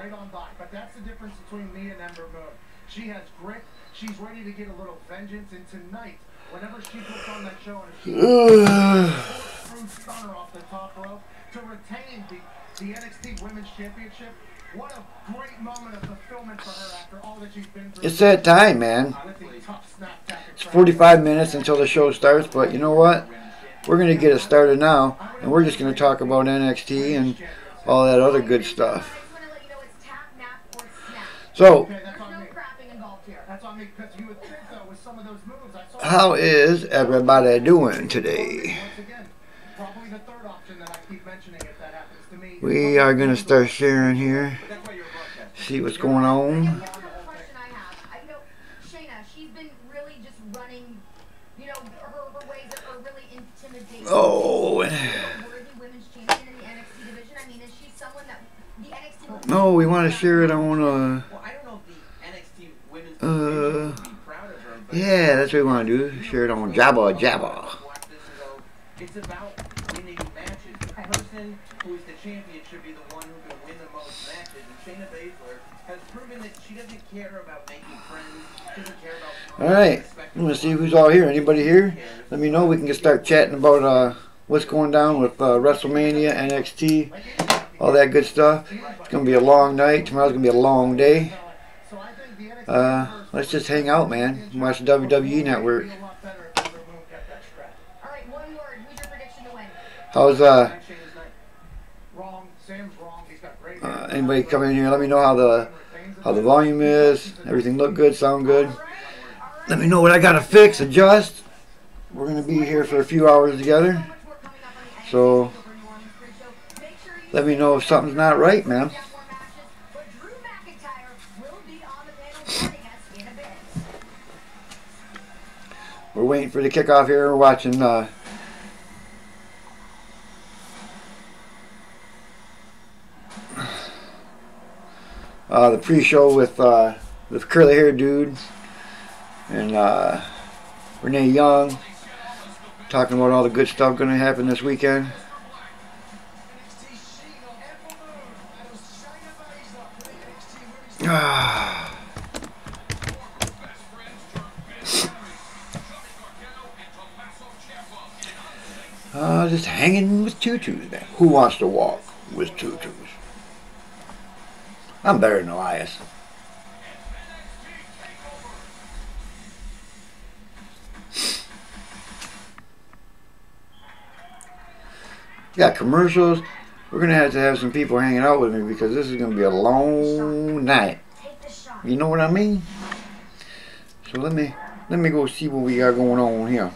right on by. But that's the difference between me and Ember Moon. She has grit. She's ready to get a little vengeance. And tonight, whenever she puts on that show, and she through stunner off the top rope to retain the NXT Women's Championship. What a great moment of fulfillment for her after all that she's been through. It's that time, man. It's 45 minutes until the show starts, but you know what? We're going to get it started now, and we're just going to talk about NXT and all that other good stuff. So, how is everybody doing today? We are going to start sharing here, see what's going on. Oh, no, we want to share it on, yeah, that's what we want to do, share it on Jabba. It's about winning matches. The person who is the champion should be the one who can win the most matches, and Shayna Baszler has proven that she doesn't care about making friends, she doesn't care about... Alright, I'm going to see who's all here. Anybody here? Let me know. We can just start chatting about what's going down with WrestleMania, NXT, all that good stuff. It's going to be a long night. Tomorrow's going to be a long day. Let's just hang out, man. Watch the WWE Network. How's anybody coming in here? Let me know how the volume is. Everything look good, sound good. Let me know what I gotta fix, adjust. We're gonna be here for a few hours together, so let me know if something's not right, man. We're waiting for the kickoff here. We're watching the pre-show with curly-haired dude and Renee Young, talking about all the good stuff going to happen this weekend. Just hanging with tutus, man. Who wants to walk with tutus? I'm better than Elias. Got commercials. We're gonna have to have some people hanging out with me because this is gonna be a long night. You know what I mean? So let me go see what we got going on here.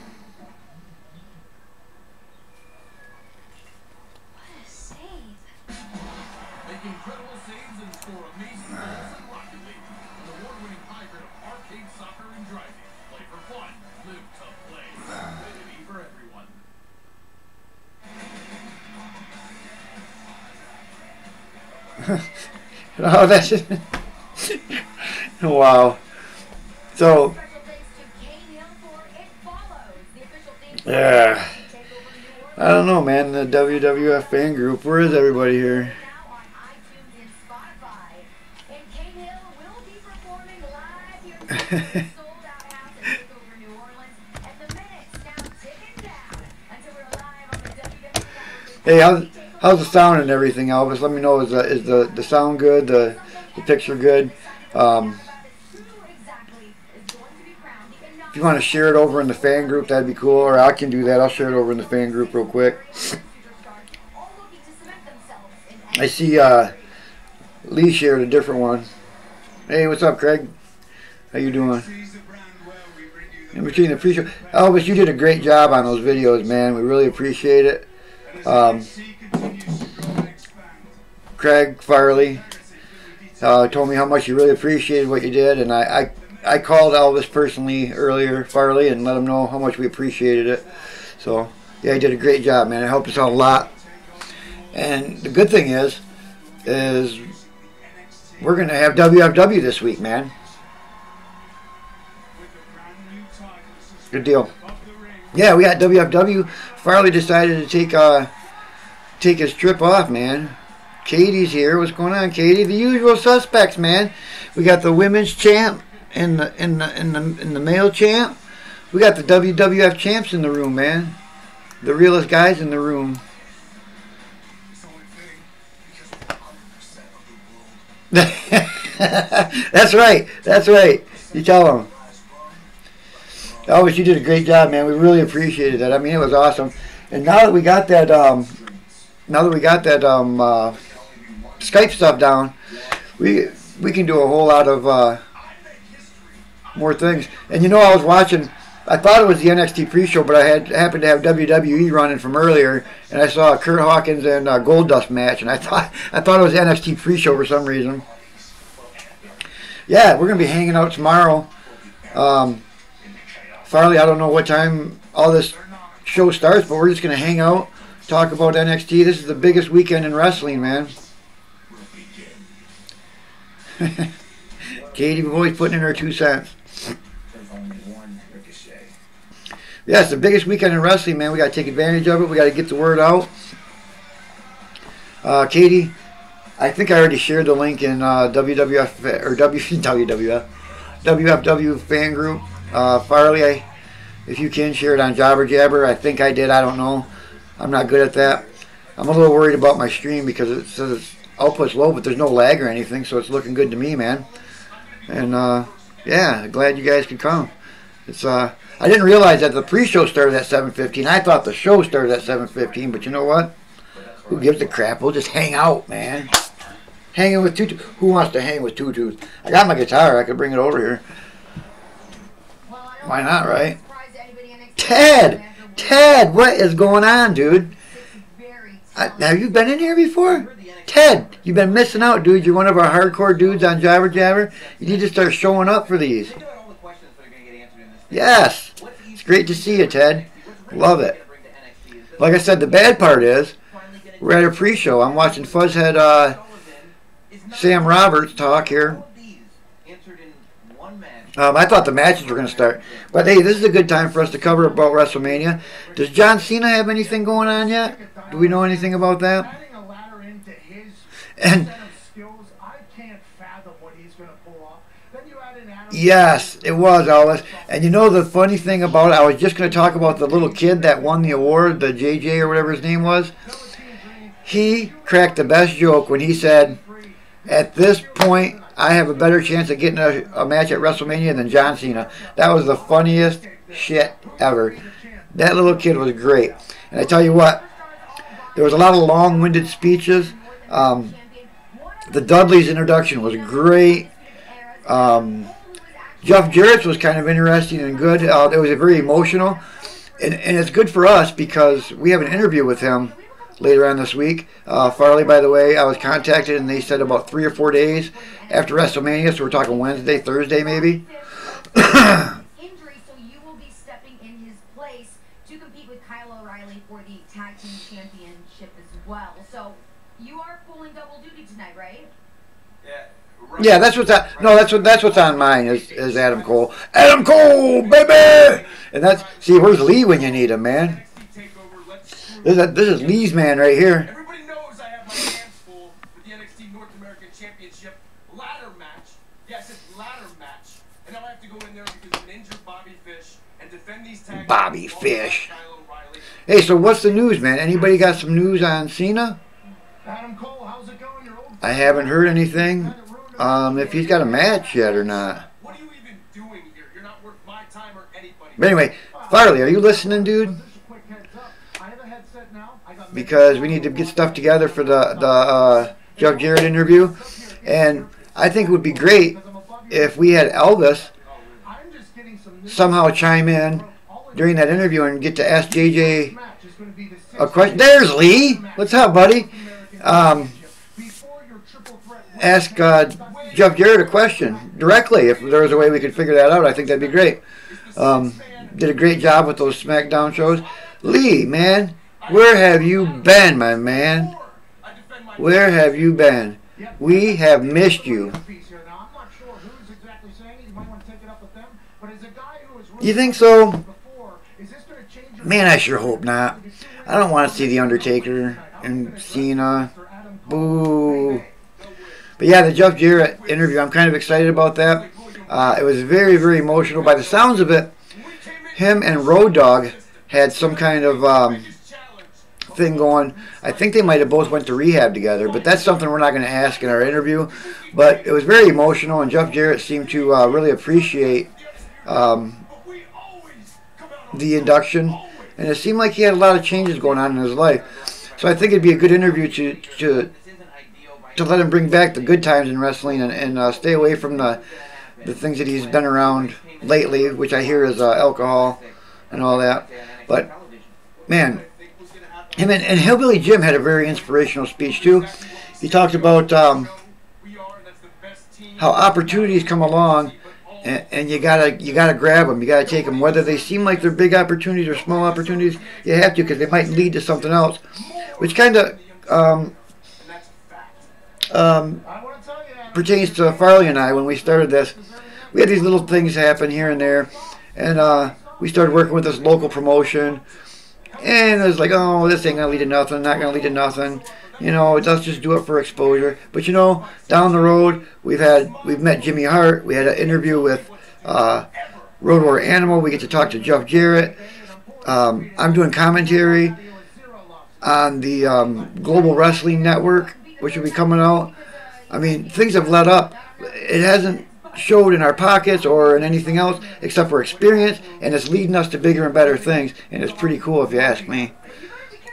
Oh, that's it. Wow. So, yeah. I don't know, man. The WWF fan group. Where is everybody here? Hey, how's the sound and everything, Elvis? Let me know. Is the sound good? The picture good? If you want to share it over in the fan group, that'd be cool. Or I can do that. I'll share it over in the fan group real quick. I see Lee shared a different one. Hey, what's up, Craig? How you doing? In between the pre-show, Elvis, you did a great job on those videos, man. We really appreciate it. Craig Farley told me how much he really appreciated what you did, and I called Elvis personally earlier, Farley, and let him know how much we appreciated it. So yeah, he did a great job, man. It helped us out a lot. And the good thing is we're gonna have WFW this week, man. Good deal. Yeah, we got WFW. Farley decided to take his trip off, man. Katie's here. What's going on, Katie? The usual suspects, man. We got the women's champ and the male champ. We got the WWF champs in the room, man. The realest guys in the room. That's right. That's right. You tell them. Always, you did a great job, man. We really appreciated that. I mean, it was awesome. And now that we got that, Skype stuff down, we can do a whole lot of more things. And you know, I was watching. I thought it was the NXT pre-show, but I happened to have WWE running from earlier, and I saw a Kurt Hawkins and Goldust match, and I thought it was the NXT pre-show for some reason. Yeah, we're gonna be hanging out tomorrow. Farley, I don't know what time all this show starts, but we're just gonna hang out, talk about NXT. This is the biggest weekend in wrestling, man. Katie always putting in her 2 cents. Yeah, it's the biggest weekend in wrestling, man. We got to take advantage of it. We got to get the word out. Katie, I think I already shared the link in WWF or WFW fan group. Farley, if you can share it on Jobber Jabber. I think I did. I don't know. I'm not good at that. I'm a little worried about my stream because it says its output's low, but there's no lag or anything, so it's looking good to me, man. And yeah, glad you guys could come. It's I didn't realize that the pre-show started at 7:15. I thought the show started at 7:15, but you know what? Who gives a crap? We'll just hang out, man. Hanging with Tutu. Who wants to hang with Tutu? I got my guitar. I could bring it over here. Why not, right? Ted! Ted, what is going on, dude? Have you been in here before? Ted, you've been missing out, dude. You're one of our hardcore dudes on Jabber Jabber. You need to start showing up for these. Yes. It's great to see you, Ted. Love it. Like I said, the bad part is we're at a pre-show. I'm watching Fuzzhead Sam Roberts talk here. I thought the matches were going to start. But hey, this is a good time for us to cover about WrestleMania. Does John Cena have anything going on yet? Do we know anything about that? And yes, it was, Alice. And you know the funny thing about it, I was just going to talk about the little kid that won the award, the JJ or whatever his name was. He cracked the best joke when he said, at this point, I have a better chance of getting a match at WrestleMania than John Cena. That was the funniest shit ever. That little kid was great. And I tell you what, there was a lot of long-winded speeches. The Dudley's introduction was great. Jeff Jarrett's was kind of interesting and good. It was very emotional. And it's good for us because we have an interview with him later on this week. Farley, by the way, I was contacted and they said about 3 or 4 days after WrestleMania, so we're talking Wednesday, Thursday maybe. Injury, so you will be stepping in his place to compete with Kyle O'Reilly for the Tag Team Championship as well. So you are pulling double duty tonight, right? Yeah, that's what's on. No, that's what's on mine is Adam Cole. Adam Cole, baby. And that's where's Lee when you need him, man. This is Lee's man right here. Everybody knows I have my hands full with the NXT North American Championship ladder match. Yes, it's ladder match, and now I have to go in there because of an injured Bobby Fish and defend these tags. Bobby Fish. Hey, so what's the news, man? Anybody got some news on Cena? Adam Cole, how's it going? Your old I haven't heard anything. If he's got a match yet or not. What are you even doing here? You're not worth my time or anybody. But anyway, Farley, are you listening, dude? Because we need to get stuff together for the Jeff Jarrett interview. And I think it would be great if we had Elvis somehow chime in during that interview and get to ask JJ a question. There's Lee. What's up, buddy? Ask Jeff Jarrett a question directly. If there was a way we could figure that out, I think that'd be great. Did a great job with those SmackDown shows. Lee, man, where have you been, my man? Where have you been? We have missed you. You think so? Man, I sure hope not. I don't want to see The Undertaker and Cena Boo. But yeah, the Jeff Jarrett interview, I'm kind of excited about that. It was very, very emotional. By the sounds of it, him and Road Dogg had some kind of thing going. I think they might have both went to rehab together, but that's something we're not going to ask in our interview. But it was very emotional, and Jeff Jarrett seemed to really appreciate the induction, and it seemed like he had a lot of changes going on in his life. So I think it'd be a good interview to let him bring back the good times in wrestling and stay away from the things that he's been around lately, which I hear is alcohol and all that. But man, him and Hillbilly Jim had a very inspirational speech too. He talked about how opportunities come along, and you gotta grab them. You gotta take them, whether they seem like they're big opportunities or small opportunities. You have to, because they might lead to something else, which kind of pertains to Farley and I. When we started this, we had these little things happen here and there, and we started working with this local promotion, and it was like, oh, this ain't gonna lead to nothing, not gonna lead to nothing. You know, let's just do it for exposure. But you know, down the road, we've met Jimmy Hart. We had an interview with Road Warrior Animal. We get to talk to Jeff Jarrett. I'm doing commentary on the Global Wrestling Network, which will be coming out. I mean, things have led up. It hasn't showed in our pockets or in anything else except for experience, and it's leading us to bigger and better things, and it's pretty cool if you ask me.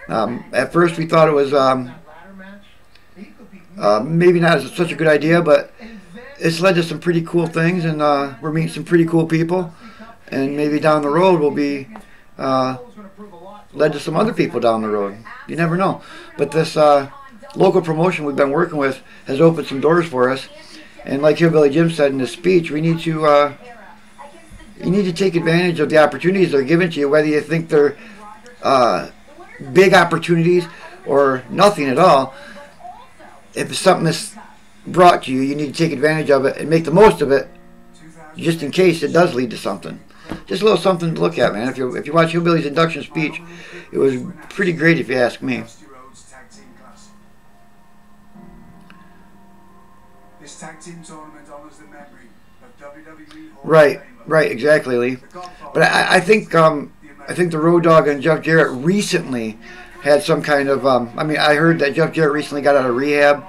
At first we thought it was maybe not such a good idea, but it's led to some pretty cool things, and we're meeting some pretty cool people, and maybe down the road we'll be led to some other people down the road. You never know. But this local promotion we've been working with has opened some doors for us. And like Hillbilly Jim said in his speech, we need to you need to take advantage of the opportunities that are given to you, whether you think they're big opportunities or nothing at all. If it's something that's brought to you, you need to take advantage of it and make the most of it, just in case it does lead to something. Just a little something to look at, man. If you watch Hillbilly's induction speech, it was pretty great if you ask me. This tag team tournament honors the memory of WWE. Right, exactly, Lee. But I think the Road Dogg and Jeff Jarrett recently had some kind of I mean, I heard that Jeff Jarrett recently got out of rehab,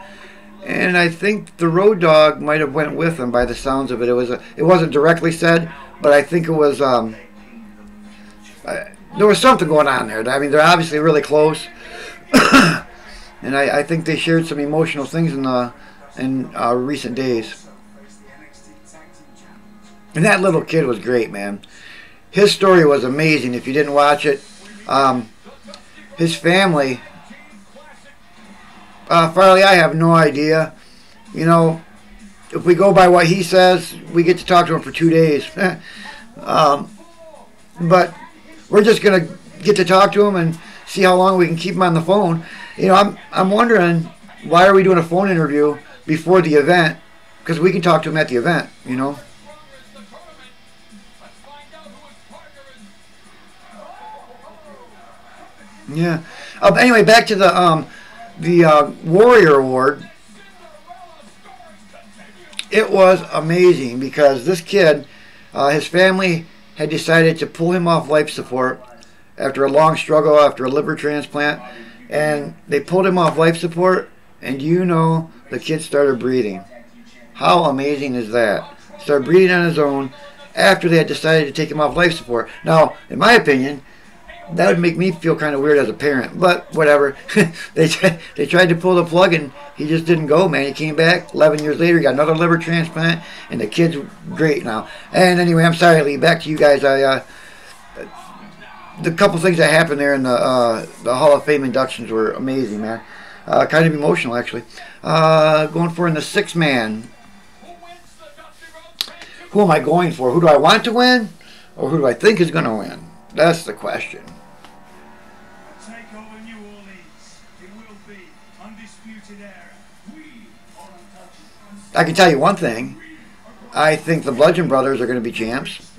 and I think the Road Dogg might have went with him by the sounds of it. It wasn't directly said, but I think it was there was something going on there. I mean, they're obviously really close, and I think they shared some emotional things in recent days. And that little kid was great, man. His story was amazing. If you didn't watch it, his family, Farley, I have no idea. You know, if we go by what he says, we get to talk to him for 2 days. But we're just gonna get to talk to him and see how long we can keep him on the phone. You know, I'm wondering, why are we doing a phone interview before the event? Because we can talk to him at the event, you know. Yeah. Anyway, back to the Warrior Award. It was amazing because this kid, his family had decided to pull him off life support after a long struggle, after a liver transplant, and they pulled him off life support, and you know, the kid started breathing. How amazing is that? Started breathing on his own after they had decided to take him off life support. Now, in my opinion, that would make me feel kind of weird as a parent, but whatever. They tried to pull the plug, and he just didn't go, man. He came back 11 years later, he got another liver transplant, and the kid's great now. And anyway, I'm sorry, Lee, back to you guys. The couple things that happened there in the Hall of Fame inductions were amazing, man. Kind of emotional, actually. Going for in the 6-man. Who am I going for? Who do I want to win? Or who do I think is going to win? That's the question. Takeover New Orleans. It will be undisputed era. We are untouchable. I can tell you one thing. I think the Bludgeon Brothers are going to be champs.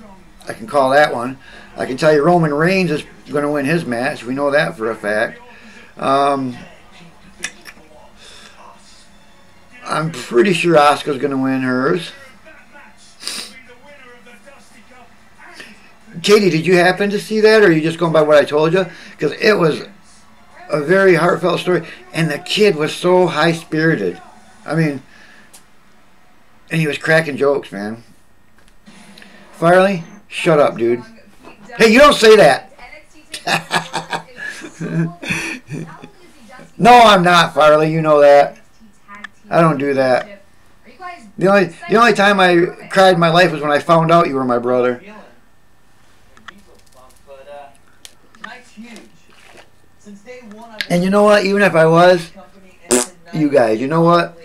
I can call that one. I can tell you Roman Reigns is going to win his match. We know that for a fact. I'm pretty sure Asuka's going to win hers. Katie, did you happen to see that, or are you just going by what I told you? Because it was a very heartfelt story, and the kid was so high-spirited. I mean, and he was cracking jokes, man. Farley, shut up, dude. Hey, you don't say that. No, I'm not, Farley. You know that. I don't do that. The only time I cried in my life was when I found out you were my brother. And you know what? Even if I was, you guys, you know what?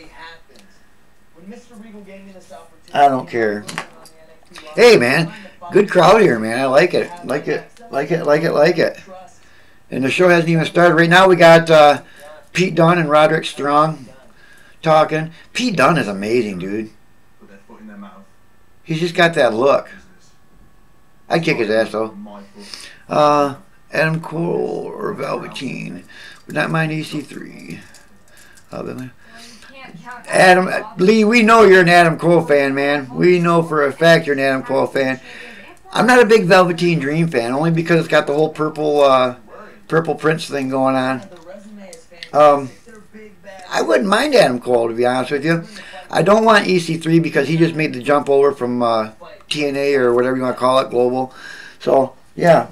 I don't care. Hey, man, good crowd here, man. I like it. Like it. And the show hasn't even started. Right now we got Pete Dunne and Roderick Strong talking. Pete Dunne is amazing, dude. He's just got that look. I'd kick his ass, though. Adam Cole or Velveteen. Would not mind EC3. Adam Lee, we know you're an Adam Cole fan, man. We know for a fact you're an Adam Cole fan. I'm not a big Velveteen Dream fan, only because it's got the whole purple Prince thing going on. I wouldn't mind Adam Cole, to be honest with you. I don't want EC3 because he just made the jump over from TNA or whatever you want to call it, Global. So, yeah.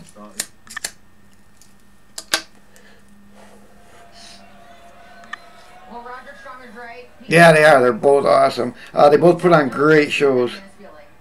Yeah, they are. They're both awesome. They both put on great shows.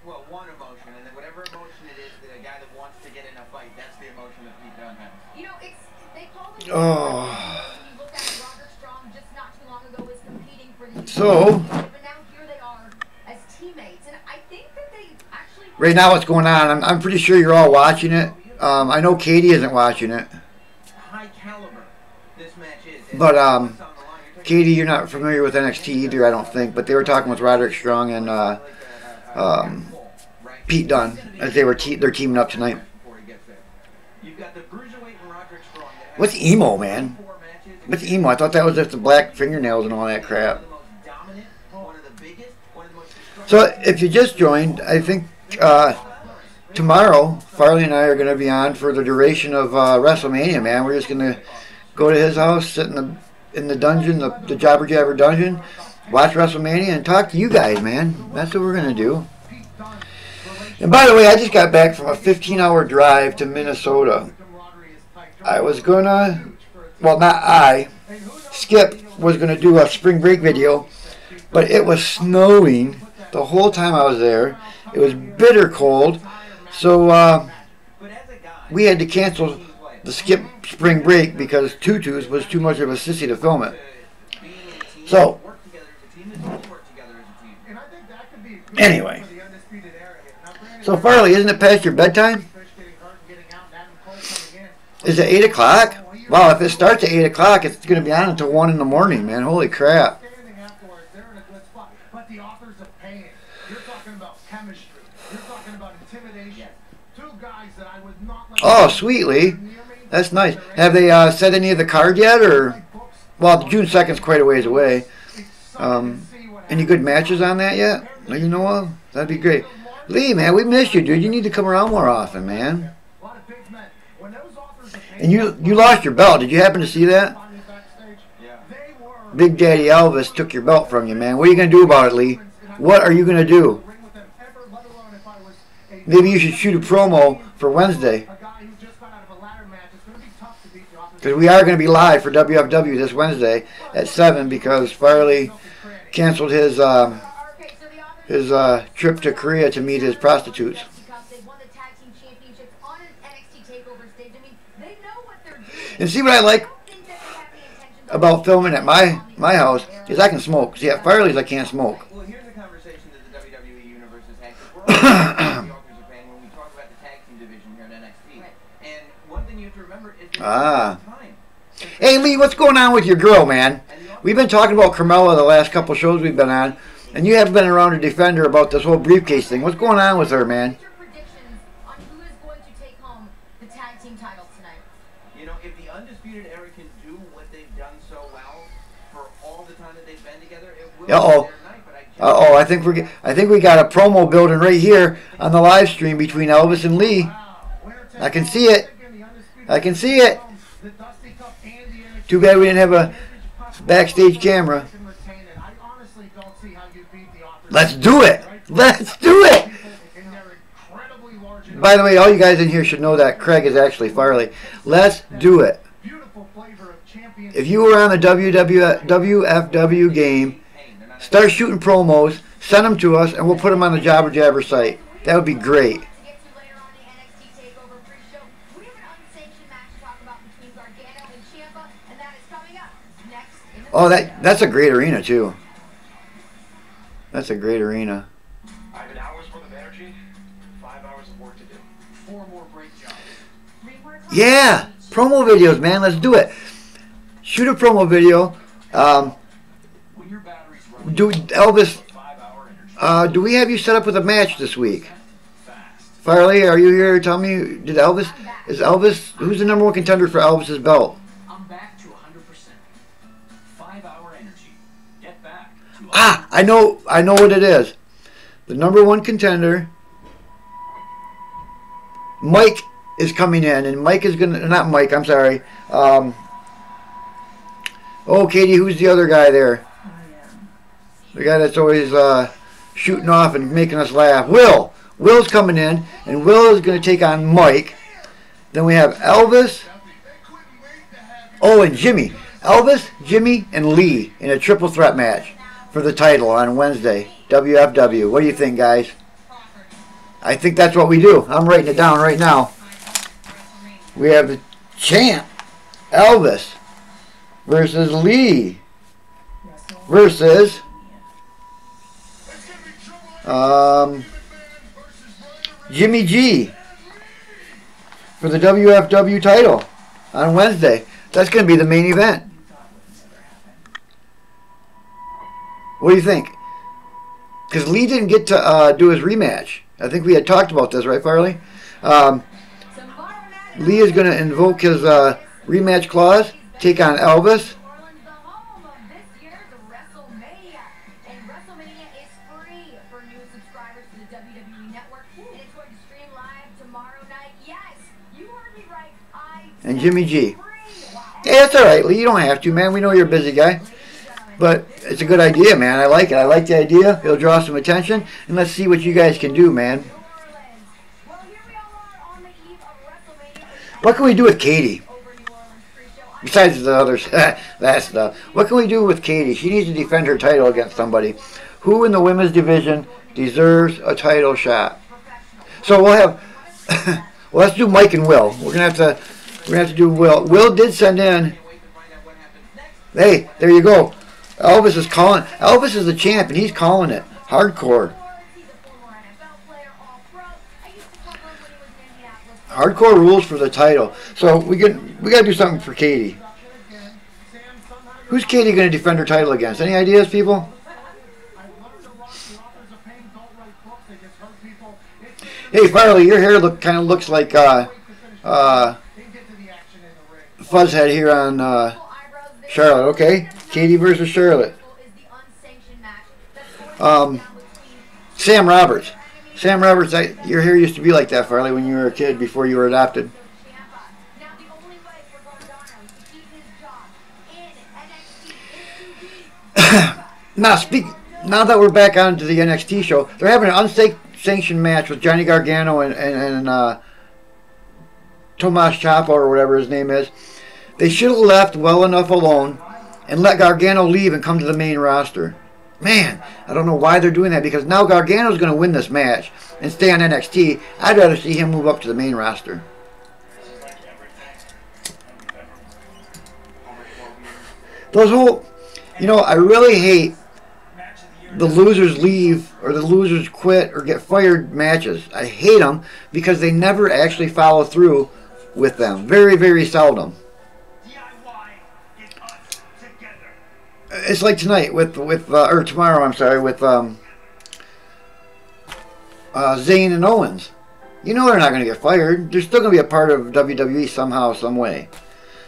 Well, one emotion, and then whatever emotion it is that a guy that wants to get in a fight, that's the emotion that Pete Dunne has. You know, they call it. Oh. When you look at Roderick Strong just not too long ago was competing for the so. But now here they are as teammates, and I think that they actually. Right now, what's going on? I'm pretty sure you're all watching it. I know Katie isn't watching it. High caliber. This match is. But Katie, you're not familiar with NXT either, I don't think. But they were talking with Roderick Strong and Pete Dunne as they're teaming up tonight. What's emo, man? What's emo? I thought that was just the black fingernails and all that crap. So if you just joined, I think tomorrow Farley and I are going to be on for the duration of WrestleMania, man. We're just going to go to his house, sit in the dungeon, the Jobber Jabber dungeon, watch WrestleMania, and talk to you guys, man. That's what we're going to do. And by the way, I just got back from a 15-hour drive to Minnesota. I was going to, well, not I, Skip was going to do a spring break video, but it was snowing the whole time I was there. It was bitter cold, so we had to cancel the Skip spring break because Tutus was too much of a sissy to film it. So, anyway. So, Farley, isn't it past your bedtime? Is it 8 o'clock? Wow, if it starts at 8 o'clock, it's going to be on until 1 in the morning, man. Holy crap. Oh, sweetly. That's nice. Have they set any of the card yet, or? Well, June 2nd's quite a ways away. Any good matches on that yet? You know what? That'd be great. Lee, man, we missed you, dude. You need to come around more often, man. And you lost your belt. Did you happen to see that? Big Daddy Elvis took your belt from you, man. What are you going to do about it, Lee? What are you going to do? Maybe you should shoot a promo for Wednesday. Because we are going to be live for WFW this Wednesday at 7 because Farley canceled his trip to Korea to meet his prostitutes. And see what I like about filming at my house is I can smoke. See, at Farley's I can't smoke. Well, here's a conversation that the WWE Universe has had. We're all when we talk about the tag team division here at NXT. And one thing you have to remember is time. Hey, Lee, what's going on with your girl, man? We've been talking about Carmella the last couple shows we've been on, and you haven't been around to defend her about this whole briefcase thing. What's going on with her, man? Predictions on who is going to take home the tag team titles tonight. You know, if the Undisputed Era can do what they've done so well for all the time that they've been together, it Uh-oh. Uh-oh, I think we got a promo building right here on the live stream between Elvis and Lee. I can see it. I can see it. Too bad we didn't have a backstage camera. Let's do it. Let's do it. By the way, all you guys in here should know that Craig is actually Farley. Let's do it. If you were on the WFW game, start shooting promos, send them to us, and we'll put them on the Jobber Jabber site. That would be great. Oh, that's a great arena, too. That's a great arena. I have an hour's worth of energy, 5 hours of work to do. 4 more break jobs. Yeah, promo videos, man. Let's do it. Shoot a promo video. Do Elvis? Do we have you set up with a match this week? Farley, are you here? Tell me, is Elvis? Who's the #1 contender for Elvis's belt? I'm back to 100%. 5-hour energy. Get back. Ah, I know what it is. The #1 contender, Mike, is coming in, and Mike is gonna, not Mike, I'm sorry. Oh, Katie, who's the other guy there? The guy that's always shooting off and making us laugh. Will's coming in, and Will is going to take on Mike. Then we have Elvis. Oh, and Jimmy. Elvis, Jimmy, and Lee in a triple threat match for the title on Wednesday. WFW. What do you think, guys? I think that's what we do. I'm writing it down right now. We have the champ, Elvis, versus Lee, versus Jimmy G for the WFW title on Wednesday. That's going to be the main event. What do you think? Because Lee didn't get to do his rematch. I think we had talked about this, right, Farley? Lee is going to invoke his rematch clause, take on Elvis. And Jimmy G. Yeah, that's alright, Lee. You don't have to, man. We know you're a busy guy. But it's a good idea, man. I like it. I like the idea. It'll draw some attention. And let's see what you guys can do, man. What can we do with Katie? Besides the others, that stuff. What can we do with Katie? She needs to defend her title against somebody. Who in the women's division deserves a title shot? So we'll have... well, let's do Mike and Will. We're gonna have to do Will. Will did send in. Hey, there you go. Elvis is calling. Elvis is the champ, and he's calling it hardcore. Hardcore rules for the title. So we gotta do something for Katie. Who's Katie gonna defend her title against? Any ideas, people? Hey, Farley, your hair kind of looks like Fuzzhead here on Charlotte. Okay, Katie versus Charlotte. Sam Roberts. Sam Roberts, your hair used to be like that, Farley, when you were a kid before you were adopted. Now that we're back onto the NXT show, they're having an unsanctioned match with Johnny Gargano and Tomas Ciampa, or whatever his name is. They should have left well enough alone and let Gargano leave and come to the main roster. Man, I don't know why they're doing that, because now Gargano's going to win this match and stay on NXT. I'd rather see him move up to the main roster. Those whole, I really hate the losers leave or the losers quit or get fired matches. I hate them because they never actually follow through with them. Very, very seldom. It's like tonight or tomorrow, I'm sorry, with Zayn and Owens. You know they're not going to get fired. They're still going to be a part of WWE somehow, some way.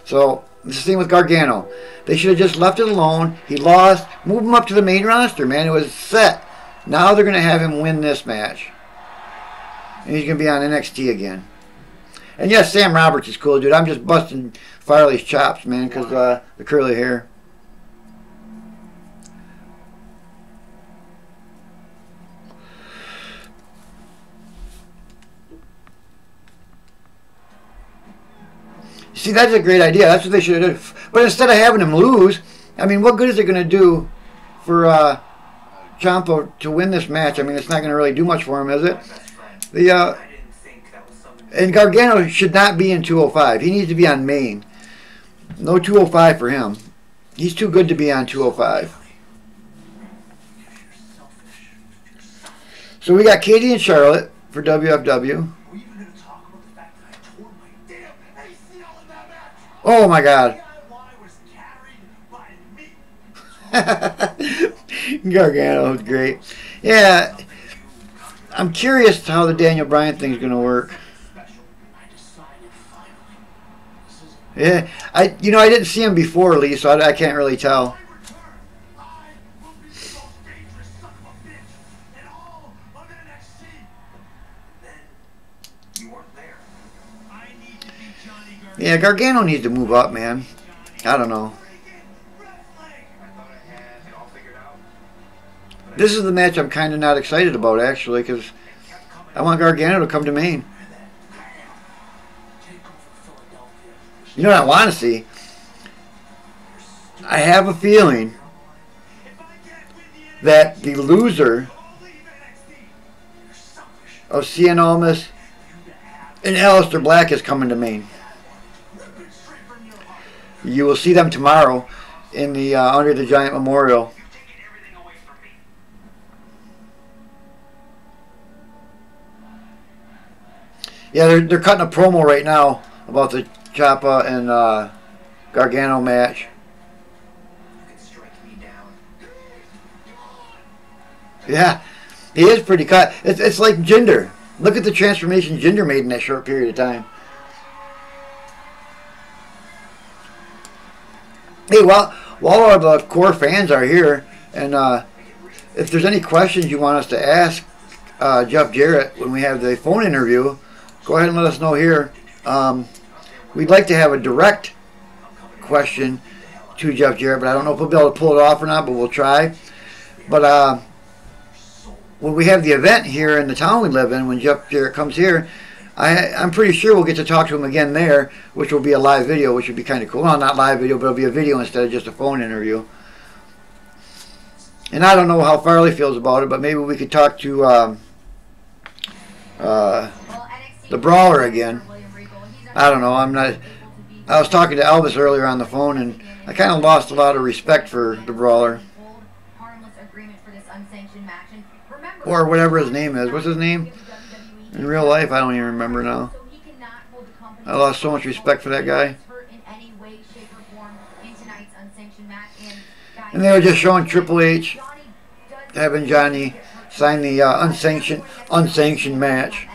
So The same with Gargano. They should have just left it alone. He lost. Move him up to the main roster, man. It was set. Now they're going to have him win this match. And he's going to be on NXT again. And yes, Sam Roberts is cool, dude. I'm just busting Farley's chops, man, because the curly hair. See, that's a great idea. That's what they should have done. But instead of having him lose, I mean, what good is it going to do for Ciampa to win this match? I mean, it's not going to really do much for him, is it? And Gargano should not be in 205. He needs to be on main. No 205 for him. He's too good to be on 205. So we got Katie and Charlotte for WFW. Oh my God. Gargano was great. Yeah, I'm curious how the Daniel Bryan thing is going to work. Yeah, I didn't see him before, Lee, so I can't really tell. Yeah, Gargano needs to move up, man. I don't know. This is the match I'm kind of not excited about, actually, because I want Gargano to come to main. You know what I want to see? I have a feeling that the loser of Cien Almas and Aleister Black is coming to main. You will see them tomorrow in the Under the Giant Memorial. Yeah, they're cutting a promo right now about the Ciampa and Gargano match. Yeah, he is pretty cut. It's like Jinder. Look at the transformation Jinder made in that short period of time. Hey, while all the core fans are here, and if there's any questions you want us to ask Jeff Jarrett when we have the phone interview, go ahead and let us know here. We'd like to have a direct question to Jeff Jarrett, but I don't know if we'll be able to pull it off or not, but we'll try. But when we have the event here in the town we live in, when Jeff Jarrett comes here, I'm pretty sure we'll get to talk to him again there, which will be a live video, which would be kind of cool. Well, not live video, but it'll be a video instead of just a phone interview. And I don't know how Farley feels about it, but maybe we could talk to the Brawler again. I don't know. I was talking to Elvis earlier on the phone, and I kind of lost a lot of respect for the Brawler. Or whatever his name is. What's his name? In real life, I don't even remember now. I lost so much respect for that guy. And they were just showing Triple H having Johnny sign the unsanctioned match.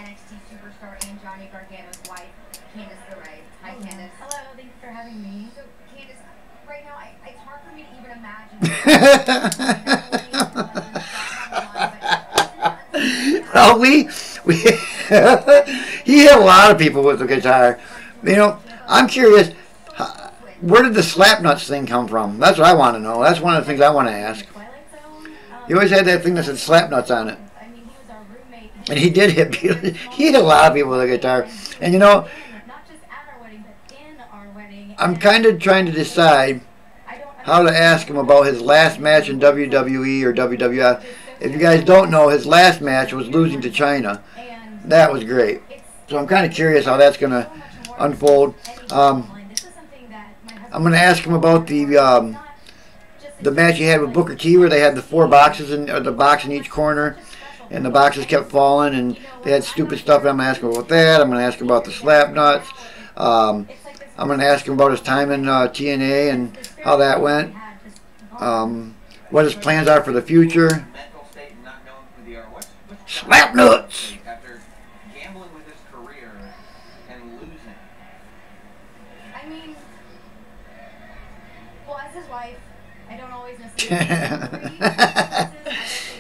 Well, he had a lot of people with the guitar. You know, I'm curious, where did the Slapnuts thing come from? That's what I want to know. That's one of the things I want to ask. He always had that thing that said Slapnuts on it. And he did hit people. He hit a lot of people with a guitar. And you know, I'm kind of trying to decide how to ask him about his last match in WWE or WWF. If you guys don't know, his last match was losing to China. That was great. So I'm kind of curious how that's going to unfold. I'm going to ask him about the match he had with Booker T, where they had the 4 boxes and the box in each corner, and the boxes kept falling, and they had stupid stuff. I'm going to ask him about that. I'm going to ask him about the Slapnuts. I'm going to ask him about his time in TNA and how that went. What his plans are for the future. Slapnuts! After gambling with his career and losing. I mean,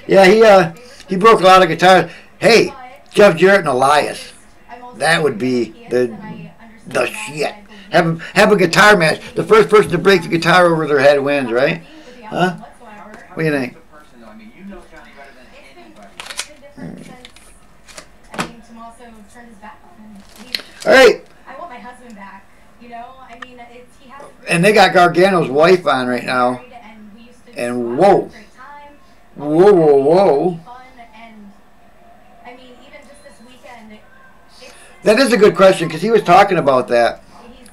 Yeah, he broke a lot of guitars. Hey, Jeff Jarrett and Elias. That would be the shit. Have a guitar match. The first person to break the guitar over their head wins, right? Huh? What do you think? All right. I want my husband back. You know, I mean, he has. And they got Gargano's wife on right now. And whoa. Whoa, whoa, whoa. That is a good question because he was talking about that.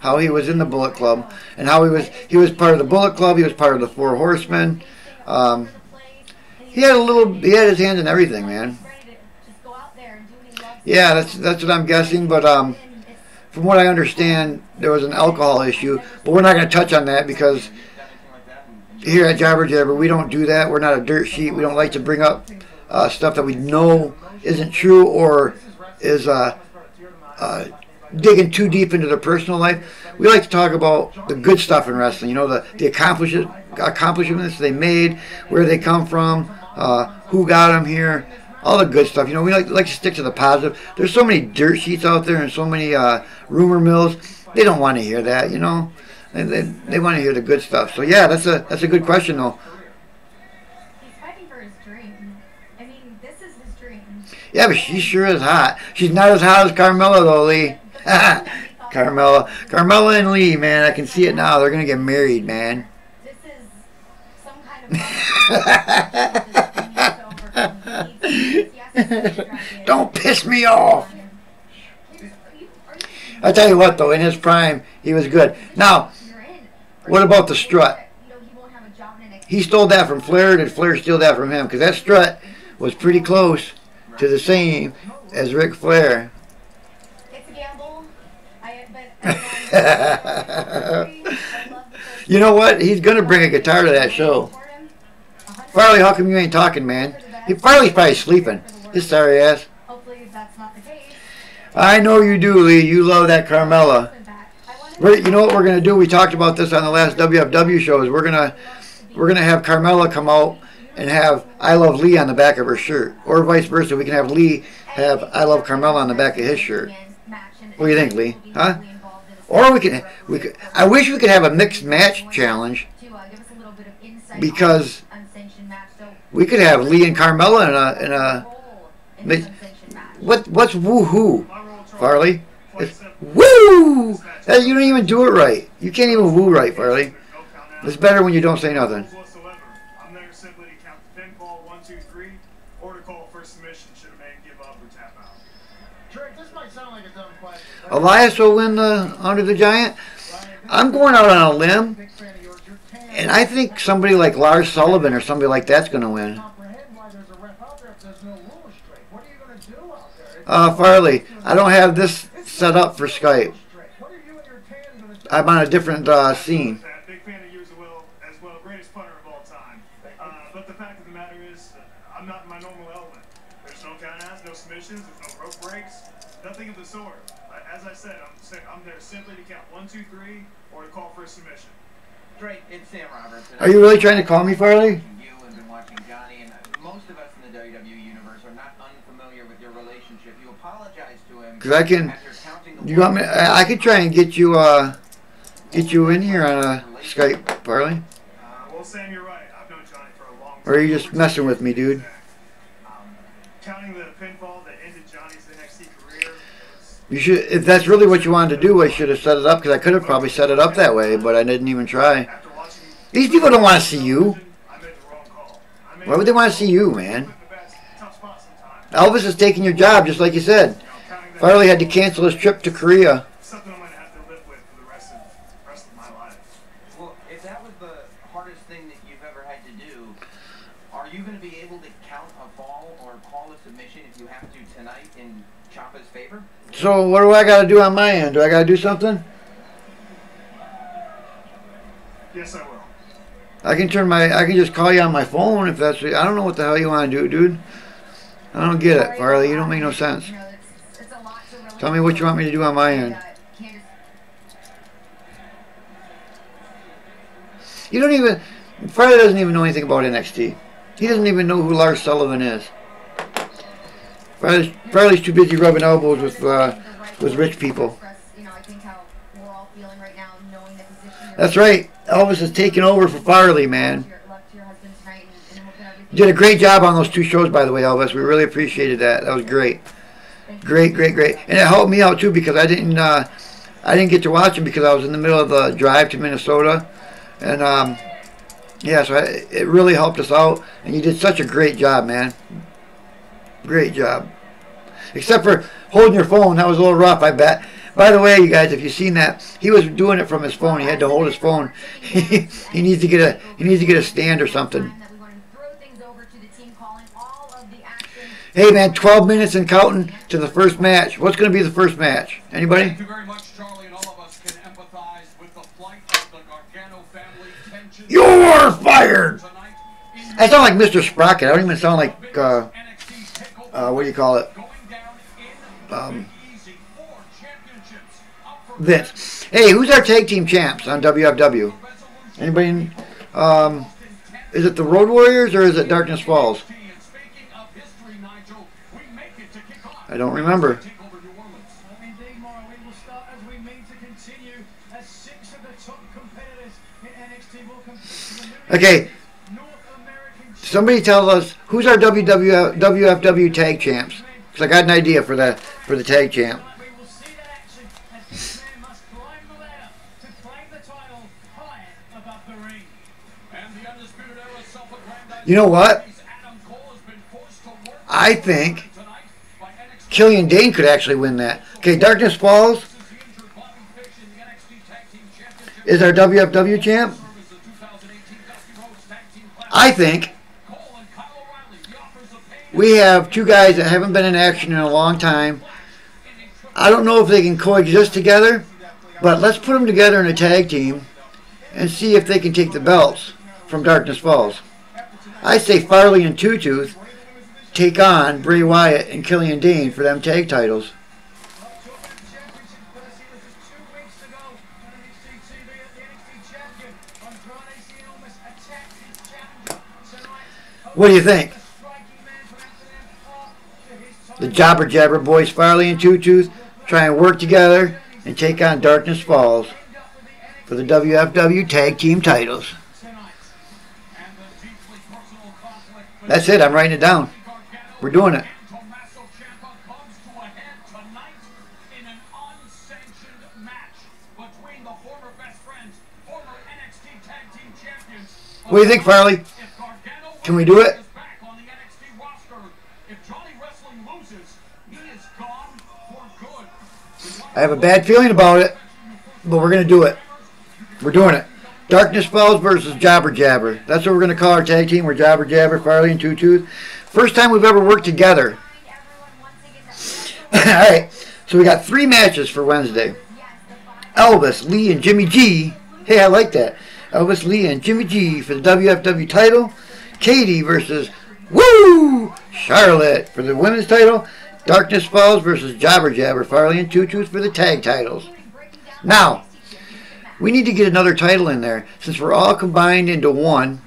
How he was in the Bullet Club and how he was part of the Bullet Club. He was part of the Four Horsemen. He had his hand in everything, man. Yeah, that's what I'm guessing. But from what I understand, there was an alcohol issue. But we're not going to touch on that because here at Jobber Jabber, we don't do that. We're not a dirt sheet. We don't like to bring up stuff that we know isn't true or is digging too deep into their personal life. We like to talk about the good stuff in wrestling. You know, the accomplishments they made, where they come from, who got them here, all the good stuff. You know, we like to stick to the positive. There's so many dirt sheets out there and so many rumor mills. They don't want to hear that, you know. They want to hear the good stuff. So yeah, that's a good question though. He's fighting for his dream. I mean, this is his dream. Yeah, but she sure is hot. She's not as hot as Carmella though, Lee. Carmella and Lee, man, I can see it now. They're gonna get married, man. This is some kind of. Don't piss me off. I tell you what, though, in his prime, he was good. Now, what about the strut? He stole that from Flair. Did Flair steal that from him? Because that strut was pretty close to the same as Ric Flair. It's a gamble. You know what? He's going to bring a guitar to that show. Farley, how come you ain't talking, man? Farley's probably sleeping. His sorry ass. Hopefully that's not the case. I know you do, Lee. You love that Carmella. You know what we're gonna do? We talked about this on the last WFW shows. We're gonna have Carmella come out and have "I Love Lee" on the back of her shirt, or vice versa. We can have Lee have "I Love Carmella" on the back of his shirt. What do you think, Lee? Huh? Or we could. I wish we could have a mixed match challenge because we could have Lee and Carmella in a what's woohoo, Farley? It's woo! You don't even do it right. You can't even woo right, Farley. It's better when you don't say nothing. I'm there simply to count the pinfall 1, 2, 3, or to call for submission should a man give up or tap out. Drake, this might sound like a dumb question. Elias will win the Under the Giant. I'm going out on a limb, and I think somebody like Lars Sullivan or somebody like that's going to win. Farley, I don't have this set up for Skype. I'm on a different scene. Big fan of yours as well, greatest punter of all time. But the fact of the matter is, I'm not in my normal element. There's no countouts, no submissions, there's no rope breaks, nothing of the sort. As I said, I'm there simply to count 1, 2, 3, or to call for a submission. Drake, it's Sam Roberts. Are you really trying to call me, Farley? You have been watching Johnny, and most of us in the WWE universe are not unfamiliar with your relationship. You apologize to him. Because I can. You want me? I could try and get you in here on Skype, Farley. Well, Sam, you're right. I've known Johnny for a long time. Or are you just messing with me, dude? Counting the pinfall that ended Johnny's NXT career. You should. If that's really what you wanted to do, I should have set it up because I could have probably set it up that way, but I didn't even try. These people don't want to see you. Why would they want to see you, man? Elvis is taking your job, just like you said. Farley had to cancel his trip to Korea. Something I'm going to have to live with for the rest of my life. Well, if that was the hardest thing that you've ever had to do, are you going to be able to count a fall or call a submission if you have to tonight in Ciampa's favor? So what do I got to do on my end? Do I got to do something? Yes, I will. I can just call you on my phone if that's. I don't know what the hell you want to do, dude. I don't get it, Farley. You don't make no sense. Tell me what you want me to do on my end. You don't even. Farley doesn't even know anything about NXT. He doesn't even know who Lars Sullivan is. Farley's too busy rubbing elbows with rich people. That's right. Elvis is taking over for Farley, man. You did a great job on those 2 shows, by the way, Elvis. We really appreciated that. That was great. Great. And it helped me out, too, because I didn't get to watch them because I was in the middle of the drive to Minnesota. And, yeah, so it really helped us out. And you did such a great job, man. Great job. Except for holding your phone. That was a little rough, I bet. By the way, you guys, if you've seen that, he was doing it from his phone. He had to hold his phone. He needs to get a stand or something. Hey, man, 12 minutes and counting to the first match. What's going to be the first match? Anybody? Thank you very much, Charlie, and all of us can empathize with the plight of the Gargano family. Tension. You're fired! I sound like Mr. Sprocket. I don't even sound like, what do you call it? Vince. Hey, who's our tag team champs on WFW? Anybody? Is it the Road Warriors or is it Darkness Falls? I don't remember. Okay. Somebody tell us who's our WFW tag champs. Because I got an idea for the tag champ. You know what? I think Killian Dane could actually win that. Okay, Darkness Falls is our WFW champ. I think we have 2 guys that haven't been in action in a long time. I don't know if they can coexist together, but let's put them together in a tag team and see if they can take the belts from Darkness Falls. I say Farley and Two Tooth take on Bray Wyatt and Killian Dane for them tag titles. What do you think? The Jobber Jabber boys, Farley and Two Tooth, try and work together and take on Darkness Falls for the WFW tag team titles. That's it. I'm writing it down. We're doing it. What do you think, Farley? Can we do it? I have a bad feeling about it, but we're going to do it. We're doing it. Darkness Falls versus Jobber Jabber. That's what we're going to call our tag team. We're Jobber Jabber, Farley, and Two Tooth. First time we've ever worked together. Alright, so we got 3 matches for Wednesday. Elvis, Lee, and Jimmy G. Hey, I like that. Elvis, Lee, and Jimmy G for the WFW title. Katie versus Charlotte for the women's title. Darkness Falls versus Jobber Jabber, Farley, and Two Tooth for the tag titles. Now, we need to get another title in there. Since we're all combined into one,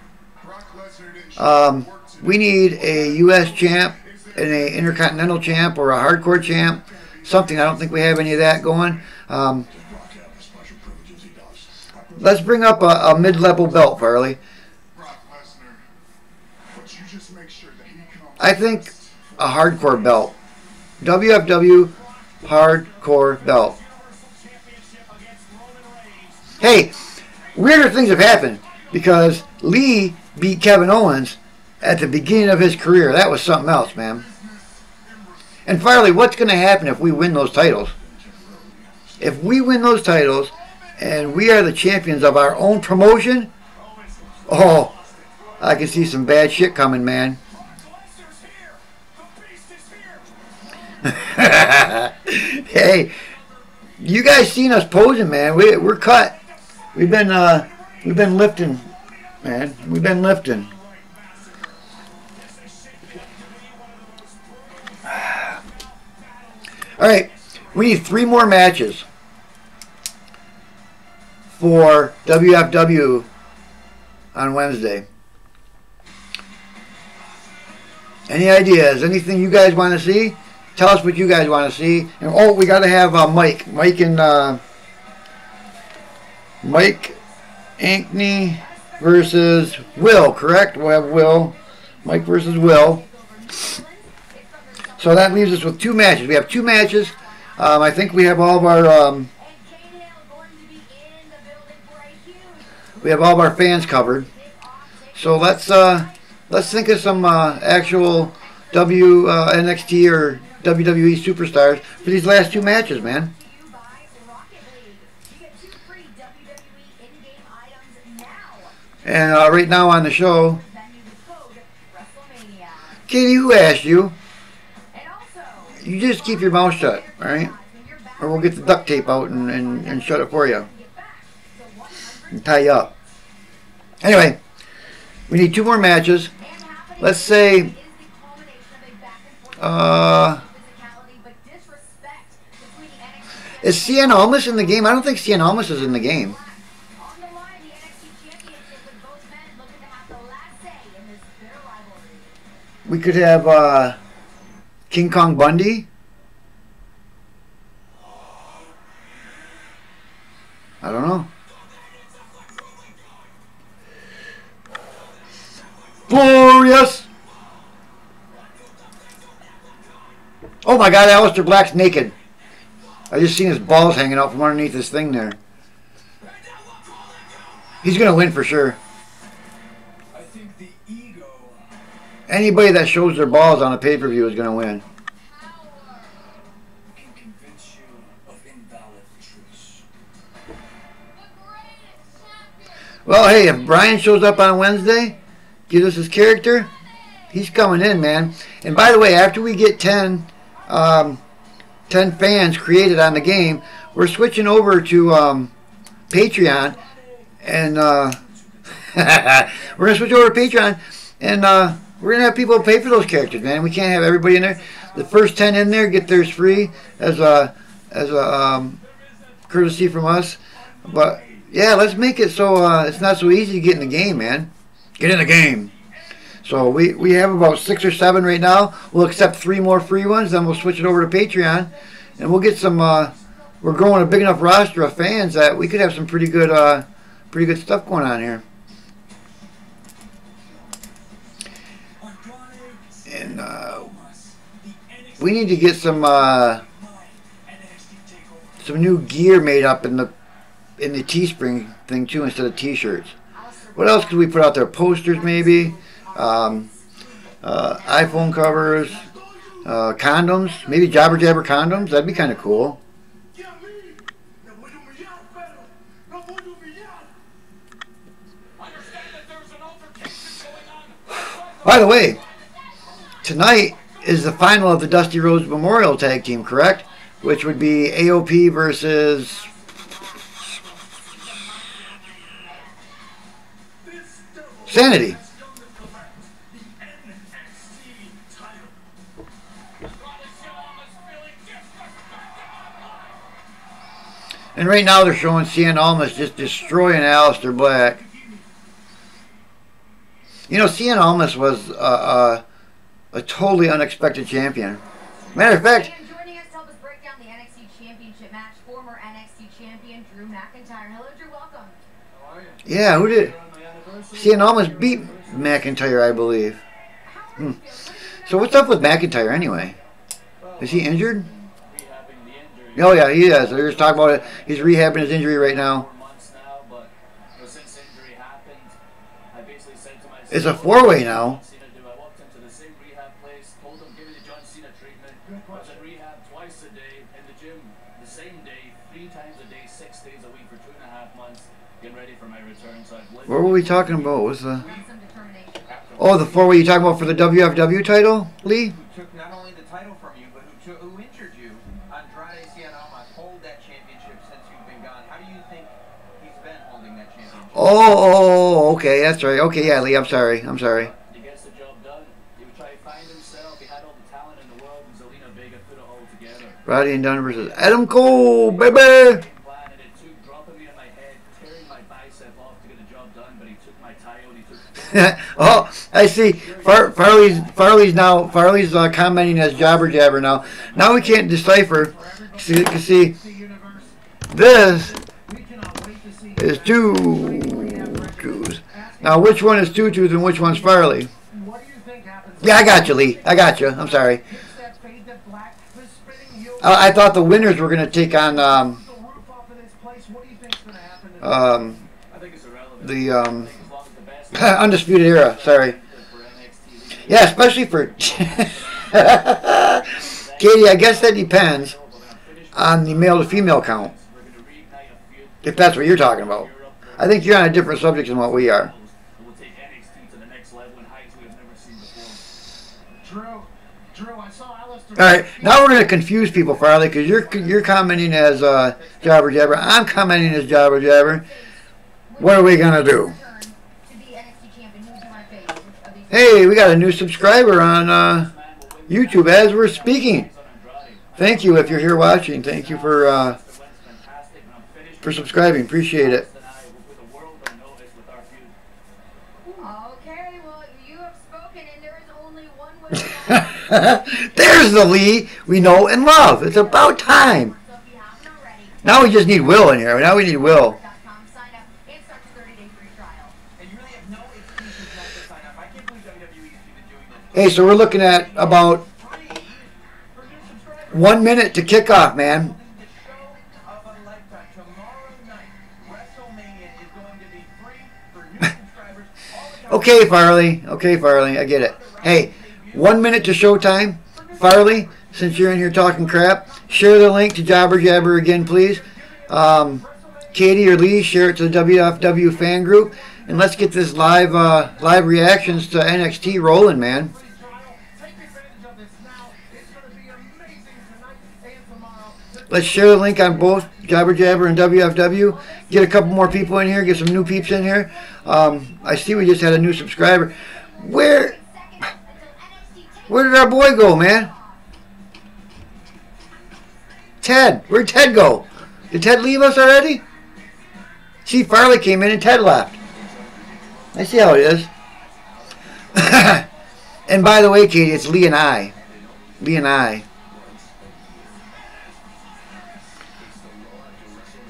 we need a U.S. champ and an Intercontinental champ or a Hardcore champ. Something. I don't think we have any of that going. Let's bring up a mid-level belt, Farley. I think a Hardcore belt. WFW Hardcore belt. Hey, weirder things have happened because Lee beat Kevin Owens at the beginning of his career. That was something else, man. And Farley, what's going to happen if we win those titles? If we win those titles and we are the champions of our own promotion, oh, I can see some bad shit coming, man. Hey, you guys seen us posing, man. We're cut. We've been lifting, man. We've been lifting. All right, we need 3 more matches for WFW on Wednesday. Any ideas? Anything you guys want to see? Tell us what you guys want to see. And oh, we got to have Mike Ankney versus Will, correct? We'll have Will. Mike versus Will. So that leaves us with 2 matches. We have 2 matches. I think we have all of our fans covered. So let's think of some actual NXT or WWE superstars for these last 2 matches, man. And right now on the show, Katie, who asked you? You just keep your mouth shut, alright? Or we'll get the duct tape out and shut it for you. And tie you up. Anyway, we need 2 more matches. Let's say, is Cien Almas in the game? I don't think Cien Almas is in the game. We could have King Kong Bundy. I don't know. Glorious! Oh my God, Aleister Black's naked. I just seen his balls hanging out from underneath this thing there. He's gonna win for sure. Anybody that shows their balls on a pay-per-view is gonna win. Well, hey, if Brian shows up on Wednesday, gives us his character, he's coming in, man. And by the way, after we get 10 fans created on the game, we're switching over to Patreon, and we're gonna switch over to Patreon, and we're gonna have people pay for those characters, man. We can't have everybody in there. The first 10 in there get theirs free as a courtesy from us. But yeah, let's make it so it's not so easy to get in the game, man. Get in the game. So we have about 6 or 7 right now. We'll accept 3 more free ones, then we'll switch it over to Patreon, and we'll get some. We're growing a big enough roster of fans that we could have some pretty good stuff going on here. And we need to get some new gear made up in the Teespring thing too, instead of T-shirts. What else could we put out there? Posters, maybe. iPhone covers, condoms, maybe Jabber Jabber condoms. That'd be kind of cool. By the way, tonight is the final of the Dusty Rhodes Memorial Tag Team, correct? Which would be AOP versus Sanity. And right now they're showing Cien Almas just destroying Aleister Black. You know, Cien Almas was a totally unexpected champion. Matter of fact, And joining us to help us break down the NXT Championship match, former NXT champion Drew McIntyre. Hello, Drew. Welcome. How are you? yeah, who did? Cien Almas beat McIntyre, I believe. So what's up with McIntyre anyway? Is he injured? Rehabbing the injury. Oh yeah, he is. They're just talking about it. He's rehabbing his injury right now. 4 months now, but since the injury happened, I basically said to myself, It's a 4-way now. I walked into the same rehab place, told them give me the John Cena treatment. I was in rehab twice a day, in the gym the same day, 3 times a day, 6 days a week for 2.5 months, getting ready for my return. So I've lived. What were we talking about? What's the? Some determination. Oh, the 4-way you talking about for the WFW title, Lee? Who took not only the title from you, but who injured you. Andrade Cien Almas hold that championship since you've been gone. How do you think he's been holding that championship? Oh, okay, that's right. Okay, yeah, Lee, I'm sorry. He gets the job done. He would try to find himself. He had all the talent in the world, and Zelina Vega put it all together. Roddy and Dunn versus Adam Cole, baby. Plan, and it took dropping me on my head, tearing my bicep off to get the job done, but he took my title. Oh, I see. Farley's commenting as Jobber Jabber now. Now we can't decipher. See, this is two twos. Now which one is two twos and which one's Farley? Yeah, I got you, Lee. I got you. I'm sorry. I thought the winners were going to take on the Undisputed Era. Sorry. Yeah, especially for Katie. I guess that depends on the male to female count. If that's what you're talking about. I think you're on a different subject than what we are. Alright, now we're going to confuse people, Farley, because you're commenting as Jobber Jabber. I'm commenting as Jobber Jabber. What are we going to do? Hey, we got a new subscriber on YouTube as we're speaking. Thank you if you're here watching. Thank you for subscribing. Appreciate it. Okay, well, you have spoken, and there is only one way. There's the Lee we know and love. It's about time. Now we just need Will in here. Now we need Will. Hey, so we're looking at about 1 minute to kick off, man. Okay, Farley. Okay, Farley. I get it. Hey, 1 minute to showtime. Farley, since you're in here talking crap, share the link to Jobber Jabber again, please. Katie or Lee, share it to the WFW fan group. And let's get this live reactions to NXT rolling, man. Let's share the link on both Jobber Jabber and WFW. Get a couple more people in here. Get some new peeps in here. I see we just had a new subscriber. Where did our boy go, man? Ted. Where'd Ted go? Did Ted leave us already? See, Farley came in and Ted left. I see how it is. And by the way, Katie, it's Lee and I. Lee and I.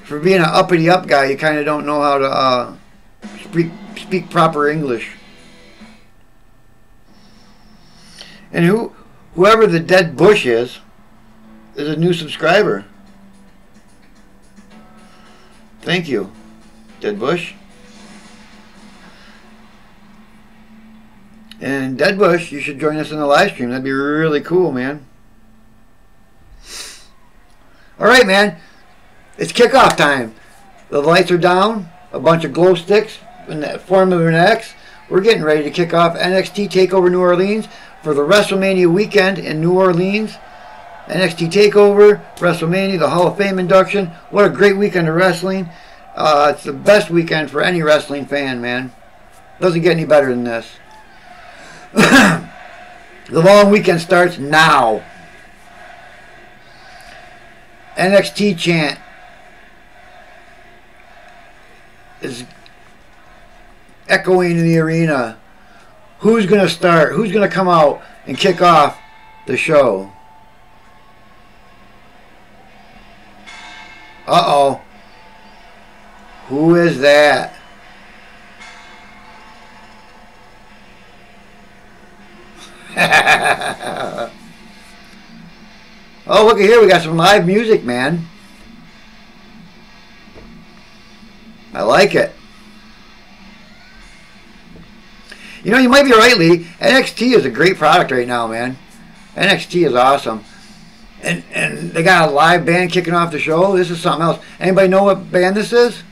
For being an uppity-up guy, you kind of don't know how to speak proper English. And whoever the dead Bush is a new subscriber. Thank you, Dead Bush. And Dead Bush, you should join us in the live stream. That'd be really cool, man. All right, man. It's kickoff time. The lights are down. A bunch of glow sticks in the form of an X. We're getting ready to kick off NXT Takeover New Orleans for the WrestleMania weekend in New Orleans. NXT Takeover, WrestleMania, the Hall of Fame induction. What a great weekend of wrestling. It's the best weekend for any wrestling fan, man. Doesn't get any better than this. The long weekend starts now. NXT chant is echoing in the arena. Who's going to start? Who's going to come out and kick off the show? Uh-oh. Who is that? Oh, look at here. We got some live music, man. I like it. You know, you might be right, Lee. NXT is a great product right now, man. NXT is awesome. And they got a live band kicking off the show. This is something else. Anybody know what band this is?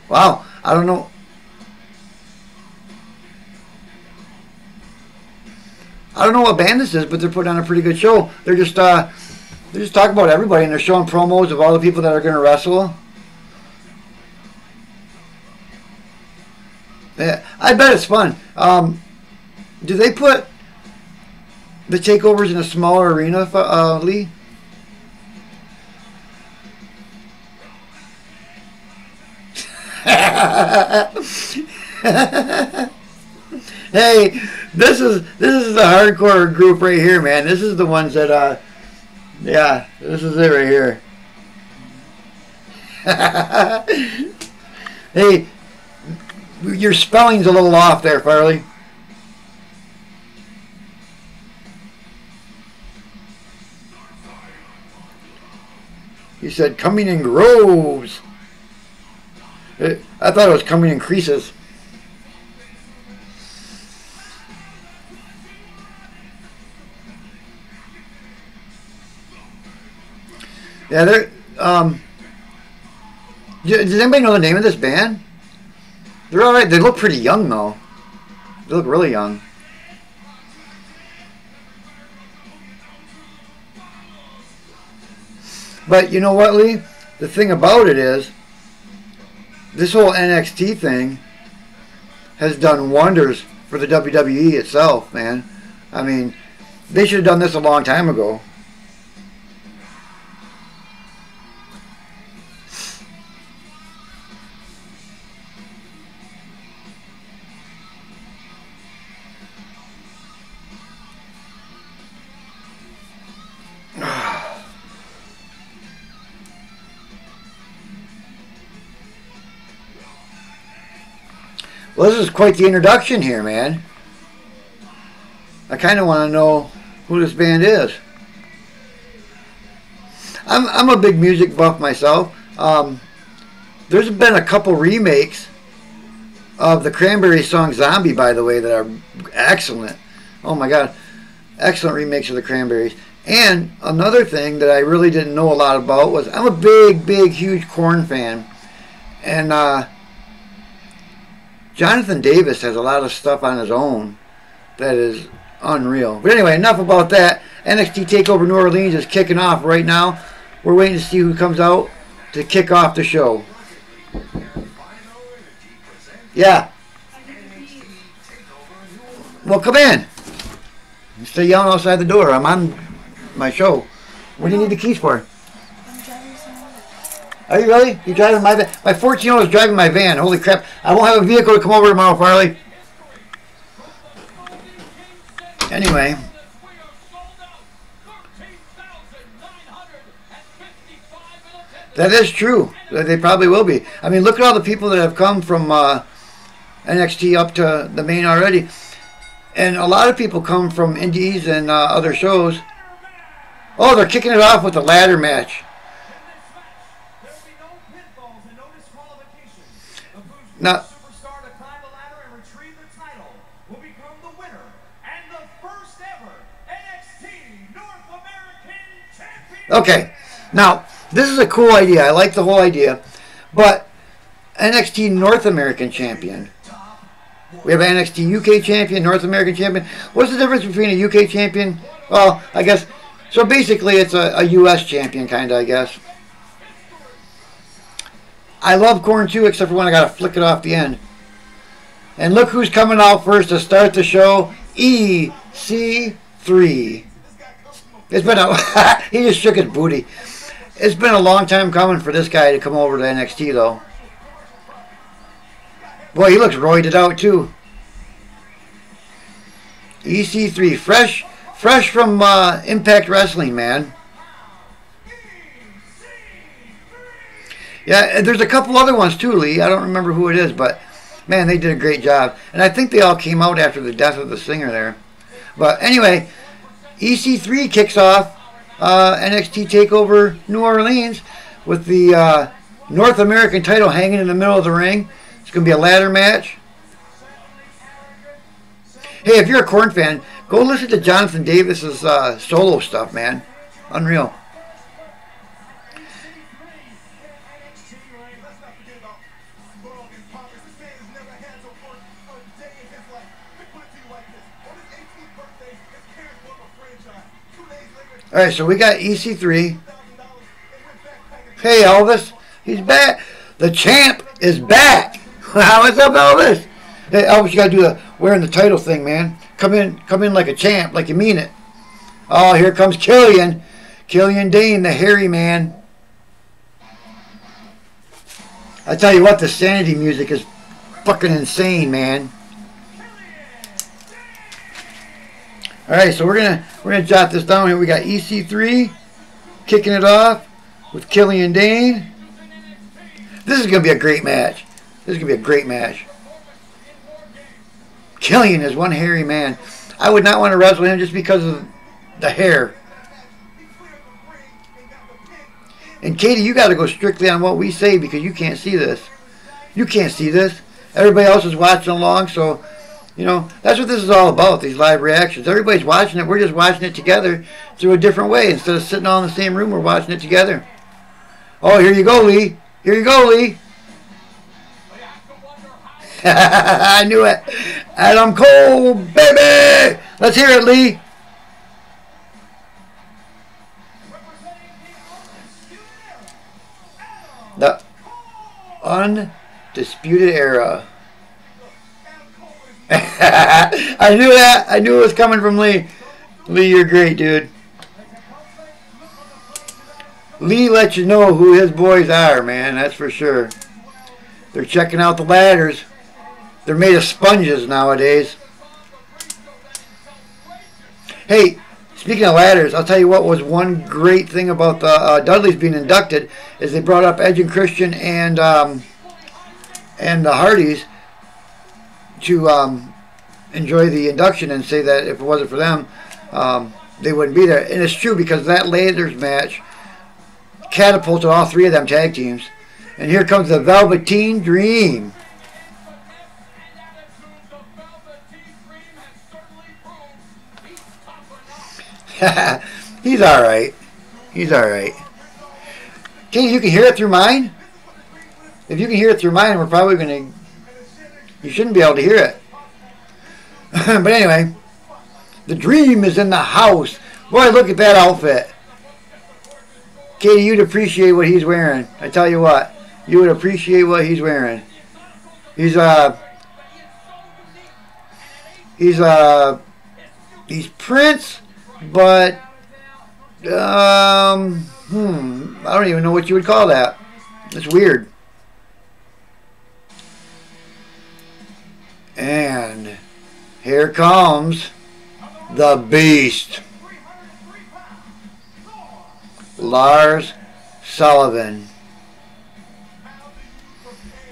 Wow, I don't know. I don't know what band this is, but they're putting on a pretty good show. They're just talking about everybody, and they're showing promos of all the people that are going to wrestle. Yeah, I bet it's fun. Do they put the takeovers in a smaller arena, Lee? Hey, this is the hardcore group right here, man. This is the ones that yeah, this is it right here. Hey, your spelling's a little off there, Farley. You said coming in groves. I thought it was coming in creases. Yeah, they're does anybody know the name of this band? They're alright. They look pretty young though. They look really young. But you know what, Lee? The thing about it is, this whole NXT thing has done wonders for the WWE itself, man. I mean, they should have done this a long time ago. Well, this is quite the introduction here, man. I kind of want to know who this band is. I'm a big music buff myself. There's been a couple remakes of the Cranberries song Zombie, by the way, that are excellent. Oh my God. Excellent remakes of the Cranberries. And another thing that I really didn't know a lot about was I'm a big, huge Korn fan. And Jonathan Davis has a lot of stuff on his own that is unreal. But anyway, enough about that. NXT Takeover New Orleans is kicking off right now. We're waiting to see who comes out to kick off the show. Yeah. Well, come in. Stay yelling outside the door. I'm on my show. What do you need the keys for? Are you really? You're driving my van? My 14-year-old is driving my van. Holy crap. I won't have a vehicle to come over tomorrow, Farley. Anyway. That is true. They probably will be. I mean, look at all the people that have come from NXT up to the main already. And a lot of people come from indies and other shows. Oh, they're kicking it off with a ladder match. Now, okay, now this is a cool idea. I like the whole idea, but NXT North American Champion. We have NXT UK Champion, North American Champion. What's the difference between a UK Champion? Well, I guess, so basically it's a US Champion kind of, I guess. I love Korn too, except for when I got to flick it off the end. And look who's coming out first to start the show. EC3. It's been a... he just shook his booty. It's been a long time coming for this guy to come over to NXT, though. Boy, he looks roided out, too. EC3. Fresh from Impact Wrestling, man. Yeah, there's a couple other ones too, Lee. I don't remember who it is, but man, they did a great job. And I think they all came out after the death of the singer there. But anyway, EC3 kicks off NXT Takeover New Orleans with the North American title hanging in the middle of the ring. It's going to be a ladder match. Hey, if you're a Korn fan, go listen to Jonathan Davis's solo stuff, man. Unreal. Alright, so we got EC3. Hey, Elvis. He's back. The champ is back. What's up, Elvis? Hey, Elvis, you got to do the wearing the title thing, man. Come in like a champ, like you mean it. Oh, here comes Killian. Killian Dane, the hairy man. I tell you what, the Sanity music is fucking insane, man. All right, so we're gonna jot this down here. We got EC3 kicking it off with Killian Dane. This is gonna be a great match. This is gonna be a great match. Killian is one hairy man. I would not want to wrestle him just because of the hair. And Katie, you got to go strictly on what we say because you can't see this. You can't see this. Everybody else is watching along, so, you know, that's what this is all about, these live reactions. Everybody's watching it. We're just watching it together through a different way. Instead of sitting all in the same room, we're watching it together. Oh, here you go, Lee. Here you go, Lee. I knew it. Adam Cole, baby. Let's hear it, Lee. The Undisputed Era. I knew that. I knew it was coming from Lee. Lee, you're great, dude. Lee lets you know who his boys are, man. That's for sure. They're checking out the ladders. They're made of sponges nowadays. Hey, speaking of ladders, I'll tell you what was one great thing about the Dudleys being inducted is they brought up Edge and Christian and the Hardys to enjoy the induction and say that if it wasn't for them, they wouldn't be there. And it's true because that ladders match catapulted all three of them tag teams. And here comes the Velveteen Dream. He's alright. He's alright. King, you can hear it through mine? If you can hear it through mine, we're probably going to... You shouldn't be able to hear it. But anyway, the Dream is in the house. Boy, look at that outfit. Katie, you'd appreciate what he's wearing. I tell you what. You would appreciate what he's wearing. He's Prince, but I don't even know what you would call that. It's weird. And here comes the Beast, Lars Sullivan.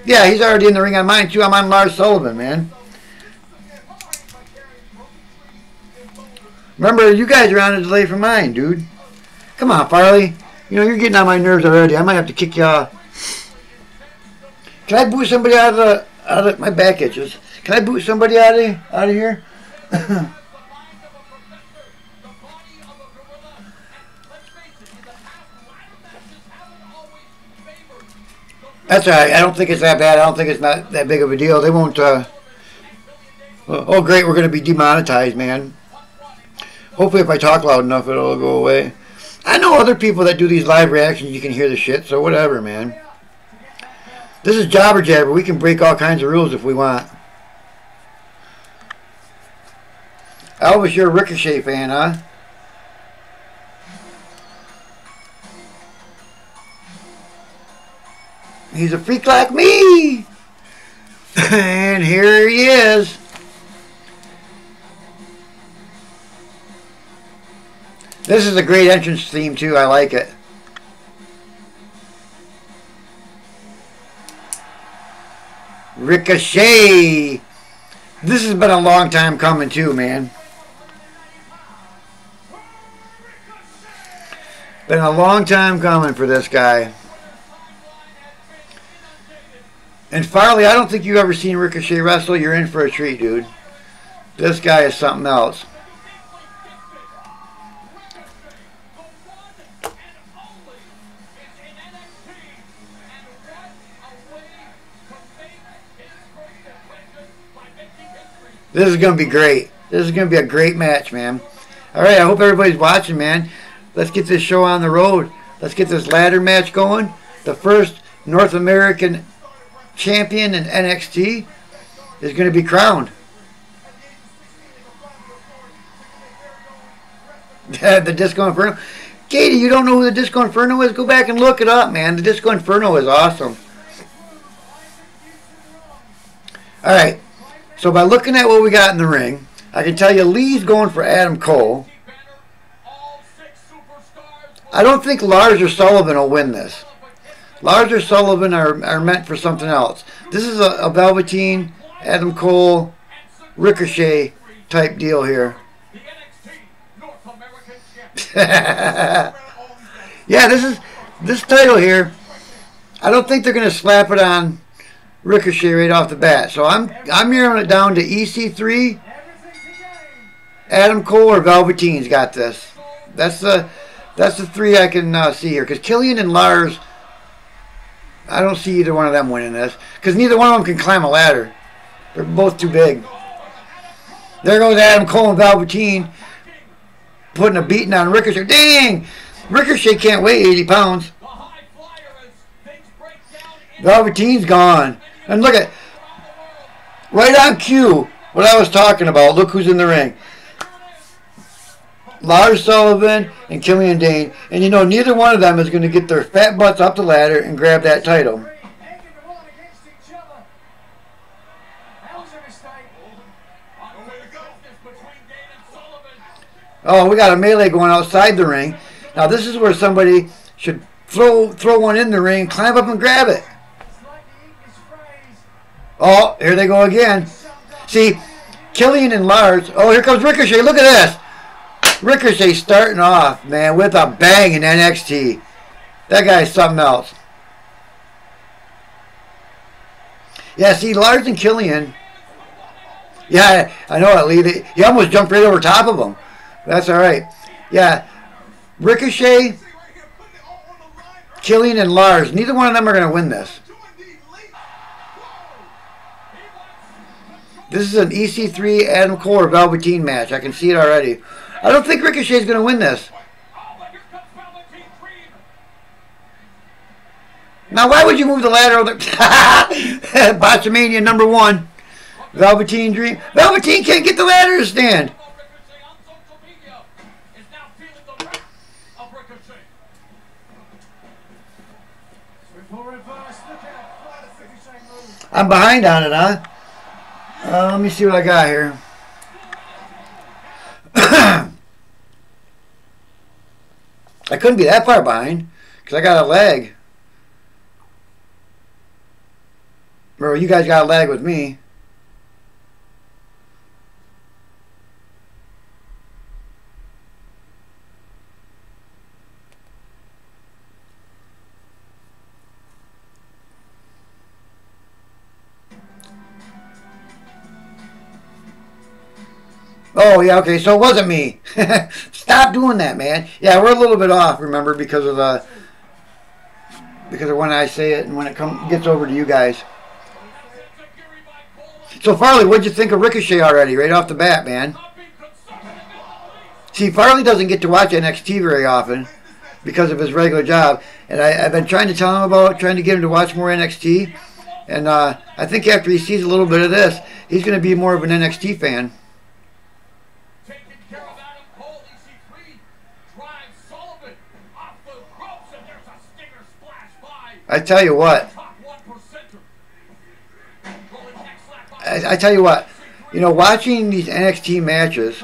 Yeah, he's already in the ring on mine too. I'm on Lars Sullivan, man. Remember, you guys are on a delay from mine, dude. Come on, Farley. You know, you're getting on my nerves already. I might have to kick you off. Can I boot somebody out of my back itches? Can I boot somebody out of here? That's all right. I don't think it's that bad. I don't think it's not that big of a deal. They won't... oh, great. We're going to be demonetized, man. Hopefully if I talk loud enough, it'll go away. I know other people that do these live reactions, you can hear the shit, so whatever, man. This is Jobber Jabber. We can break all kinds of rules if we want. Elvis, you're a Ricochet fan, huh? He's a freak like me! And here he is. This is a great entrance theme too. I like it. Ricochet. This has been a long time coming too, man. Been a long time coming for this guy. And Farley, I don't think you've ever seen Ricochet wrestle. You're in for a treat, dude. This guy is something else. This is going to be great. This is going to be a great match, man. All right, I hope everybody's watching, man. Let's get this show on the road. Let's get this ladder match going. The first North American champion in NXT is going to be crowned. The Disco Inferno. Katie, you don't know who the Disco Inferno is? Go back and look it up, man. The Disco Inferno is awesome. Alright, so by looking at what we got in the ring, I can tell you Lee's going for Adam Cole. I don't think Lars or Sullivan will win this. Lars or Sullivan are meant for something else. This is a Velveteen, Adam Cole, Ricochet type deal here. Yeah, this title here. I don't think they're going to slap it on Ricochet right off the bat. So I'm narrowing it down to EC3, Adam Cole, or Velveteen's got this. That's the three I can see here. Because Killian and Lars, I don't see either one of them winning this. Because neither one of them can climb a ladder. They're both too big. There goes Adam Cole and Velveteen putting a beating on Ricochet. Dang! Ricochet can't weigh 80 pounds. Velveteen's gone. And look at, right on cue, what I was talking about. Look who's in the ring. Lars Sullivan and Killian Dane. And you know, neither one of them is going to get their fat butts up the ladder and grab that title. Oh, we got a melee going outside the ring. Now this is where somebody should throw one in the ring, climb up and grab it. Oh, here they go again. See, Killian and Lars. Oh, here comes Ricochet. Look at this. Ricochet starting off, man, with a bang in NXT. That guy's something else. Yeah, see, Lars and Killian. Yeah, I know it, Lee. He almost jumped right over top of him. That's all right. Yeah, Ricochet, Killian, and Lars. Neither one of them are going to win this. This is an EC3 Adam Cole or Velveteen match. I can see it already. I don't think Ricochet's going to win this. Now, why would you move the ladder over? Botchamania #1. Velveteen Dream. Velveteen can't get the ladder to stand. I'm behind on it, huh? Let me see what I got here. I couldn't be that far behind because I got a lag. Or you guys got a lag with me. Oh, yeah, okay, so it wasn't me. Stop doing that, man. Yeah, we're a little bit off, remember, because of when I say it and when it gets over to you guys. So, Farley, what'd you think of Ricochet already, right off the bat, man? See, Farley doesn't get to watch NXT very often because of his regular job, and I've been trying to tell him about trying to get him to watch more NXT, and I think after he sees a little bit of this, he's going to be more of an NXT fan. I tell you what. I tell you what. You know, watching these NXT matches,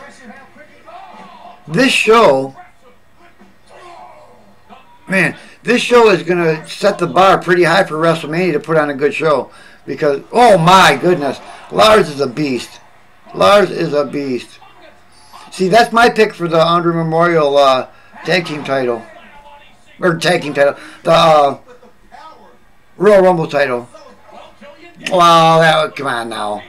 this show, man, this show is going to set the bar pretty high for WrestleMania to put on a good show. Because, oh my goodness, Lars is a beast. Lars is a beast. See, that's my pick for the Andre Memorial Tag Team title. Or Tag Team title. The Royal Rumble title. Wow, that come on now.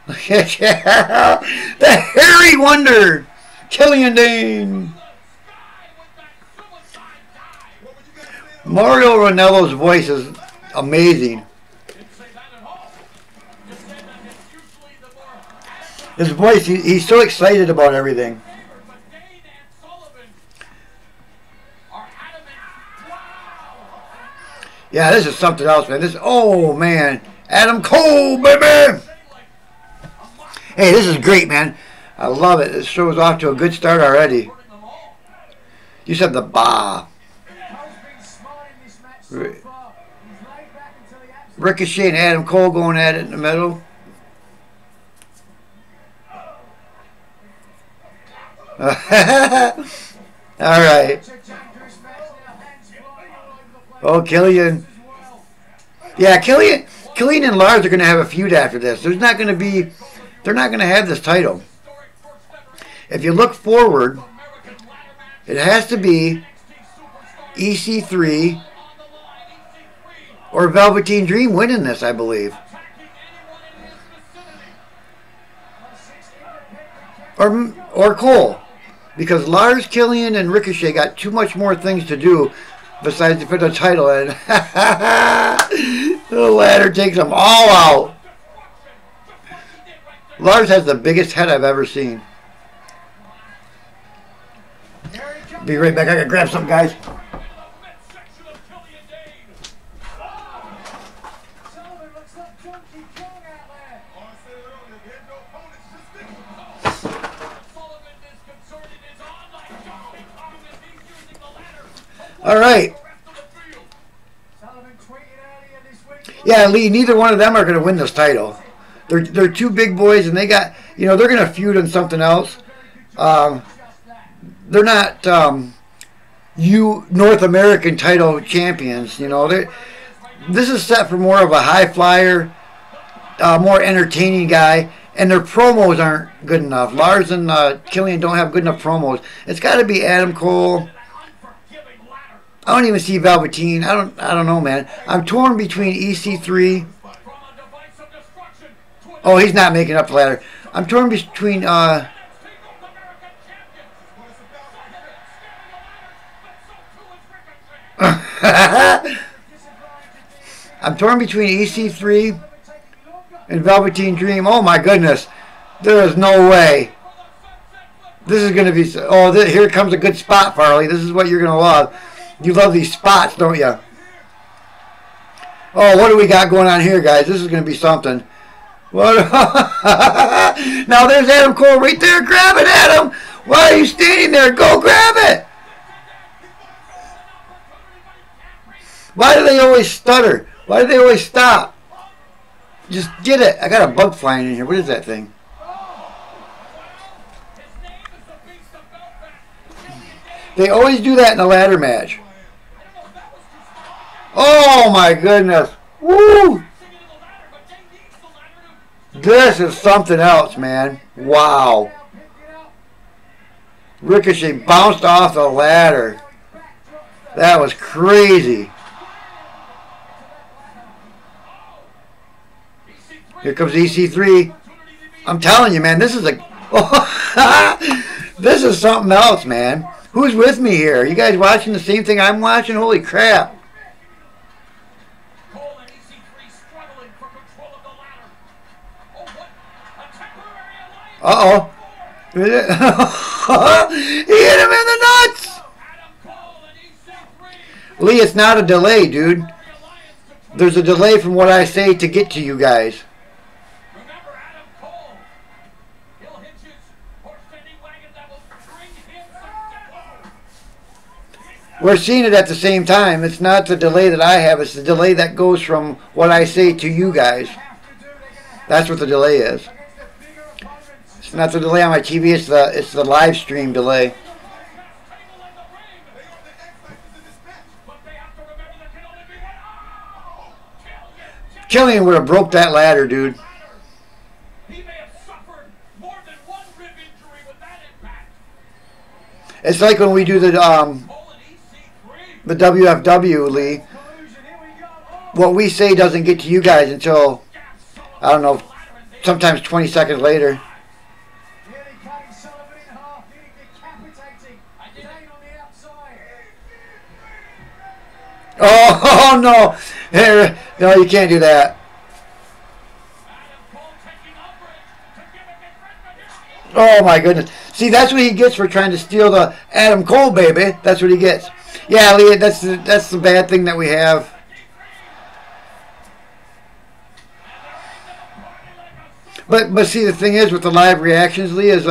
The Hairy Wonder, Killian Dane. Mario Ranello's voice is amazing. His voice, he's so excited about everything. Yeah, this is something else, man. Oh, man. Adam Cole, baby! Hey, this is great, man. I love it. This show's off to a good start already. You said the bah. Ricochet and Adam Cole going at it in the middle. Alright. Oh, Killian. Yeah, Killian and Lars are going to have a feud after this. They're not going to have this title. If you look forward, it has to be EC3 or Velveteen Dream winning this, I believe. Or Cole. Because Lars, Killian, and Ricochet got too much more things to do besides to put the title in. The ladder takes them all out. Lars has the biggest head I've ever seen. Be right back. I gotta grab something, guys. All right. Yeah, Lee, neither one of them are going to win this title. They're two big boys, and they got, they're going to feud on something else. They're not North American title champions. This is set for more of a high flyer, more entertaining guy, and their promos aren't good enough. Lars and Killian don't have good enough promos. It's got to be Adam Cole. I don't even see Velveteen. I don't know, man. I'm torn between EC3. Oh, he's not making up the ladder. I'm torn between I'm torn between EC3 and Velveteen Dream. Oh my goodness. There is no way. This is going to be... Oh, here comes a good spot, Farley. This is what you're going to love. You love these spots, don't you? Oh, what do we got going on here, guys? This is going to be something. What? Now there's Adam Cole right there. Grab it, Adam. Why are you standing there? Go grab it. Why do they always stutter? Why do they always stop? Just get it. I got a bug flying in here. What is that thing? They always do that in a ladder match. Oh my goodness. Woo! This is something else, man. Wow. Ricochet bounced off the ladder. That was crazy. Here comes EC3. I'm telling you, man, this is this is something else, man. Who's with me here? You guys watching the same thing I'm watching? Holy crap. Uh-oh. He hit him in the nuts. Lee, it's not a delay, dude. There's a delay from what I say to get to you guys. We're seeing it at the same time. It's not the delay that I have. It's the delay that goes from what I say to you guys. That's what the delay is. It's not the delay on my TV. It's the live stream delay. Killian would have broke that ladder, dude. It's like when we do the WFW, Lee. What we say doesn't get to you guys until, I don't know, sometimes 20 seconds later. Oh, no. No, you can't do that. Oh, my goodness. See, that's what he gets for trying to steal the Adam Cole, baby. That's what he gets. Yeah, Lee, that's the bad thing that we have. But see, the thing is with the live reactions, Lee, is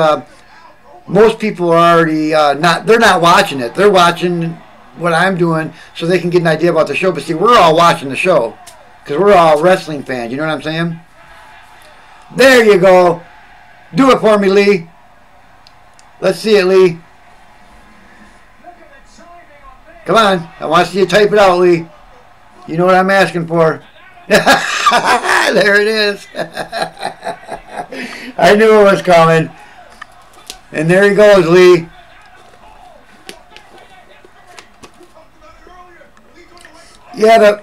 most people are already they're not watching it. They're watching what I'm doing so they can get an idea about the show. But see, we're all watching the show because we're all wrestling fans. You know what I'm saying? There you go. Do it for me, Lee. Let's see it, Lee. Come on. I want to see you type it out, Lee. You know what I'm asking for. There it is. I knew it was coming. And there he goes, Lee. Yeah,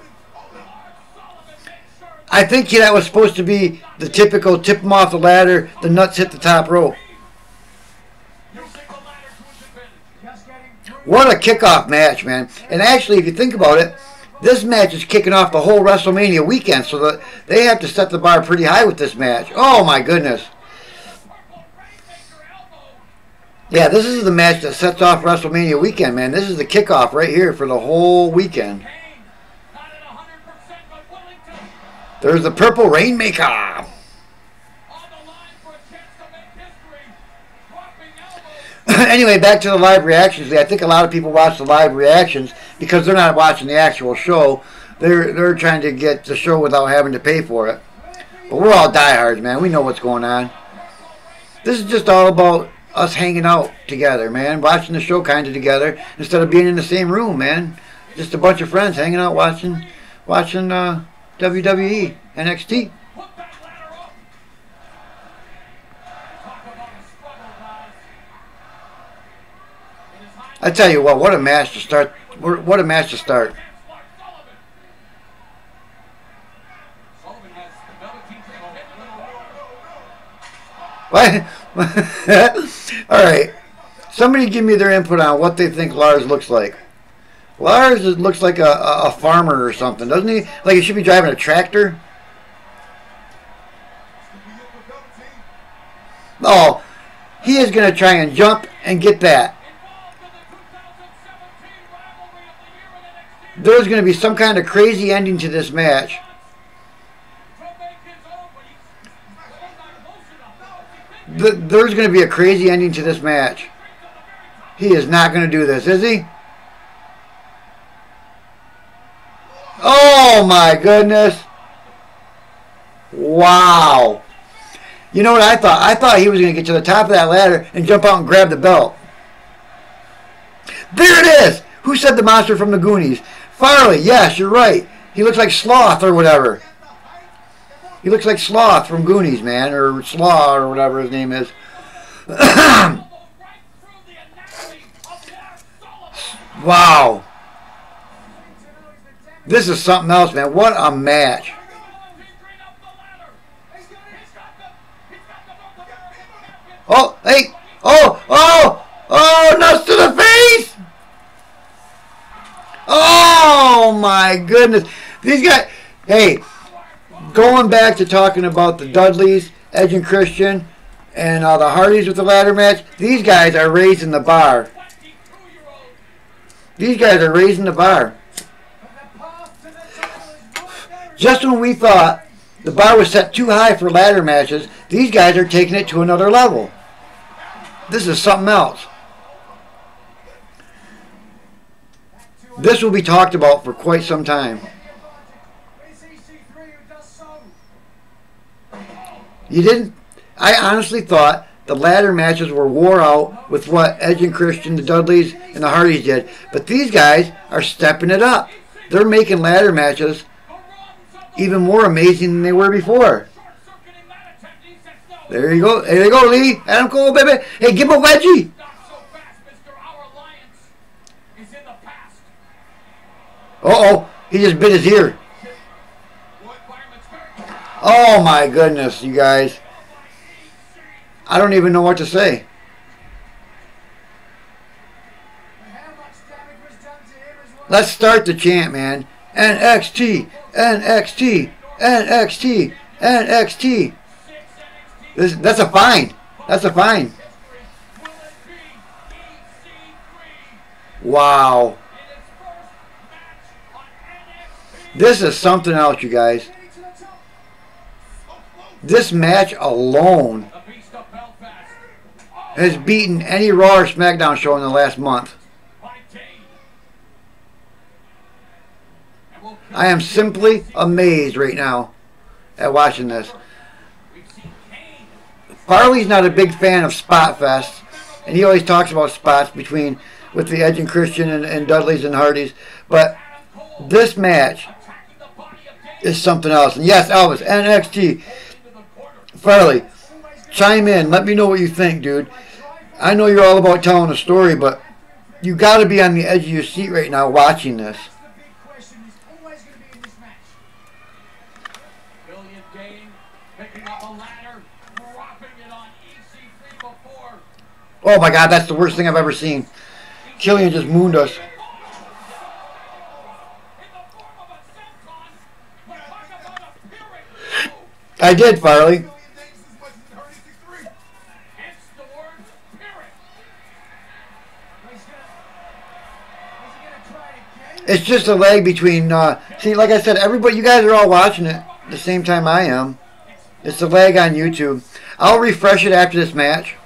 I think that was supposed to be the typical tip him off the ladder, the nuts hit the top rope. What a kickoff match, man. And actually, if you think about it, this match is kicking off the whole WrestleMania weekend, so that they have to set the bar pretty high with this match. Oh, my goodness. Yeah, this is the match that sets off WrestleMania weekend, man. This is the kickoff right here for the whole weekend. There's the Purple Rainmaker. Anyway, back to the live reactions. I think a lot of people watch the live reactions because they're not watching the actual show. They're trying to get the show without having to pay for it. But we're all diehards, man. We know what's going on. This is just all about us hanging out together, man. Watching the show kind of together instead of being in the same room, man. Just a bunch of friends hanging out watching WWE, NXT. I tell you what a match to start. What a match to start. What? Alright. Somebody give me their input on what they think Lars looks like. Lars looks like a farmer or something, doesn't he? Like he should be driving a tractor. Oh, he is going to try and jump and get that. There's going to be some kind of crazy ending to this match. There's going to be a crazy ending to this match. He is not going to do this, is he? Oh my goodness. Wow. You know what I thought? I thought he was going to get to the top of that ladder and jump out and grab the belt. There it is! Who said the monster from the Goonies? Farley, yes, you're right. He looks like Sloth or whatever. He looks like Sloth from Goonies, man, or Slaw or whatever his name is. Wow. This is something else, man. What a match. Oh, hey. Oh, nuts to the face. Oh, my goodness. These guys, hey, going back to talking about the Dudleys, Edge and Christian, and the Hardys with the ladder match, these guys are raising the bar. These guys are raising the bar. Just when we thought the bar was set too high for ladder matches, these guys are taking it to another level. This is something else. This will be talked about for quite some time. You didn't... I honestly thought the ladder matches were wore out with what Edge and Christian, the Dudleys, and the Hardys did. But these guys are stepping it up. They're making ladder matches even more amazing than they were before. There you go. There you go, Lee. Adam Cole, baby. Hey, give him a wedgie. Uh-oh. He just bit his ear. Oh, my goodness, you guys. I don't even know what to say. Let's start the chant, man. NXT, NXT, NXT, NXT. That's a fine. That's a fine. Wow. This is something else, you guys. This match alone has beaten any Raw or SmackDown show in the last month. I am simply amazed right now at watching this. Farley's not a big fan of Spot Fest, and he always talks about spots with the Edge and Christian and Dudley's and Hardys, but this match is something else. And yes, Elvis, NXT, Farley, chime in. Let me know what you think, dude. I know you're all about telling a story, but you got to be on the edge of your seat right now watching this. Oh my God, that's the worst thing I've ever seen. Killian just mooned us. I did, Farley. It's just a lag between, see, like I said, everybody, you guys are all watching it at the same time I am. It's a lag on YouTube. I'll refresh it after this match,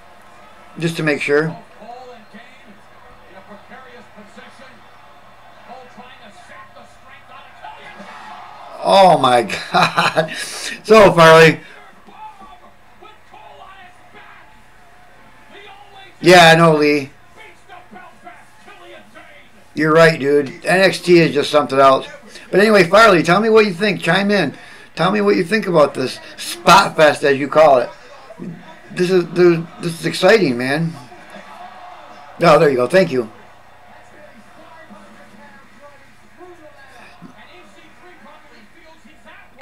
just to make sure. Oh my God. So, Farley. Yeah, I know, Lee. You're right, dude. NXT is just something else. But anyway, Farley, tell me what you think. Chime in. Tell me what you think about this Spot Fest, as you call it. This is exciting, man. Oh, there you go. Thank you.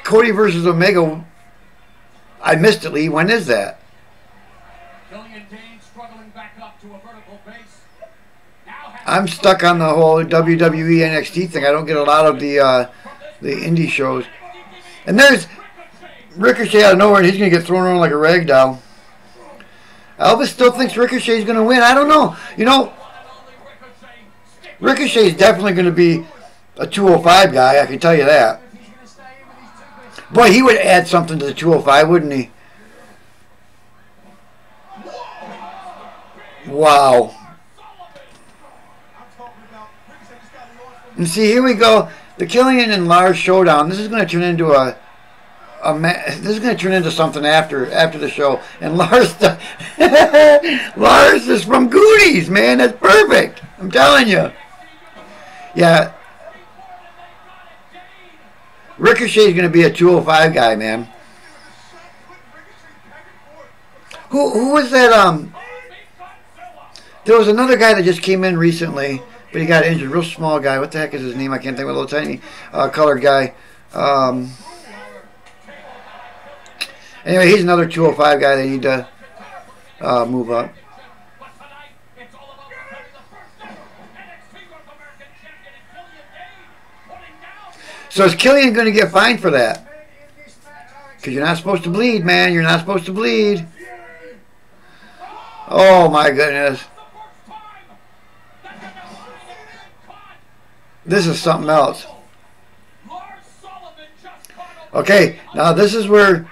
Cody versus Omega. I missed it, Lee. When is that? I'm stuck on the whole WWE NXT thing. I don't get a lot of the indie shows. And there's Ricochet out of nowhere, and he's going to get thrown around like a rag doll. Elvis still thinks Ricochet's going to win. I don't know. You know, Ricochet's definitely going to be a 205 guy. I can tell you that. Boy, he would add something to the 205, wouldn't he? Wow. And see, here we go. The Killian and Lars showdown. This is going to turn into this is going to turn into something after the show. And Lars Lars is from Goonies, man. That's perfect. I'm telling you. Yeah. Ricochet's going to be a 205 guy, man. Who was that? There was another guy that just came in recently, but he got injured. Real small guy. What the heck is his name? I can't think of. A little tiny colored guy. Anyway, he's another 205 guy they need to move up. So is Killian going to get fined for that? Because you're not supposed to bleed, man. You're not supposed to bleed. Oh, my goodness. This is something else. Okay, now this is where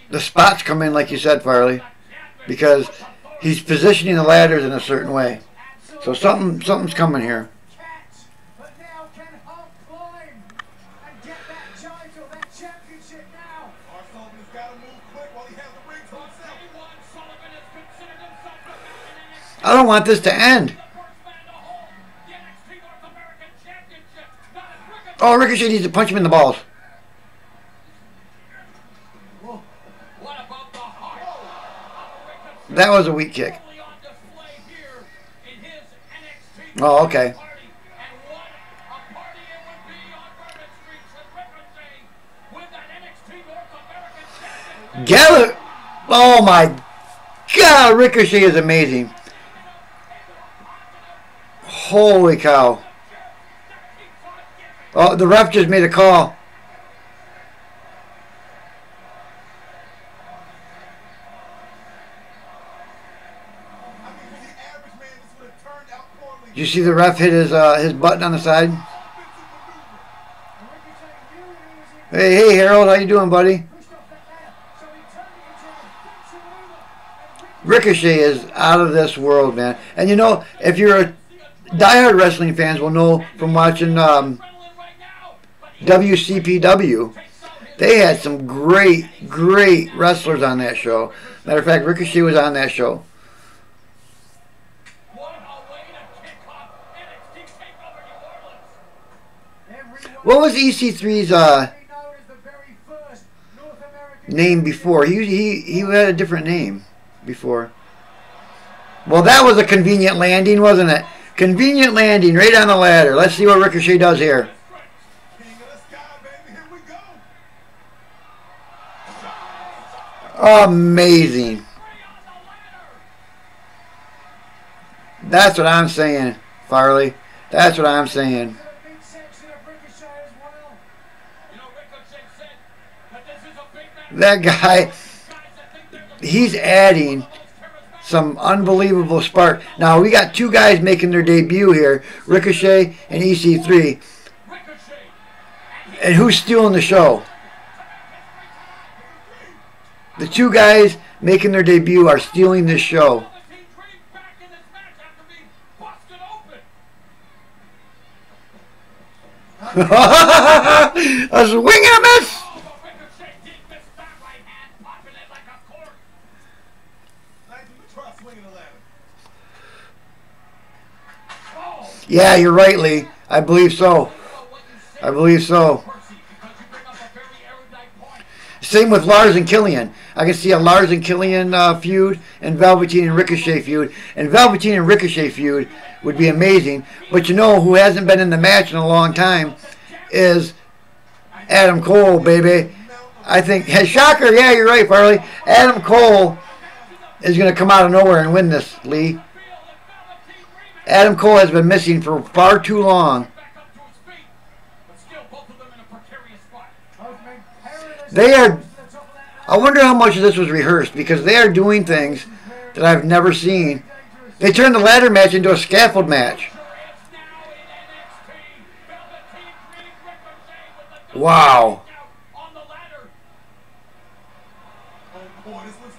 the spots come in, like you said, Farley. Because he's positioning the ladders in a certain way. So something's coming here. I don't want this to end. Oh, Ricochet needs to punch him in the balls. That was a weak kick. Oh, okay. Gallagher. Oh my God, Ricochet is amazing. Holy cow. Oh, the ref just made a call. Did you see the ref hit his button on the side? Hey, Harold, how you doing, buddy? Ricochet is out of this world, man. And you know, if you're a diehard wrestling fans will know from watching WCPW, they had some great wrestlers on that show. Matter of fact, Ricochet was on that show. What was EC3's name before? He had a different name before. Well, that was a convenient landing, wasn't it? Convenient landing right on the ladder. Let's see what Ricochet does here. Amazing. That's what I'm saying, Farley. That's what I'm saying. That guy, he's adding some unbelievable spark. Now, we got two guys making their debut here, Ricochet and EC3. And who's stealing the show? The two guys making their debut are stealing this show. A swing and a miss! Yeah, you're right, Lee. I believe so. I believe so. Same with Lars and Killian. I can see a Lars and Killian feud and Velveteen and Ricochet feud. And Velveteen and Ricochet feud would be amazing. But you know who hasn't been in the match in a long time is Adam Cole, baby. I think, hey, shocker, yeah, you're right, Farley. Adam Cole is going to come out of nowhere and win this, Lee. Adam Cole has been missing for far too long. They are, I wonder how much of this was rehearsed, because they are doing things that I've never seen. They turned the ladder match into a scaffold match. Wow.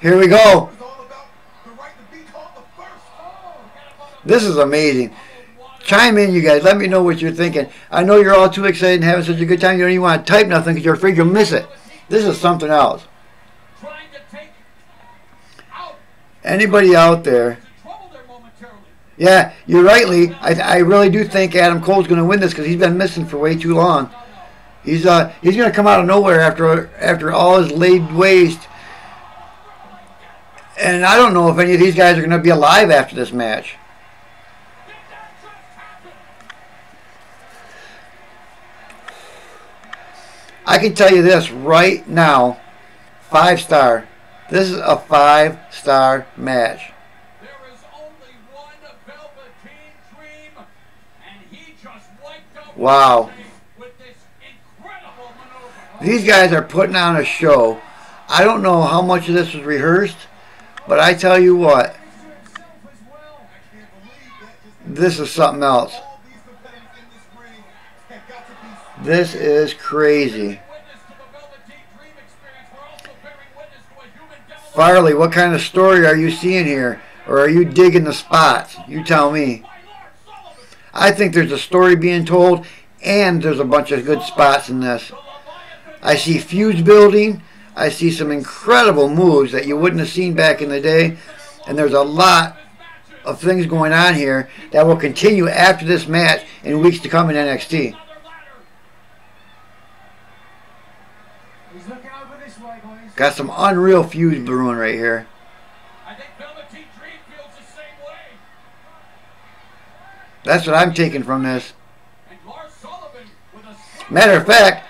Here we go. This is amazing. Chime in, you guys. Let me know what you're thinking. I know you're all too excited and having such a good time. You don't even want to type nothing because you're afraid you'll miss it. This is something else. Anybody out there? Yeah, you're right, Lee. I really do think Adam Cole's going to win this because he's been missing for way too long. He's going to come out of nowhere after all his laid waste. And I don't know if any of these guys are going to be alive after this match. I can tell you this right now, 5-star. This is a 5-star match. There is only one Velveteen Dream, and he just wiped out wow. with this incredible maneuver. These guys are putting on a show. I don't know how much of this was rehearsed, but I tell you what, this is something else. This is crazy. Farley, what kind of story are you seeing here? Or are you digging the spots? You tell me. I think there's a story being told, and there's a bunch of good spots in this. I see feuds building. I see some incredible moves that you wouldn't have seen back in the day. And there's a lot of things going on here that will continue after this match in weeks to come in NXT. Got some unreal feuds brewing right here. I think Velveteen Dream feels the same way. That's what I'm taking from this. And Lars Sullivan with a Matter of fact,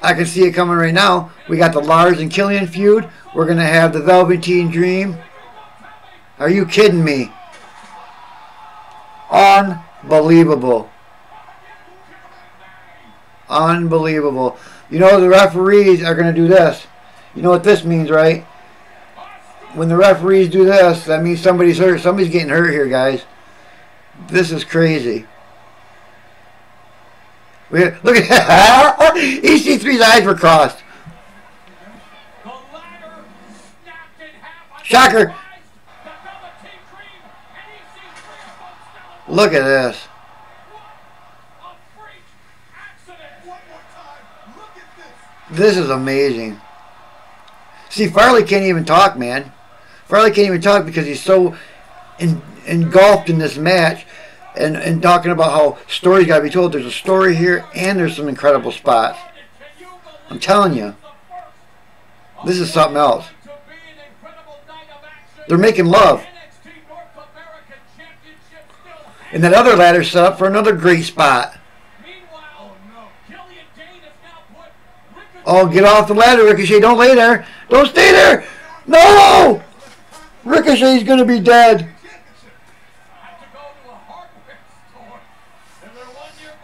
I can see it coming right now. We got the Lars and Killian feud. We're going to have the Velveteen Dream. Are you kidding me? Unbelievable. Unbelievable. You know the referees are going to do this. You know what this means, right? When the referees do this, that means somebody's hurt. Somebody's getting hurt here, guys. This is crazy. Look at that. EC3's eyes were crossed. Shocker. Look at this. This is amazing. See, Farley can't even talk, man. Farley can't even talk because he's so engulfed in this match and talking about how stories got to be told. There's a story here and there's some incredible spots. I'm telling you. This is something else. They're making love. And that other ladder set up for another great spot. Oh, get off the ladder, Ricochet. Don't lay there. Don't stay there. No! Ricochet's going to be dead.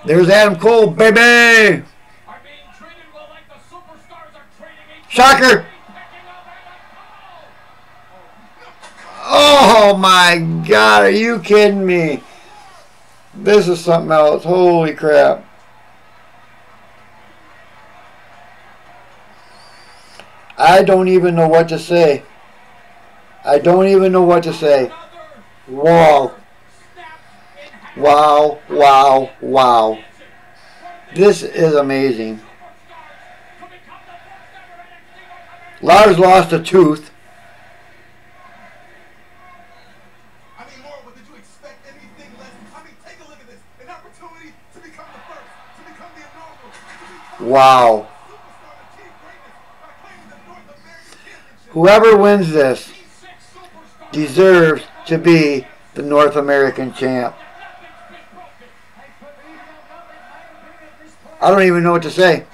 There's Adam Cole, baby. Shocker. Oh, my God. Are you kidding me? This is something else. Holy crap. I don't even know what to say. I don't even know what to say. Wow. Wow, wow, wow. This is amazing. Lars lost a tooth. I mean, Laura, but did you expect anything less? I mean, take a look at this. An opportunity to become the first, to become the abnormal, to become Wow. Whoever wins this deserves to be the North American champ. I don't even know what to say.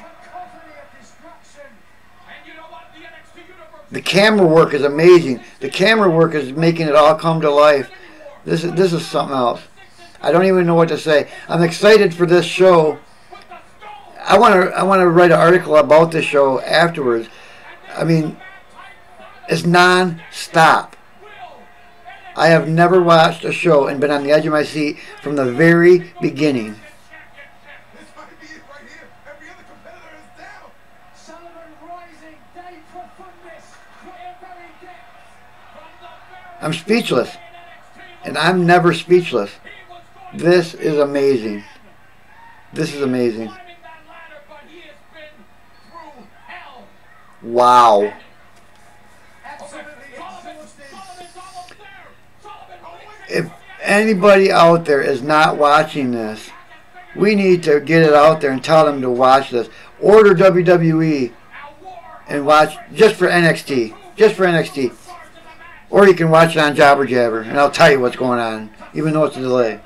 The camera work is amazing. The camera work is making it all come to life. This is something else. I don't even know what to say. I'm excited for this show. I want to write an article about this show afterwards. I mean, it's non-stop. I have never watched a show and been on the edge of my seat from the very beginning. I'm speechless. And I'm never speechless. This is amazing. This is amazing. Wow. If anybody out there is not watching this, we need to get it out there and tell them to watch this. Order WWE and watch just for NXT. Just for NXT. Or you can watch it on Jobber Jabber, and I'll tell you what's going on, even though it's a delay.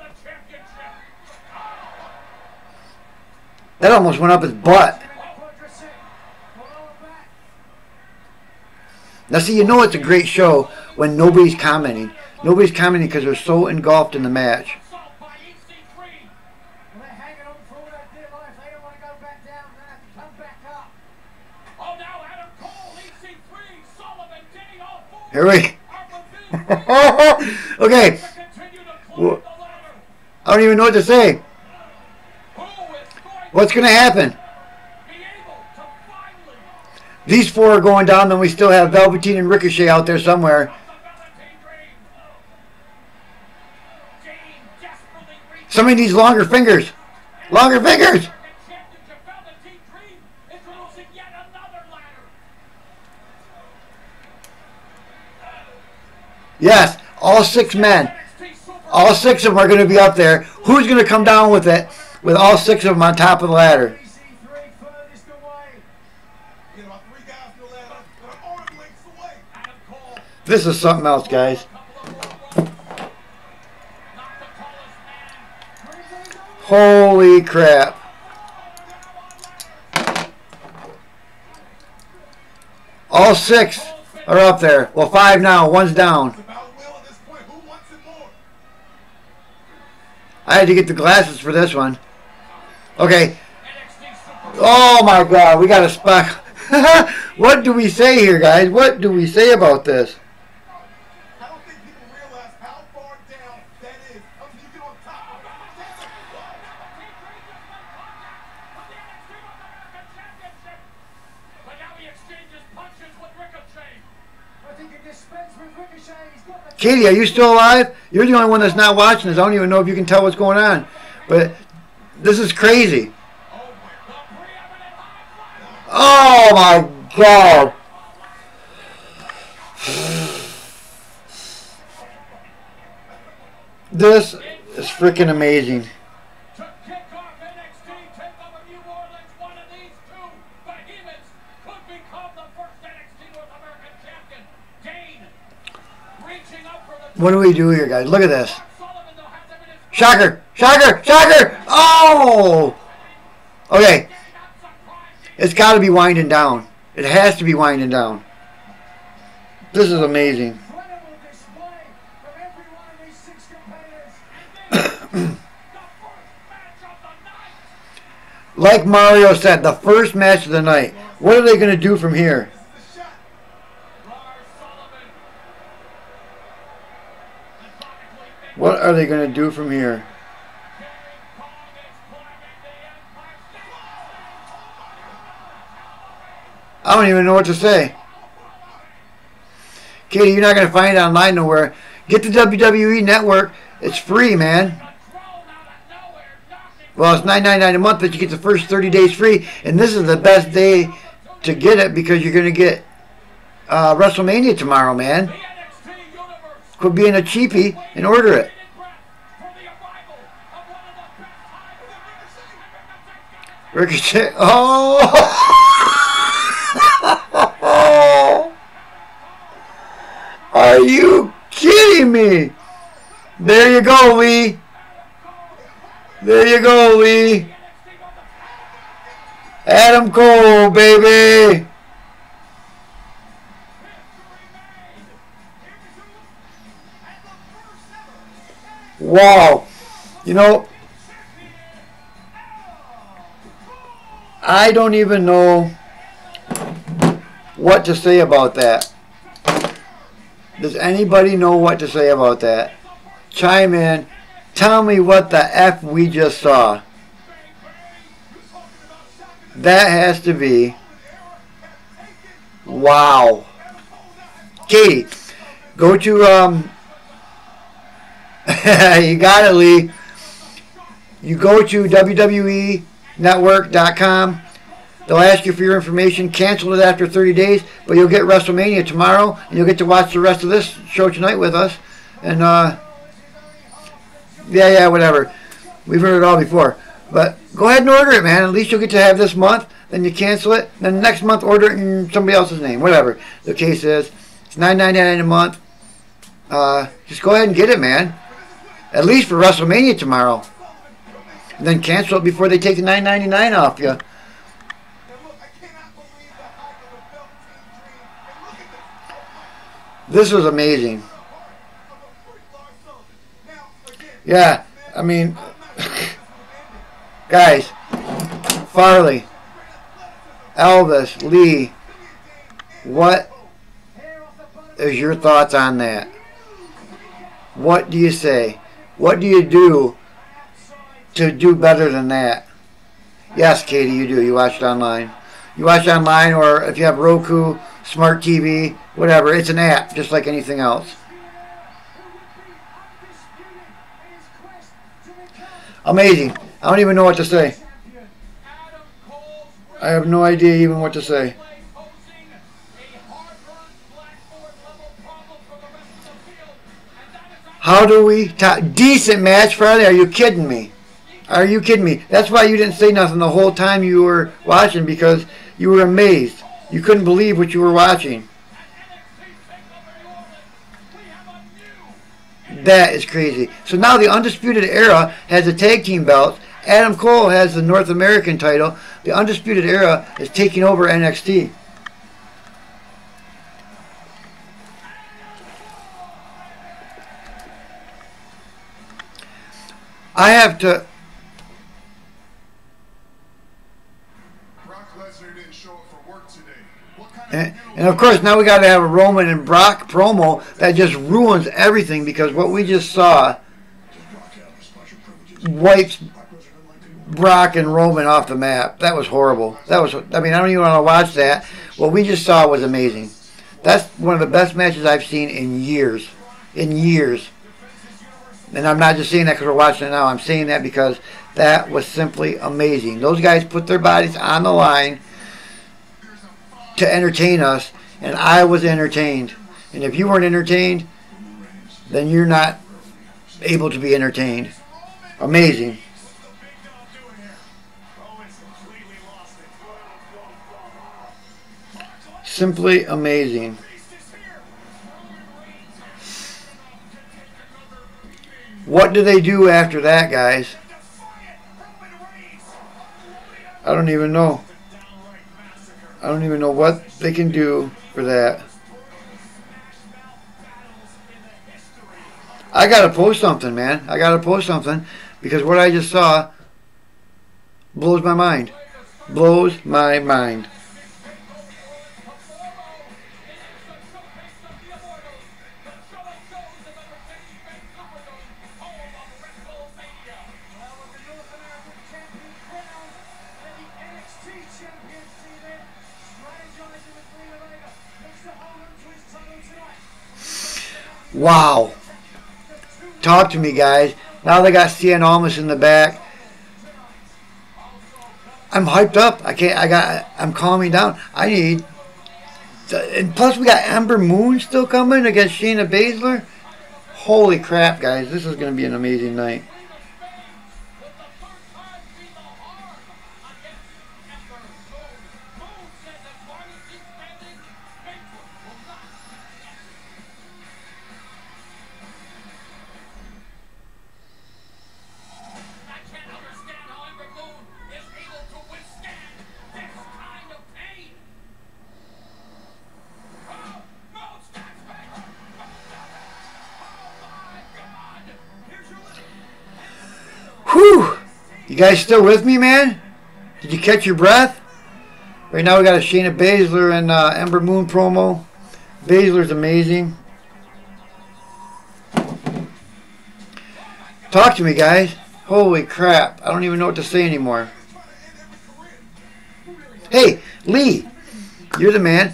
That almost went up his butt. Now see, you know it's a great show when nobody's commenting. Nobody's commenting because they're so engulfed in the match. Here we okay. I don't even know what to say. What's going to happen? These four are going down, then we still have Velveteen and Ricochet out there somewhere. Somebody needs longer fingers. Longer fingers! Yes, all 6 men. All 6 of them are going to be up there. Who's going to come down with it? With all 6 of them on top of the ladder. This is something else, guys. Holy crap. All 6 are up there. Well, 5 now. 1's down. I had to get the glasses for this one. Okay. Oh my God. We got a spot. What do we say here, guys? What do we say about this? Katie, are you still alive? You're the only one that's not watching this. I don't even know if you can tell what's going on. But this is crazy. Oh my God. This is freaking amazing. To kick off NXT Takeover New Orleans, one of these two behemoths could become the first NXT North American champion. Kane reaching up for the... What do we do here, guys? Look at this. Sullivan, though, has him in his... Shocker! Shocker! Shocker! Oh! Okay. It's got to be winding down. It has to be winding down. This is amazing. Incredible display from every one of these 6 competitors. Like Mario said, the first match of the night. What are they going to do from here? What are they going to do from here? I don't even know what to say. Katie, you're not going to find it online nowhere. Get the WWE Network. It's free, man. Well, it's $9.99 a month, but you get the first 30 days free. And this is the best day to get it because you're going to get WrestleMania tomorrow, man. Quit being a cheapie and order it. Ricochet. Oh! Are you kidding me? There you go, Lee. There you go, Lee. Adam Cole, baby. Wow. You know, I don't even know what to say about that. Does anybody know what to say about that? Chime in. Tell me what the F we just saw. That has to be. Wow. Katie, go to, you got it, Lee. You go to WWEnetwork.com. They'll ask you for your information. Cancel it after 30 days, but you'll get WrestleMania tomorrow, and you'll get to watch the rest of this show tonight with us. And, yeah, whatever. We've heard it all before. But go ahead and order it, man. At least you'll get to have this month. Then you cancel it. Then next month, order it in somebody else's name. Whatever the case is. It's $9.99 a month. Just go ahead and get it, man. At least for WrestleMania tomorrow. And then cancel it before they take the $9.99 off you. This is amazing. Yeah, I mean, guys, Farley, Elvis, Lee, what is your thoughts on that? What do you say? What do you do to do better than that? Yes, Katie, you do. You watch it online. You watch it online, or if you have Roku, Smart TV, whatever, it's an app, just like anything else. Amazing. I don't even know what to say. I have no idea even what to say. How do we decent match Friday? Are you kidding me? Are you kidding me? That's why you didn't say nothing the whole time you were watching, because you were amazed. You couldn't believe what you were watching. That is crazy. So now the Undisputed Era has the tag team belts. Adam Cole has the North American title. The Undisputed Era is taking over NXT. I have to... And of course, now we got to have a Roman and Brock promo that just ruins everything, because what we just saw wipes Brock and Roman off the map. That was horrible. That was, I mean, I don't even want to watch that. What we just saw was amazing. That's one of the best matches I've seen in years. in years. And I'm not just saying that because we're watching it now. I'm saying that because that was simply amazing. Those guys put their bodies on the line to entertain us, and I was entertained. And if you weren't entertained, then you're not able to be entertained. Amazing. Simply amazing. What do they do after that, guys? I don't even know. I don't even know what they can do for that. I gotta post something, man. I gotta post something because what I just saw blows my mind. Blows my mind. Wow. Talk to me, guys. Now they got Cien Almas in the back. I'm hyped up. I'm calming down. I need, and plus we got Ember Moon still coming against Shayna Baszler. Holy crap, guys. This is going to be an amazing night. Whew! You guys still with me, man? Did you catch your breath? Right now we got a Shayna Baszler and Ember Moon promo. Baszler's amazing. Talk to me, guys. Holy crap. I don't even know what to say anymore. Hey, Lee. You're the man.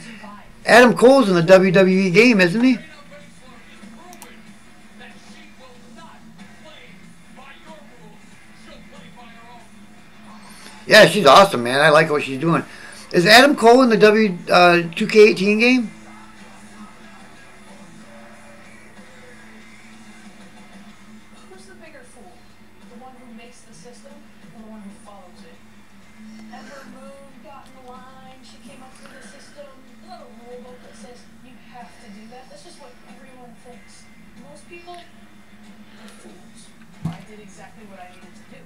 Adam Cole's in the WWE game, isn't he? Yeah, she's awesome, man. I like what she's doing. Is Adam Cole in the 2K18 game? Who's the bigger fool? The one who makes the system or the one who follows it? Ember Moon got in the line. She came up through the system. A little rule book that says you have to do that. That's just what everyone thinks. Most people are fools. I did exactly what I needed to do.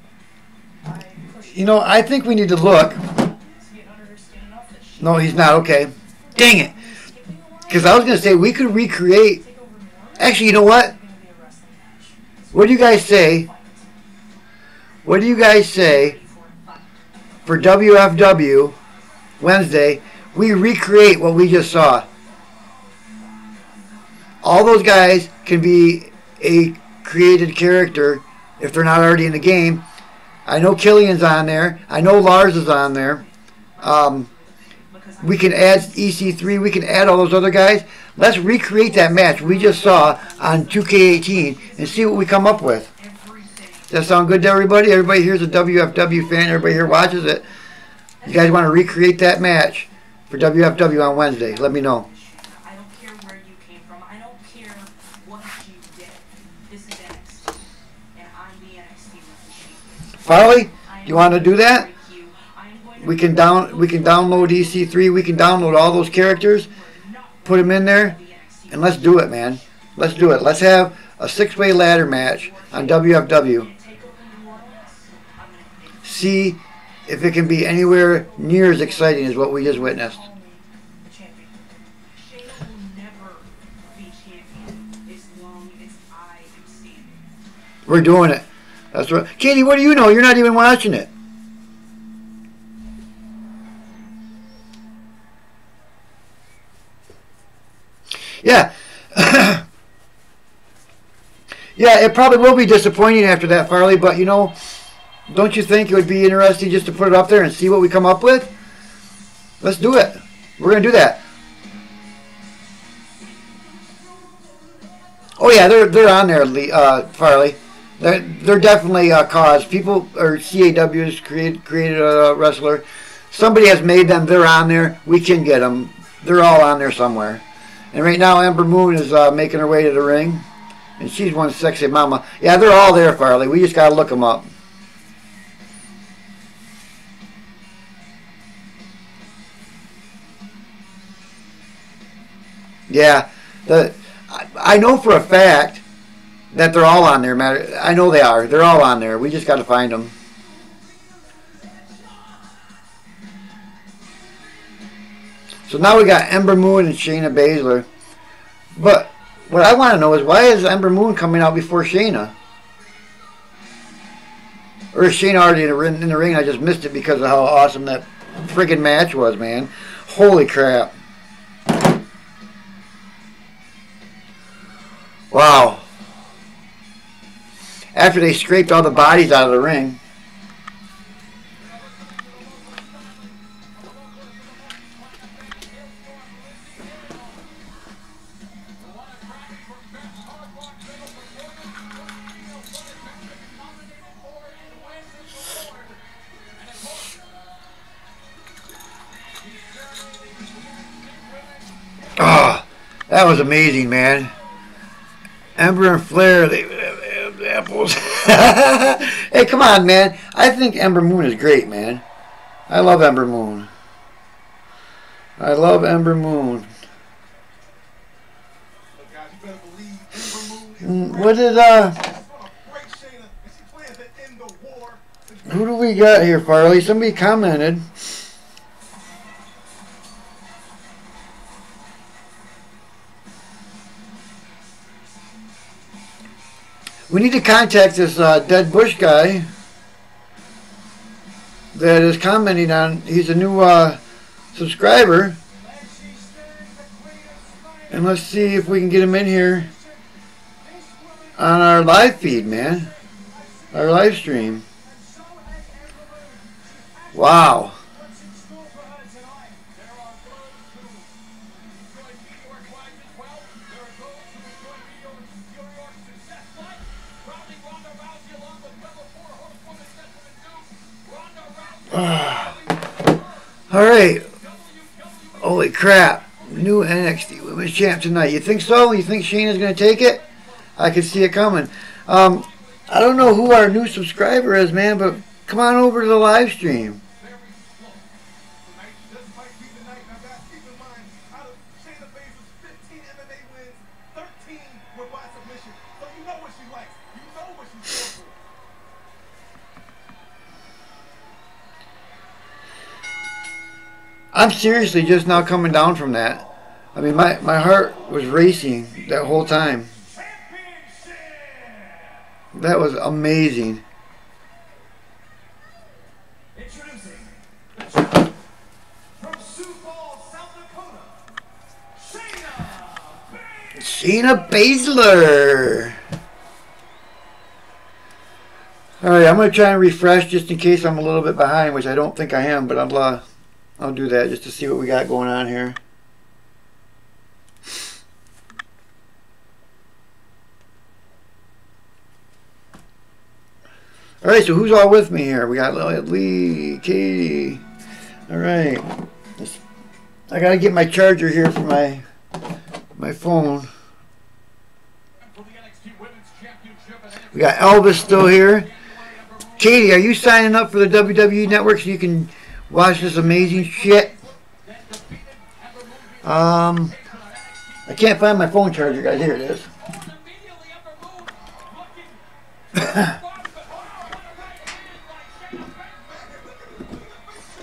You know, I think we need to look. No, he's not. Okay. Dang it. Because I was going to say we could recreate. Actually, you know what? What do you guys say? What do you guys say for WFW Wednesday? We recreate what we just saw. All those guys can be a created character if they're not already in the game. I know Killian's on there. I know Lars is on there. We can add EC3. We can add all those other guys. Let's recreate that match we just saw on 2K18 and see what we come up with. Does that sound good to everybody? Everybody here's a WFW fan. Everybody here watches it. You guys want to recreate that match for WFW on Wednesday? Let me know. I don't care where you came from. I don't care what you did. This is NXT, and I'm the NXT machine. Farley, you want to do that? We can download EC3. We can download all those characters, put them in there, and let's do it, man. Let's do it. Let's have a 6-way ladder match on WFW. See if it can be anywhere near as exciting as what we just witnessed. We're doing it. That's right. Katie, what do you know? You're not even watching it. Yeah. Yeah, it probably will be disappointing after that, Farley, but you know, don't you think it would be interesting just to put it up there and see what we come up with? Let's do it. We're going to do that. Oh yeah, they're on there, Farley. They're definitely a cause. People or CAW's created a wrestler. Somebody has made them. They're on there. We can get them. They're all on there somewhere. And right now, Ember Moon is making her way to the ring, and she's one sexy mama. Yeah, they're all there, Farley. We just gotta look them up. Yeah, I know for a fact that they're all on there, man. I know they are. They're all on there. We just got to find them. So now we got Ember Moon and Shayna Baszler. But what I want to know is, why is Ember Moon coming out before Shayna? Or is Shayna already in the ring? I just missed it because of how awesome that friggin' match was, man. Holy crap. Wow. After they scraped all the bodies out of the ring. Oh, that was amazing, man. Ember and Flair, they have apples. Hey, come on, man. I think Ember Moon is great, man. I love Ember Moon. I love Ember Moon. What did, who do we got here, Farley? Somebody commented. We need to contact this Dead Bush guy that is commenting on. He's a new subscriber. And let's see if we can get him in here on our live feed, man. Our live stream. Wow. Alright. Holy crap. New NXT Women's Champ tonight. You think so? You think Shayna's going to take it? I can see it coming. I don't know who our new subscriber is, man, but come on over to the live stream. I'm seriously just now coming down from that. I mean, my heart was racing that whole time. That was amazing. Introducing from Sioux Falls, South Dakota, Shayna Baszler. Alright, I'm going to try and refresh just in case I'm a little bit behind, which I don't think I am, but I'll do that just to see what we got going on here. Alright, so who's all with me here? We got Lee, Katie. Alright. I gotta get my charger here for my phone. We got Elvis still here. Katie, are you signing up for the WWE Network so you can watch this amazing shit? I can't find my phone charger, guys. Here it is.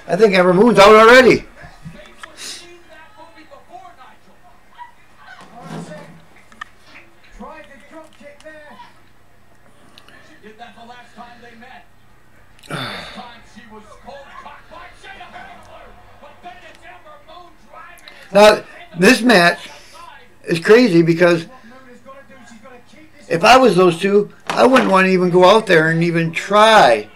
I think Ember Moon's out already. Now, this match is crazy because if I was those two, I wouldn't want to even go out there and even try.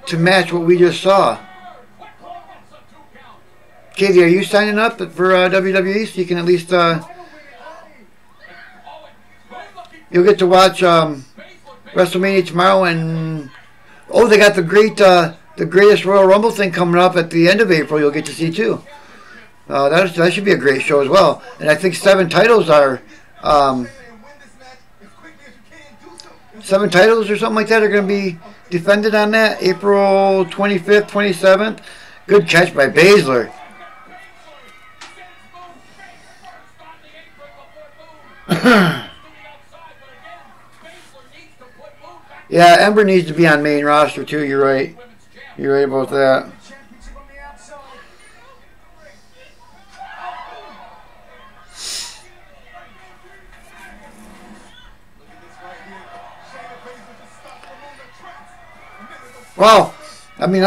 To match what we just saw. Katie, are you signing up for WWE so you can at least you'll get to watch WrestleMania tomorrow, and oh, they got the greatest Royal Rumble thing coming up at the end of April. You'll get to see too. That should be a great show as well. And I think 7 titles are 7 titles or something like that are going to be defended on that April 25th, 27th. Good catch by Baszler. Yeah, Ember needs to be on main roster too. You're right. You're right about that. Well, I mean,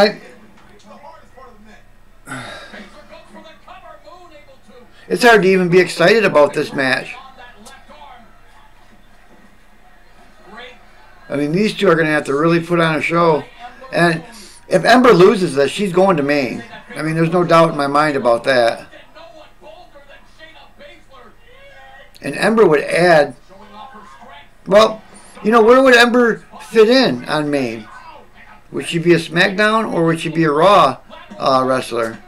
it's hard to even be excited about this match. I mean, these two are going to have to really put on a show. And if Ember loses this, she's going to main. I mean, there's no doubt in my mind about that. And Ember would add... Well, you know, where would Ember fit in on main? Would she be a SmackDown or would she be a Raw wrestler?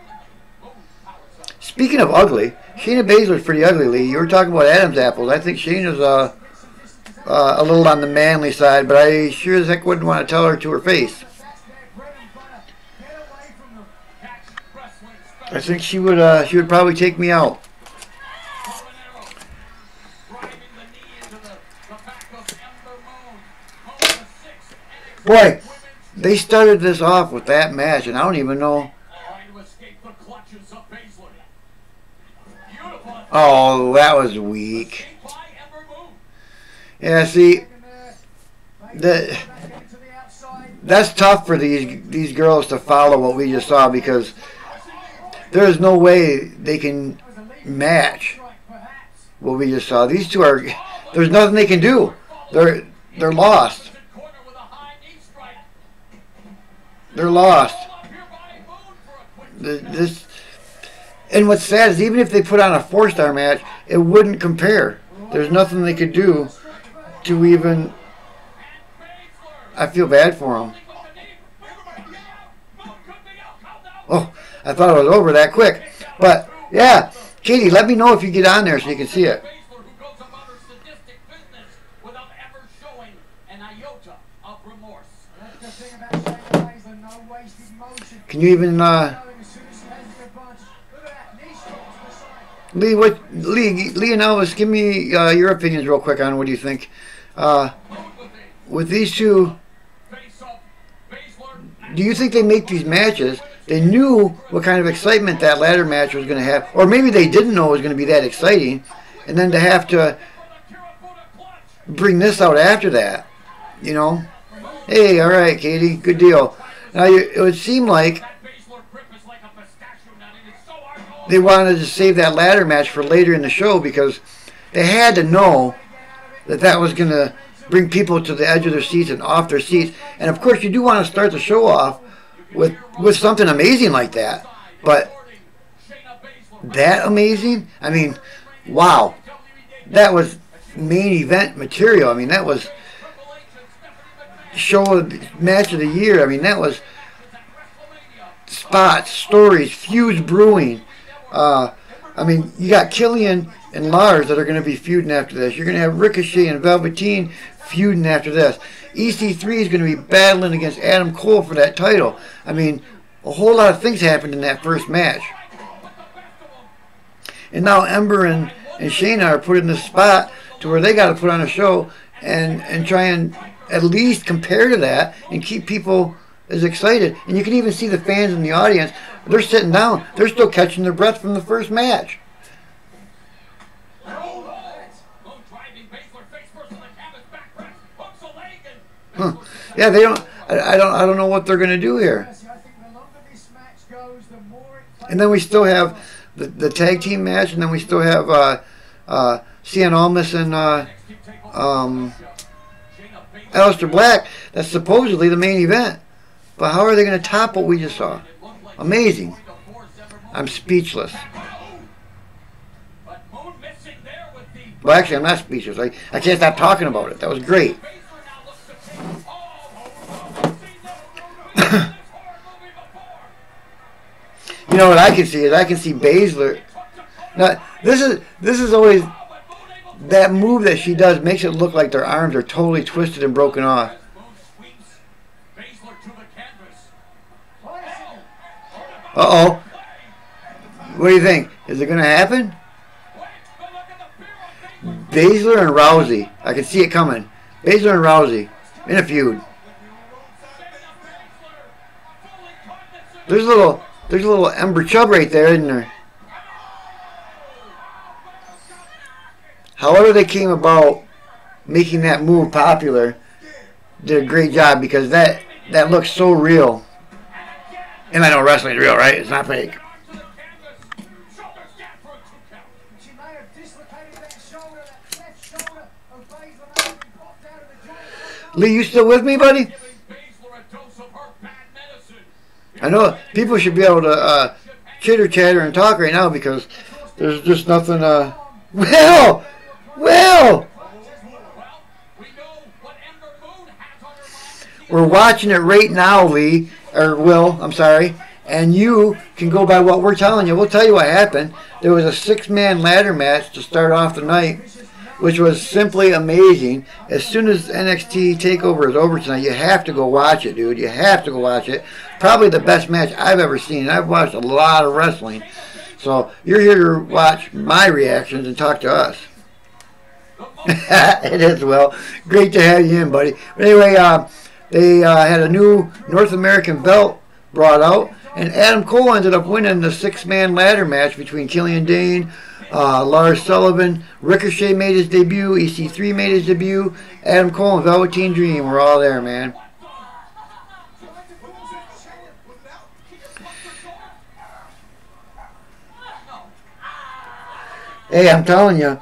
Speaking of ugly, Shayna Baszler's pretty ugly, Lee. You were talking about Adam's apples. I think Shayna's a little on the manly side, but I sure as heck wouldn't want to tell her to her face. I think she would probably take me out. Boy, they started this off with that match, and I don't even know. Oh, that was weak. Yeah, see, that's tough for these girls to follow what we just saw, because there is no way they can match what we just saw. These two are, there's nothing they can do. They're lost. They're lost. And what's sad is even if they put on a 4-star match, it wouldn't compare. There's nothing they could do to even... I feel bad for them. Oh, I thought it was over that quick. But, yeah, Katie, let me know if you get on there so you can see it. Can you even, Lee, Lee and Elvis, give me your opinions real quick on what do you think. With these two, do you think they make these matches? They knew what kind of excitement that ladder match was going to have, or maybe they didn't know it was going to be that exciting, and then to have to bring this out after that, you know? Hey, all right, Katie, good deal. Now, it would seem like they wanted to save that ladder match for later in the show because they had to know that that was going to bring people to the edge of their seats and off their seats. And, of course, you do want to start the show off with something amazing like that. But that amazing? I mean, wow. That was main event material. I mean, that was match of the year. I mean, that was spots, stories, feuds brewing. I mean, you got Killian and Lars that are going to be feuding after this. You're going to have Ricochet and Velveteen feuding after this. EC3 is going to be battling against Adam Cole for that title. I mean, a whole lot of things happened in that first match. And now Ember and Shayna are put in the spot to where they got to put on a show and try and at least compare to that and keep people as excited. And you can even see the fans in the audience. They're sitting down. They're still catching their breath from the first match. Huh. Yeah, they don't. I don't know what they're going to do here. And then we still have the tag team match, and then we still have Cien Almas and Aleister Black. That's supposedly the main event. But how are they going to top what we just saw? Amazing. I'm speechless. But Moon missing there with the Well, actually, I'm not speechless. I can't stop talking about it. That was great. Baszler now looks to take. See, no, this horror movie before. You know what I can see is I can see Baszler. Now, this is always that move that she does makes it look like their arms are totally twisted and broken off. Moon sweeps Baszler to the canvas. Uh-oh. What do you think? Is it going to happen? Wait, but look at the fear of Baszler. Baszler and Rousey. I can see it coming. Baszler and Rousey in a feud. There's a little Ember Chubb right there, isn't there? However they came about making that move popular, did a great job because that looks so real. And I know wrestling is real, right? It's not fake. She may have dislocated that shoulder, that left shoulder of Baszler may have been popped out of the joint. Lee, you still with me, buddy? Giving Baszler a dose of her bad medicine. I know people should be able to chitter chatter and talk right now because there's just nothing. Will! Well, we know what Ember Moon has on her mind. We're watching it right now, Lee, or Will, I'm sorry, and you can go by what we're telling you. We'll tell you what happened. There was a 6-man ladder match to start off the night, which was simply amazing. As soon as NXT Takeover is over tonight, you have to go watch it, dude. You have to go watch it. Probably the best match I've ever seen. I've watched a lot of wrestling. So you're here to watch my reactions and talk to us. It is, Will. Great to have you in, buddy. But anyway, they had a new North American belt brought out, and Adam Cole ended up winning the 6-man ladder match between Killian Dane, Lars Sullivan, Ricochet made his debut, EC3 made his debut, Adam Cole and Velveteen Dream were all there, man. Hey, I'm telling you,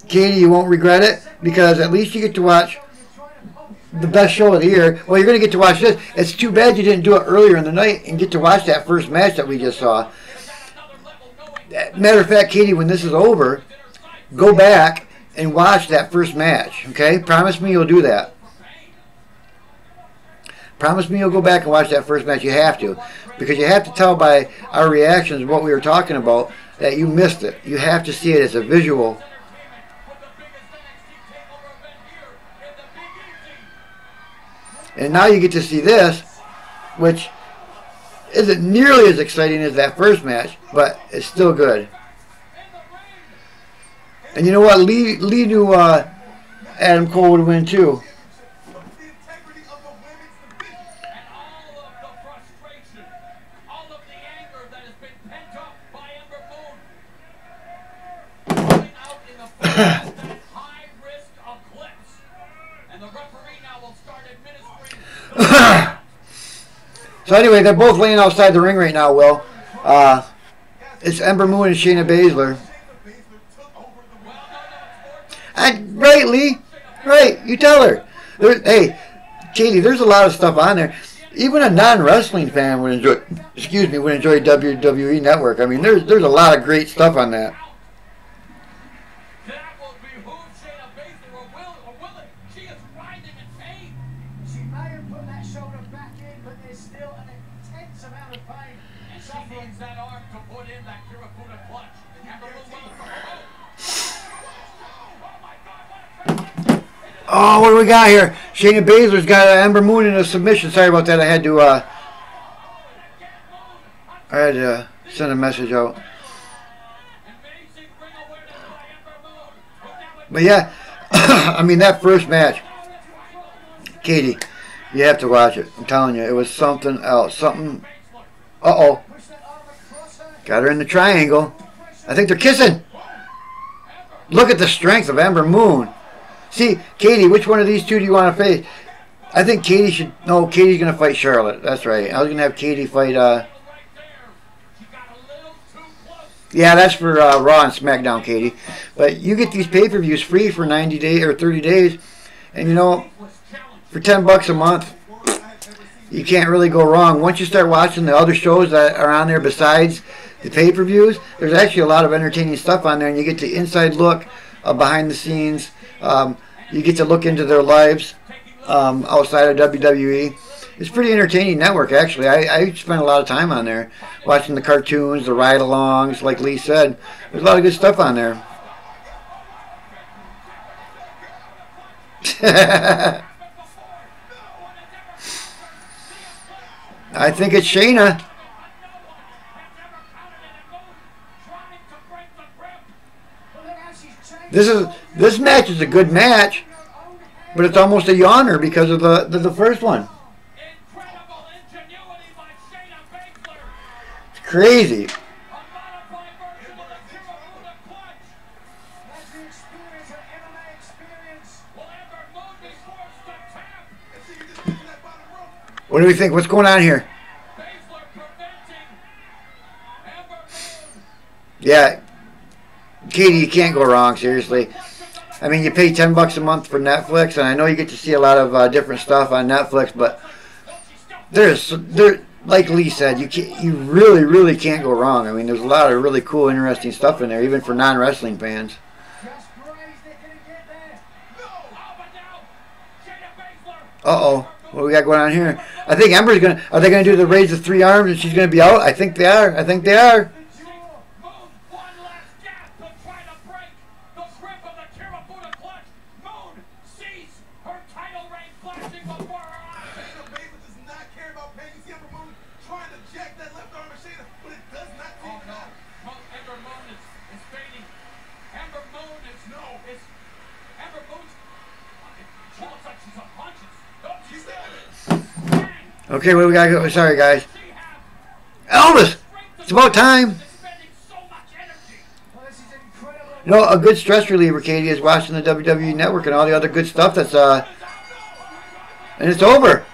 Katie, you won't regret it because at least you get to watch the best show of the year. Well, you're going to get to watch this. It's too bad you didn't do it earlier in the night and get to watch that first match that we just saw. Matter of fact, Katie, when this is over, go back and watch that first match, okay? Promise me you'll do that. Promise me you'll go back and watch that first match. You have to. Because you have to tell by our reactions what we were talking about that you missed it. You have to see it as a visual. And now you get to see this, which isn't nearly as exciting as that first match, but it's still good. And you know what? Lee knew Adam Cole would win too. So anyway, they're both laying outside the ring right now, Will. It's Ember Moon and Shayna Baszler. Right, Lee. Right, you tell her. Hey, Katie, there's a lot of stuff on there. Even a non-wrestling fan would enjoy. Would enjoy WWE Network. I mean, there's a lot of great stuff on that. Oh, what do we got here? Shayna Baszler's got Ember Moon in a submission. Sorry about that. I had to send a message out. But yeah, I mean that first match, Katie, you have to watch it. I'm telling you, it was something else. Something. Uh-oh. Got her in the triangle. I think they're kissing. Look at the strength of Ember Moon. See, Katie, which one of these two do you want to face? I think Katie should... No, Katie's going to fight Charlotte. That's right. I was going to have Katie fight... Yeah, that's for Raw and SmackDown, Katie. But you get these pay-per-views free for 90 days or 30 days. And, you know, for $10 a month, you can't really go wrong. Once you start watching the other shows that are on there besides the pay-per-views, there's actually a lot of entertaining stuff on there, and you get the inside look behind the scenes. You get to look into their lives outside of WWE. It's pretty entertaining network, actually. I spent a lot of time on there watching the cartoons, the ride-alongs, like Lee said. There's a lot of good stuff on there. I think it's Shayna. This match is a good match, but it's almost a yawner because of the first one. It's crazy. What do we think? What's going on here? Yeah, Katie, you can't go wrong, seriously. I mean, you pay $10 a month for Netflix, and I know you get to see a lot of different stuff on Netflix, but like Lee said, you really can't go wrong. I mean, there's a lot of really cool, interesting stuff in there, even for non-wrestling fans. Uh-oh. What do we got going on here? I think Ember's gonna. Are they gonna do the raise of 3 arms and she's gonna be out? I think they are. I think they are. Okay, what do we got to go? Sorry, guys. Elvis! It's about time. You know, a good stress reliever, Katie, is watching the WWE Network and all the other good stuff that's, and it's over.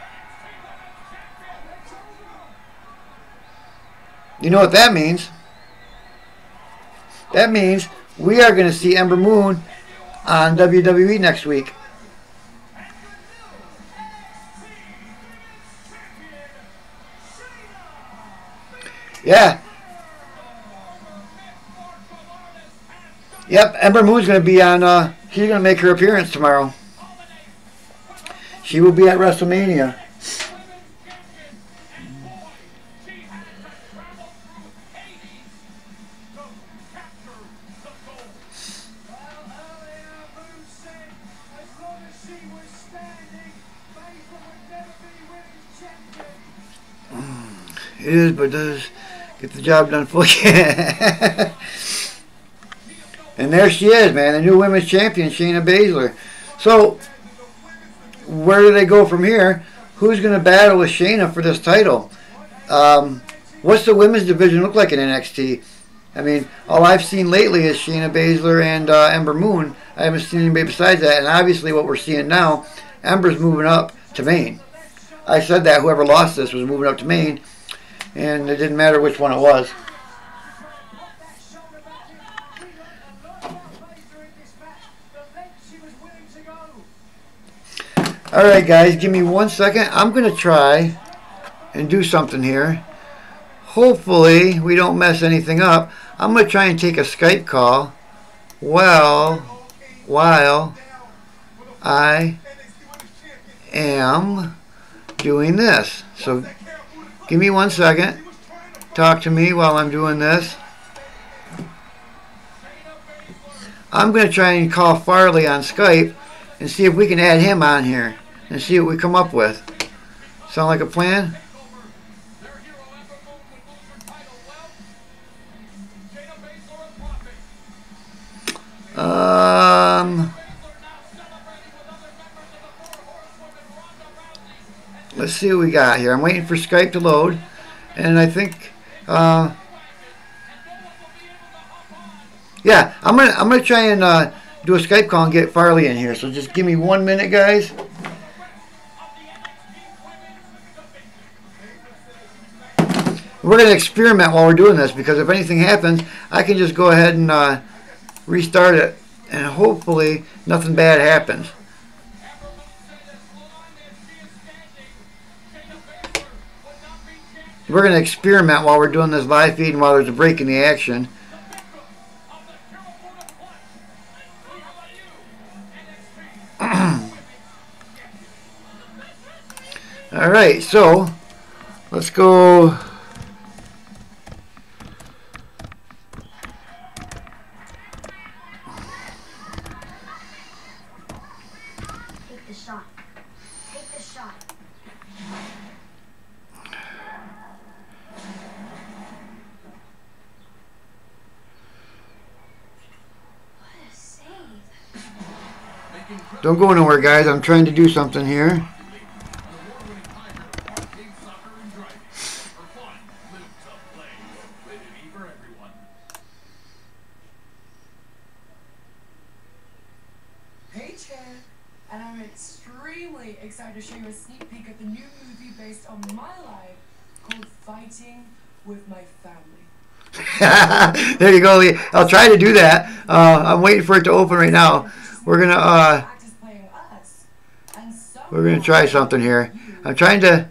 You know what that means? That means we are going to see Ember Moon on WWE next week. Yeah. Yep, Ember Moon's going to be on, she's going to make her appearance tomorrow. She will be at WrestleMania. It is, but does get the job done for you. And there she is, man, the new women's champion, Shayna Baszler. So, where do they go from here? Who's going to battle with Shayna for this title? What's the women's division look like in NXT? I mean, all I've seen lately is Shayna Baszler and Ember Moon. I haven't seen anybody besides that. And obviously what we're seeing now, Ember's moving up to main. I said that whoever lost this was moving up to main. And it didn't matter which one it was. Alright guys, give me 1 second. I'm going to try and do something here. Hopefully we don't mess anything up. I'm going to try and take a Skype call while I am doing this. So give me 1 second. Talk to me while I'm doing this. I'm going to try and call Farley on Skype and see if we can add him on here and see what we come up with. Sound like a plan? Let's see what we got here. I'm waiting for Skype to load, and I think yeah, I'm gonna try and do a Skype call and get Farley in here. So just give me 1 minute, guys. We're gonna experiment while we're doing this, because if anything happens, I can just go ahead and restart it, and hopefully nothing bad happens. We're going to experiment while we're doing this live feed and while there's a break in the action. Alright, so let's go. Take the shot. Take the shot. What a save. Don't go nowhere, guys. I'm trying to do something here. Hey Chad, and I'm extremely excited to show you a sneak peek of the new movie based on my life called Fighting with My Family. There you go, Lee. I'll try to do that. I'm waiting for it to open right now. We're gonna try something here. I'm trying to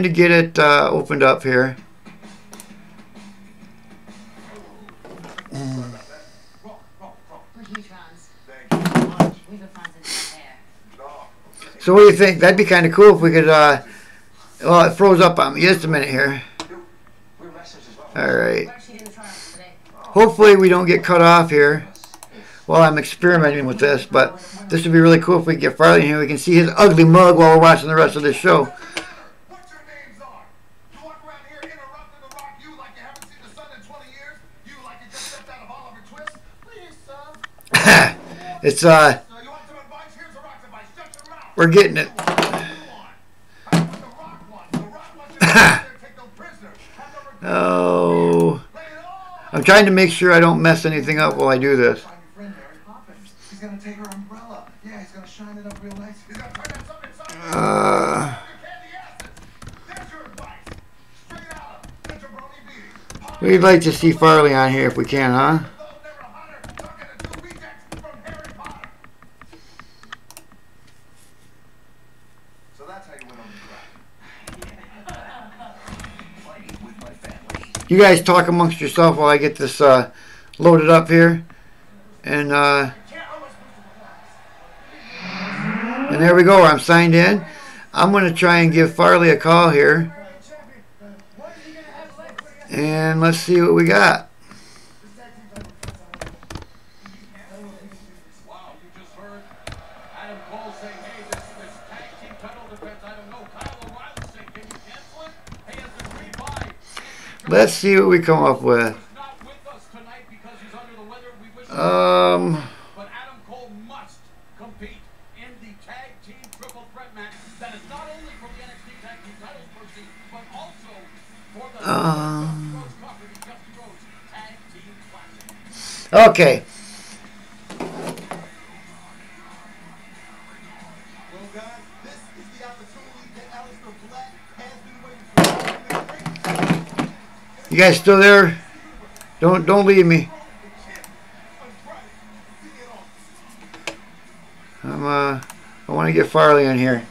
get it opened up here. So what do you think? That'd be kind of cool if we could, well, it froze up on me. Just a minute here. Alright. Hopefully we don't get cut off here while I'm experimenting with this, but this would be really cool if we get Farley in here. We can see his ugly mug while we're watching the rest of this show. What's your names are? You walk around here interrupting the Rock, you like you haven't seen the sun in 20 years? You like you just stepped out of Oliver Twist? Please, sir. It's, You want some advice? Here's a Rock's advice. Shut your mouth. we're getting it. The Rock wants you to take no prisoners. Oh. I'm trying to make sure I don't mess anything up while I do this. He's gonna take her umbrella. Yeah, he's gonna shine it up real nice. He's gonna turn that something inside. There's your advice. Straight out of the jabroni beating. We'd like to see Farley on here if we can, huh? Never hotter. Talking to two rejects from Harry Potter. So that's how you went on the track. Fighting with my family. You guys talk amongst yourself while I get this loaded up here. And there we go. I'm signed in. I'm going to try and give Farley a call here. And let's see what we got. Wow, you just heard Adam Cole saying, hey, this tag team title defense, I don't know. Kyle O'Reilly saying, can you cancel it? Hey, it's a 3-5. Let's see what we come up with. He's not with us tonight because he's under the weather. We wish But Adam Cole must compete in the tag team triple threat match that is not only for the NXT tag team titles, Percy, but also for the Dusty Rhodes Cup and the Dusty Rhodes Tag Team Classic. okay. Well, guys, this is the opportunity that Aleister Black has been waiting for. You guys still there? Don't leave me. I want to get Farley in here.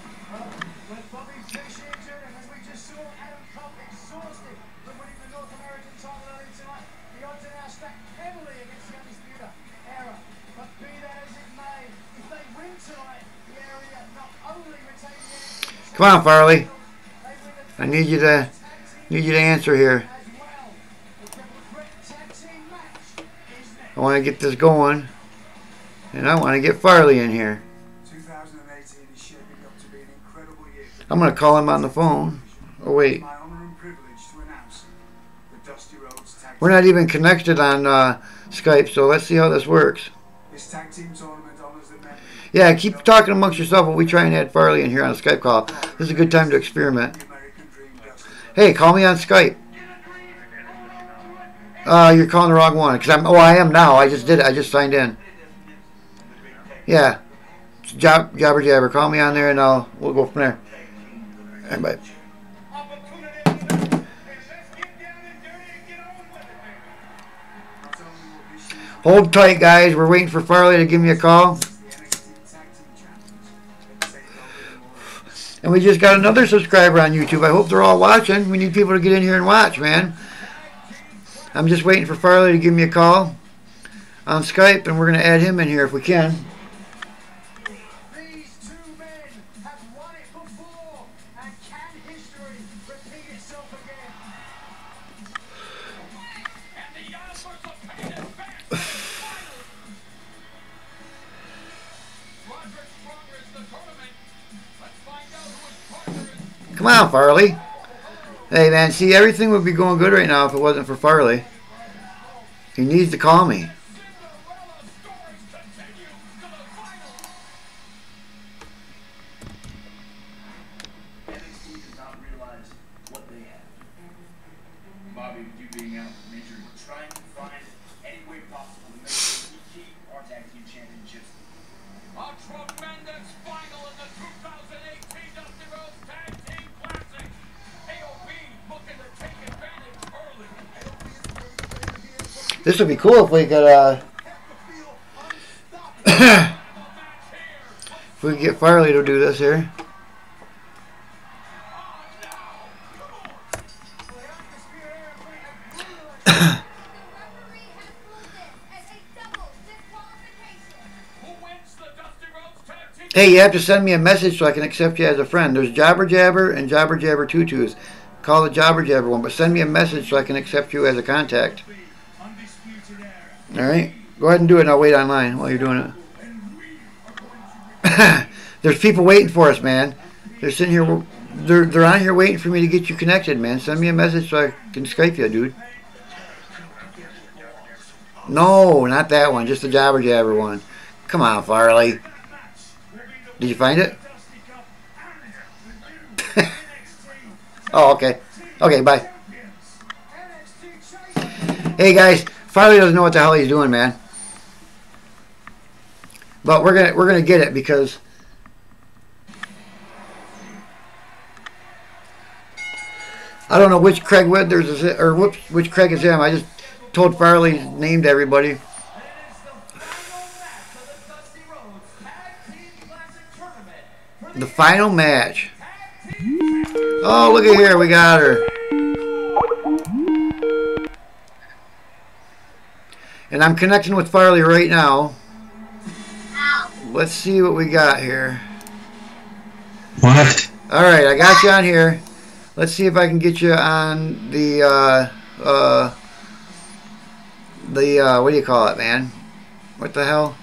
Come on, Farley. I need you to answer here. I want to get this going, and I want to get Farley in here. 2018 is shaping up to be an incredible year. I'm going to call him on the phone. Oh, wait. My honor and privilege to announce the Dusty Rhodes Tag We're not even connected on Skype, so let's see how this works. This tag team tournament honors the memory. Yeah, keep talking amongst yourself while we try and add Farley in here on a Skype call. This is a good time to experiment. The American Dream Dusty Rhodes. Hey, call me on Skype. You're calling the wrong one. I am now. I just did it. I just signed in. Yeah. Jabber Jabber. Call me on there and we'll go from there. All right, bye. Hold tight, guys. We're waiting for Farley to give me a call. The NXT Tag Team Champions at the Takeover New Orleans. And we just got another subscriber on YouTube. I hope they're all watching. We need people to get in here and watch, man. I'm just waiting for Farley to give me a call on Skype, and we're going to add him in here if we can. These two men have won it before, and can history repeat itself again? And the Youngsters are paying it back to the finals. Roderick Strong is the tournament. Let's find out who his partner is. Come on, Farley. Hey, man, see, everything would be going good right now if it wasn't for Farley. He needs to call me. NXT does not realize what they have. Bobby, with you being out injured, we're trying to find any way possible to make sure we keep our tag team championships. A tremendous final in the 2018 Dusty Rhodes Tag Team Classic. AOP looking to take advantage early. This would be cool if we could, if we could get Farley to do this here. Hey, you have to send me a message so I can accept you as a friend. There's Jobber Jabber and Jobber Jabber 22s. Call the Jobber Jabber one, but send me a message so I can accept you as a contact. Alright? Go ahead and do it and I'll wait online while you're doing it. There's people waiting for us, man. They're sitting here, they're on here waiting for me to get you connected, man. Send me a message so I can Skype you, dude. No, not that one. Just the Jobber Jabber one. Come on, Farley. Did you find it? Oh, okay. Okay, bye. Hey guys, Farley doesn't know what the hell he's doing, man. But we're gonna get it because I don't know which Craig Withers is it, or which Craig is him. I just told Farley's name to everybody. The final match. Oh, look at here. We got her. And I'm connecting with Farley right now. Let's see what we got here. What? Alright, I got you on here. Let's see if I can get you on the, what do you call it, man? What the hell?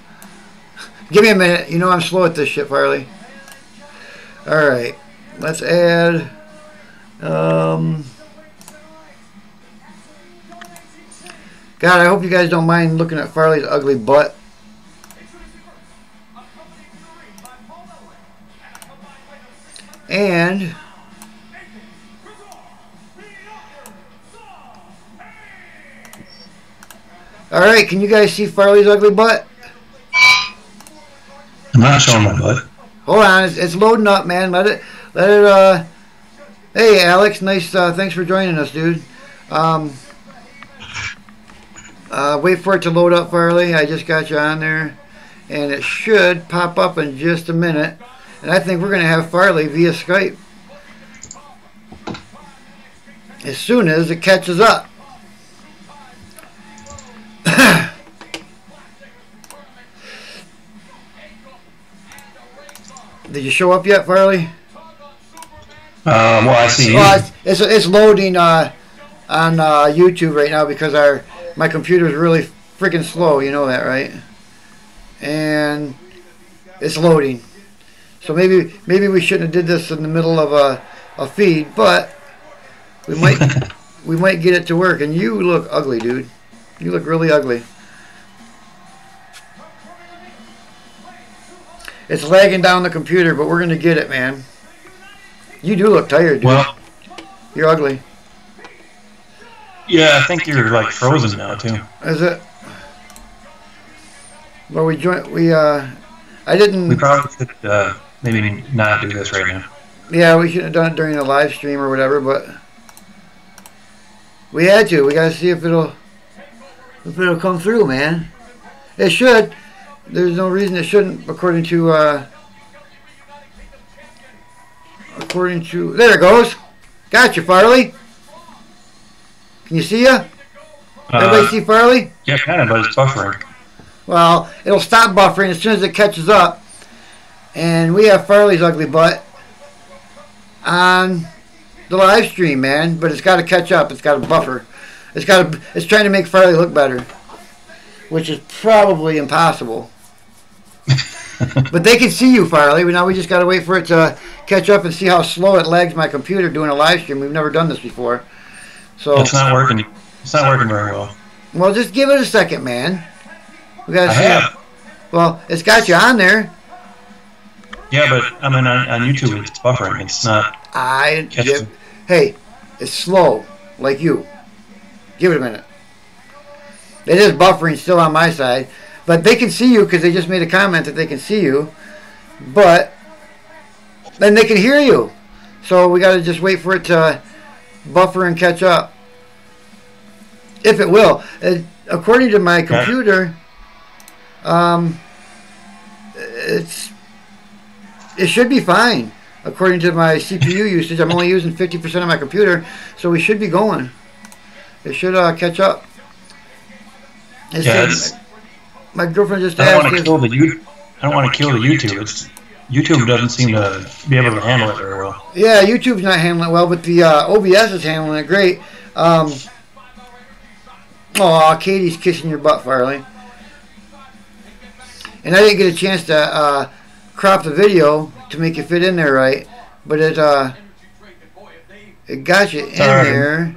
Give me a minute. You know I'm slow at this shit, Farley. Alright, let's add, God, I hope you guys don't mind looking at Farley's ugly butt. And alright, can you guys see Farley's ugly butt? I'm not showing my butt. Hold on, it's loading up, man. Let it, hey, Alex, nice, thanks for joining us, dude. Wait for it to load up, Farley. I just got you on there. And it should pop up in just a minute. And I think we're going to have Farley via Skype as soon as it catches up. Did you show up yet, Farley? Well, I see. Well, it's loading on YouTube right now because my computer is really freaking slow. You know that, right? And it's loading. So maybe we shouldn't have did this in the middle of a feed, but we might get it to work. And you look ugly, dude. You look really ugly. It's lagging down the computer, but we're going to get it, man. You do look tired, dude. Well, you're ugly. Yeah, I think you're like frozen now, too. Is it? Well, I didn't... We probably should maybe not do this right now. Yeah, we should have done it during the live stream or whatever, but... We had to. We got to see if it'll come through, man. It should. There's no reason it shouldn't, according to according to... There it goes. Gotcha, Farley. Can you see ya? Everybody see Farley? Yeah, kind of, but it's buffering. Well, it'll stop buffering as soon as it catches up. And we have Farley's ugly butt on the live stream, man. But it's got to catch up. It's got to buffer. It's trying to make Farley look better, which is probably impossible. But they can see you, Farley. Now we just got to wait for it to catch up and see how slow it lags my computer doing a live stream. We've never done this before. So it's not working. It's not working very well. Well, just give it a second, man. We gotta I see. have. Well, it's got you on there. Yeah, but I mean on YouTube it's buffering. It's not. Hey, it's slow, like you. Give it a minute. It is buffering still on my side, but they can see you because they just made a comment that they can see you, but then they can hear you. So we got to just wait for it to buffer and catch up. If it will. According to my computer, it should be fine. According to my CPU usage, I'm only using 50% of my computer, so we should be going. It should catch up. My girlfriend just asked. I don't want to kill the YouTube. YouTube doesn't seem to be able to handle it very well. Yeah, YouTube's not handling it well, but the OBS is handling it great. Oh, Katie's kissing your butt, Farley. And I didn't get a chance to crop the video to make it fit in there right, but it got you in there.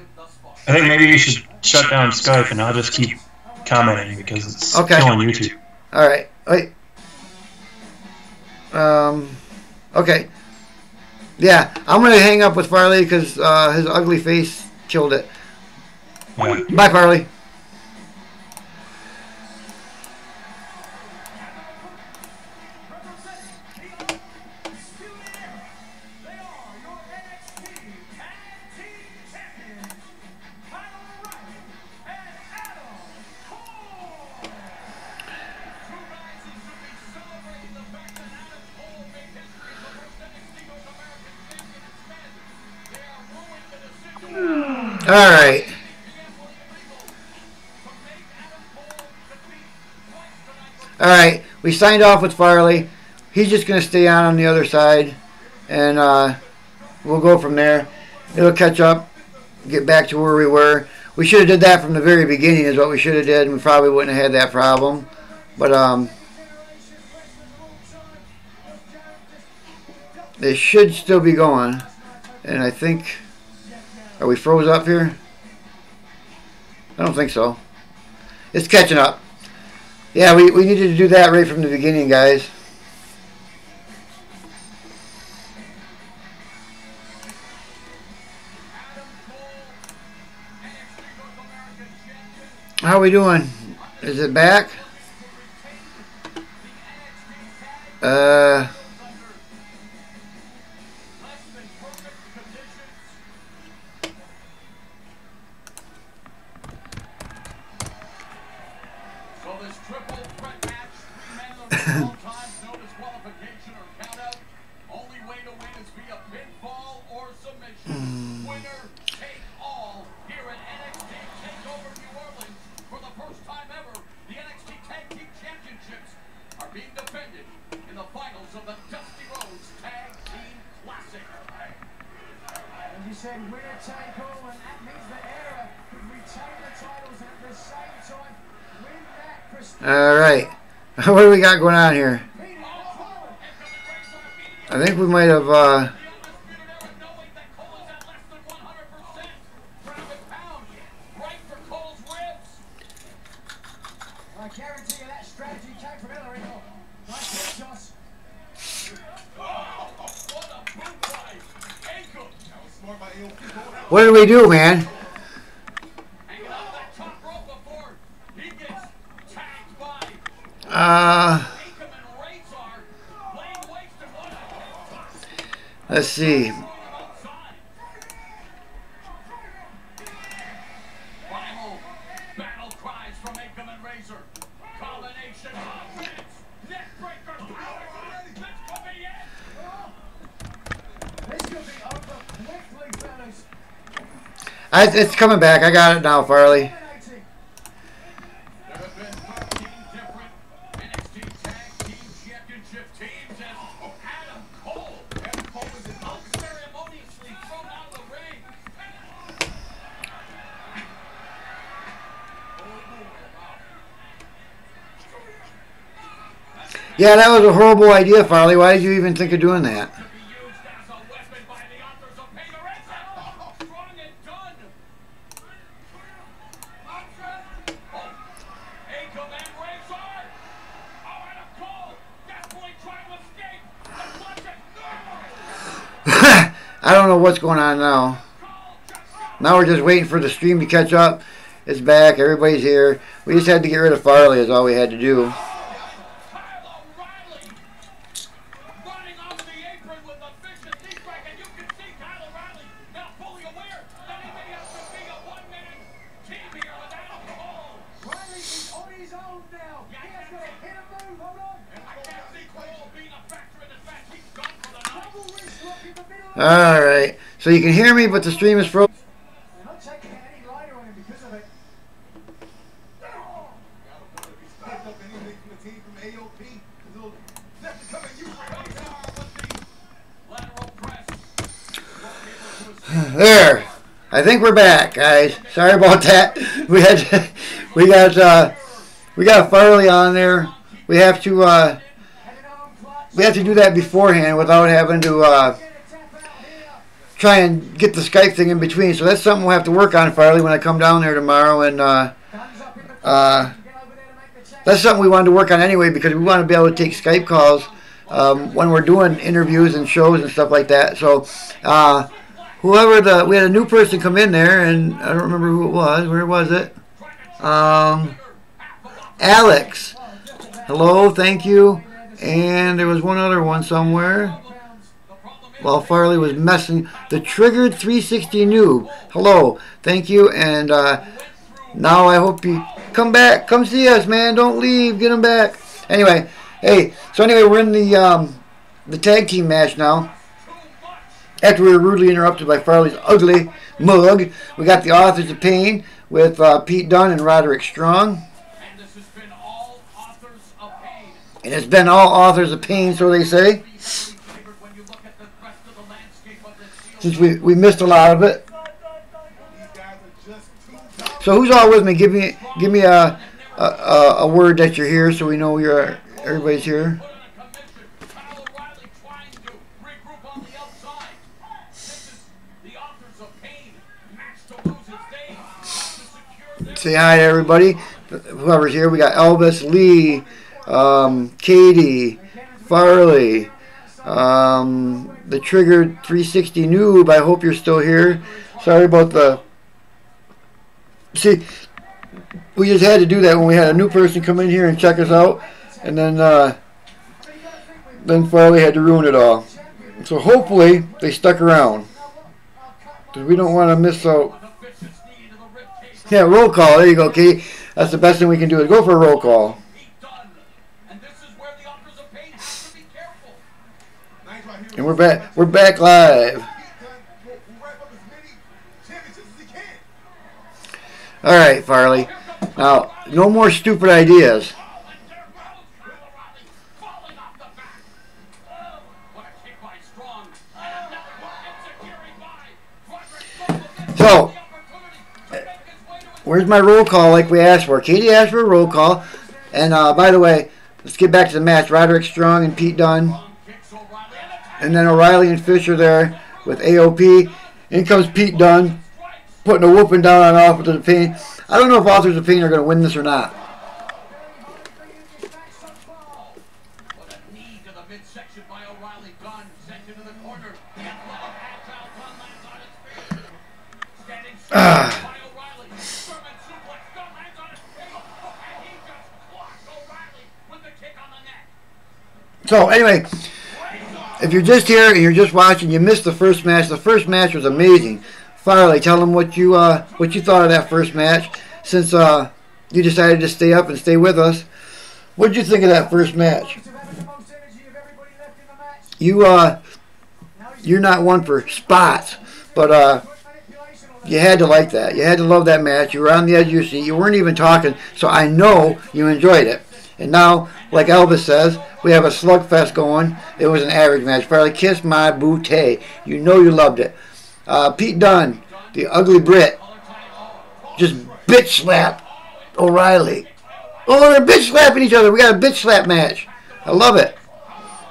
I think maybe you should shut down Skype and I'll just keep commenting because it's killing YouTube. All right. Wait. Okay. Yeah, I'm gonna hang up with Farley because his ugly face killed it. Yeah. Bye, Farley. All right. All right. We signed off with Farley. He's just going to stay on the other side, and we'll go from there. It'll catch up, get back to where we were. We should have did that from the very beginning is what we should have did, and we probably wouldn't have had that problem. But it should still be going, and I think... Are we froze up here? I don't think so. It's catching up. Yeah, we needed to do that right from the beginning, guys. How are we doing? Is it back? Winner take all here at NXT Takeover New Orleans. For the first time ever, the NXT Tag Team Championships are being defended in the finals of the Dusty Rhodes Tag Team Classic. As you said, winner take all, and that means the era could retain the titles and at the same time win that prestige. All right. What do we got going on here? I think we might have... I guarantee you that strategy came from Hillary. Nice hit, Josh. What did we do, man? Let's see. It's coming back. I got it now, Farley. There have been 13 different NXT Tag Team Championship teams, and Adam Cole is unceremoniously thrown out of the ring. Yeah, that was a horrible idea, Farley. Why did you even think of doing that? To be used as a weapon by the authors of pain. Strong and done. Akam and Razor. Oh, Adam Cole desperately trying to escape. Let's watch it. I don't know what's going on now. Now we're just waiting for the stream to catch up. It's back. Everybody's here. We just had to get rid of Farley is all we had to do. Alright, so you can hear me, but the stream is frozen. There, I think we're back, guys. Sorry about that. We got Farley on there. We have to do that beforehand without having to try and get the Skype thing in between. So that's something we'll have to work on, Farley, when I come down there tomorrow. And that's something we wanted to work on anyway, because we want to be able to take Skype calls when we're doing interviews and shows and stuff like that. So we had a new person come in there, and I don't remember who it was. Where was it? Alex. Hello, thank you. And there was one other one somewhere. While Farley was messing. The Triggered 360 Noob. Hello, thank you. And now I hope you come back. Come see us, man. Don't leave. Get them back. Anyway, hey. So anyway, we're in the tag team match now. After we were rudely interrupted by Farley's ugly mug, we got the Authors of Pain with Pete Dunne and Roderick Strong. And it's been all Authors of Pain, so they say. Since we missed a lot of it. So who's all with me? Give me a word that you're here, so we know everybody's here. Say hi to everybody. Whoever's here, we got Elvis, Lee, Katie, Farley, the Triggered 360 Noob. I hope you're still here. Sorry about the... See, we just had to do that when we had a new person come in here and check us out, and then Farley had to ruin it all. So hopefully they stuck around, because we don't want to miss out. Yeah, roll call. There you go, Katie. That's the best thing we can do, is go for a roll call. And we're back. We're back live. All right, Farley. Now, no more stupid ideas. So, where's my roll call like we asked for? Katie asked for a roll call. And by the way, let's get back to the match. Roderick Strong and Pete Dunne. And then O'Reilly and Fisher there with AOP. In comes Pete Dunne, putting a whooping down on Authors of Pain. I don't know if Authors of Pain are going to win this or not. So anyway, if you're just here and you're just watching, you missed the first match. The first match was amazing. Farley, tell them what you thought of that first match, since you decided to stay up and stay with us. What did you think of that first match? You're not one for spots, but You had to like that. You had to love that match. You were on the edge of your seat. You weren't even talking, so I know you enjoyed it. And now, like Elvis says, we have a slugfest going. It was an average match. Probably kiss my booty. You know you loved it. Pete Dunne, the ugly Brit, just bitch slap O'Reilly. Oh, they're bitch slapping each other. We got a bitch slap match. I love it.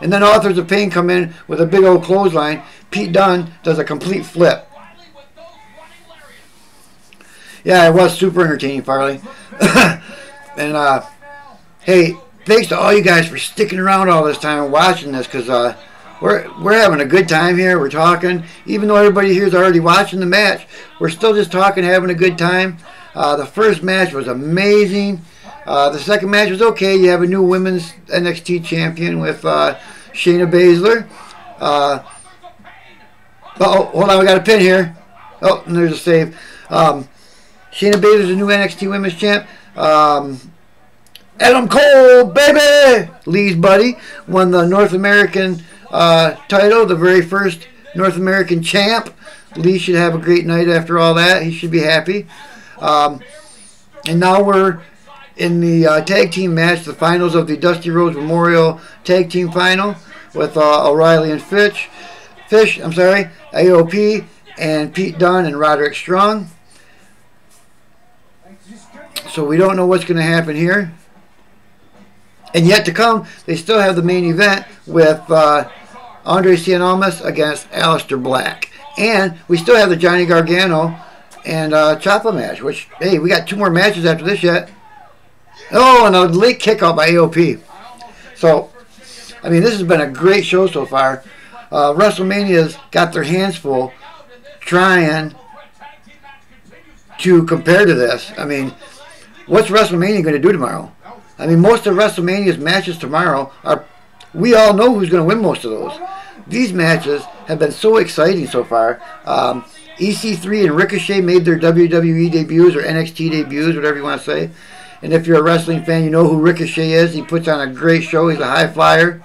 And then Authors of Pain come in with a big old clothesline. Pete Dunne does a complete flip. Yeah, it was super entertaining, Farley. And, hey, thanks to all you guys for sticking around all this time and watching this, because we're having a good time here. We're talking. Even though everybody here is already watching the match, we're still just talking, having a good time. The first match was amazing. The second match was okay. You have a new women's NXT champion with Shayna Baszler. Oh, hold on, we got a pin here. Oh, and there's a save. Shayna Baszler's a new NXT Women's Champ. Adam Cole, baby! Lee's buddy won the North American title, the very first North American champ. Lee should have a great night after all that. He should be happy. And now we're in the tag team match, the finals of the Dusty Rhodes Memorial Tag Team Final with O'Reilly and Fish, AOP, and Pete Dunne and Roderick Strong. So we don't know what's going to happen here. And yet to come, they still have the main event with Andre Cien Almas against Aleister Black. And we still have the Johnny Gargano and Ciampa match, which, hey, we got 2 more matches after this yet. Oh, and a late kick out by AOP. So, I mean, this has been a great show so far. WrestleMania's got their hands full trying to compare to this. I mean, what's WrestleMania going to do tomorrow? I mean, most of WrestleMania's matches tomorrow are, we all know who's going to win most of those. These matches have been so exciting so far. EC3 and Ricochet made their WWE debuts, or NXT debuts, whatever you want to say. And if you're a wrestling fan, you know who Ricochet is. He puts on a great show. He's a high flyer.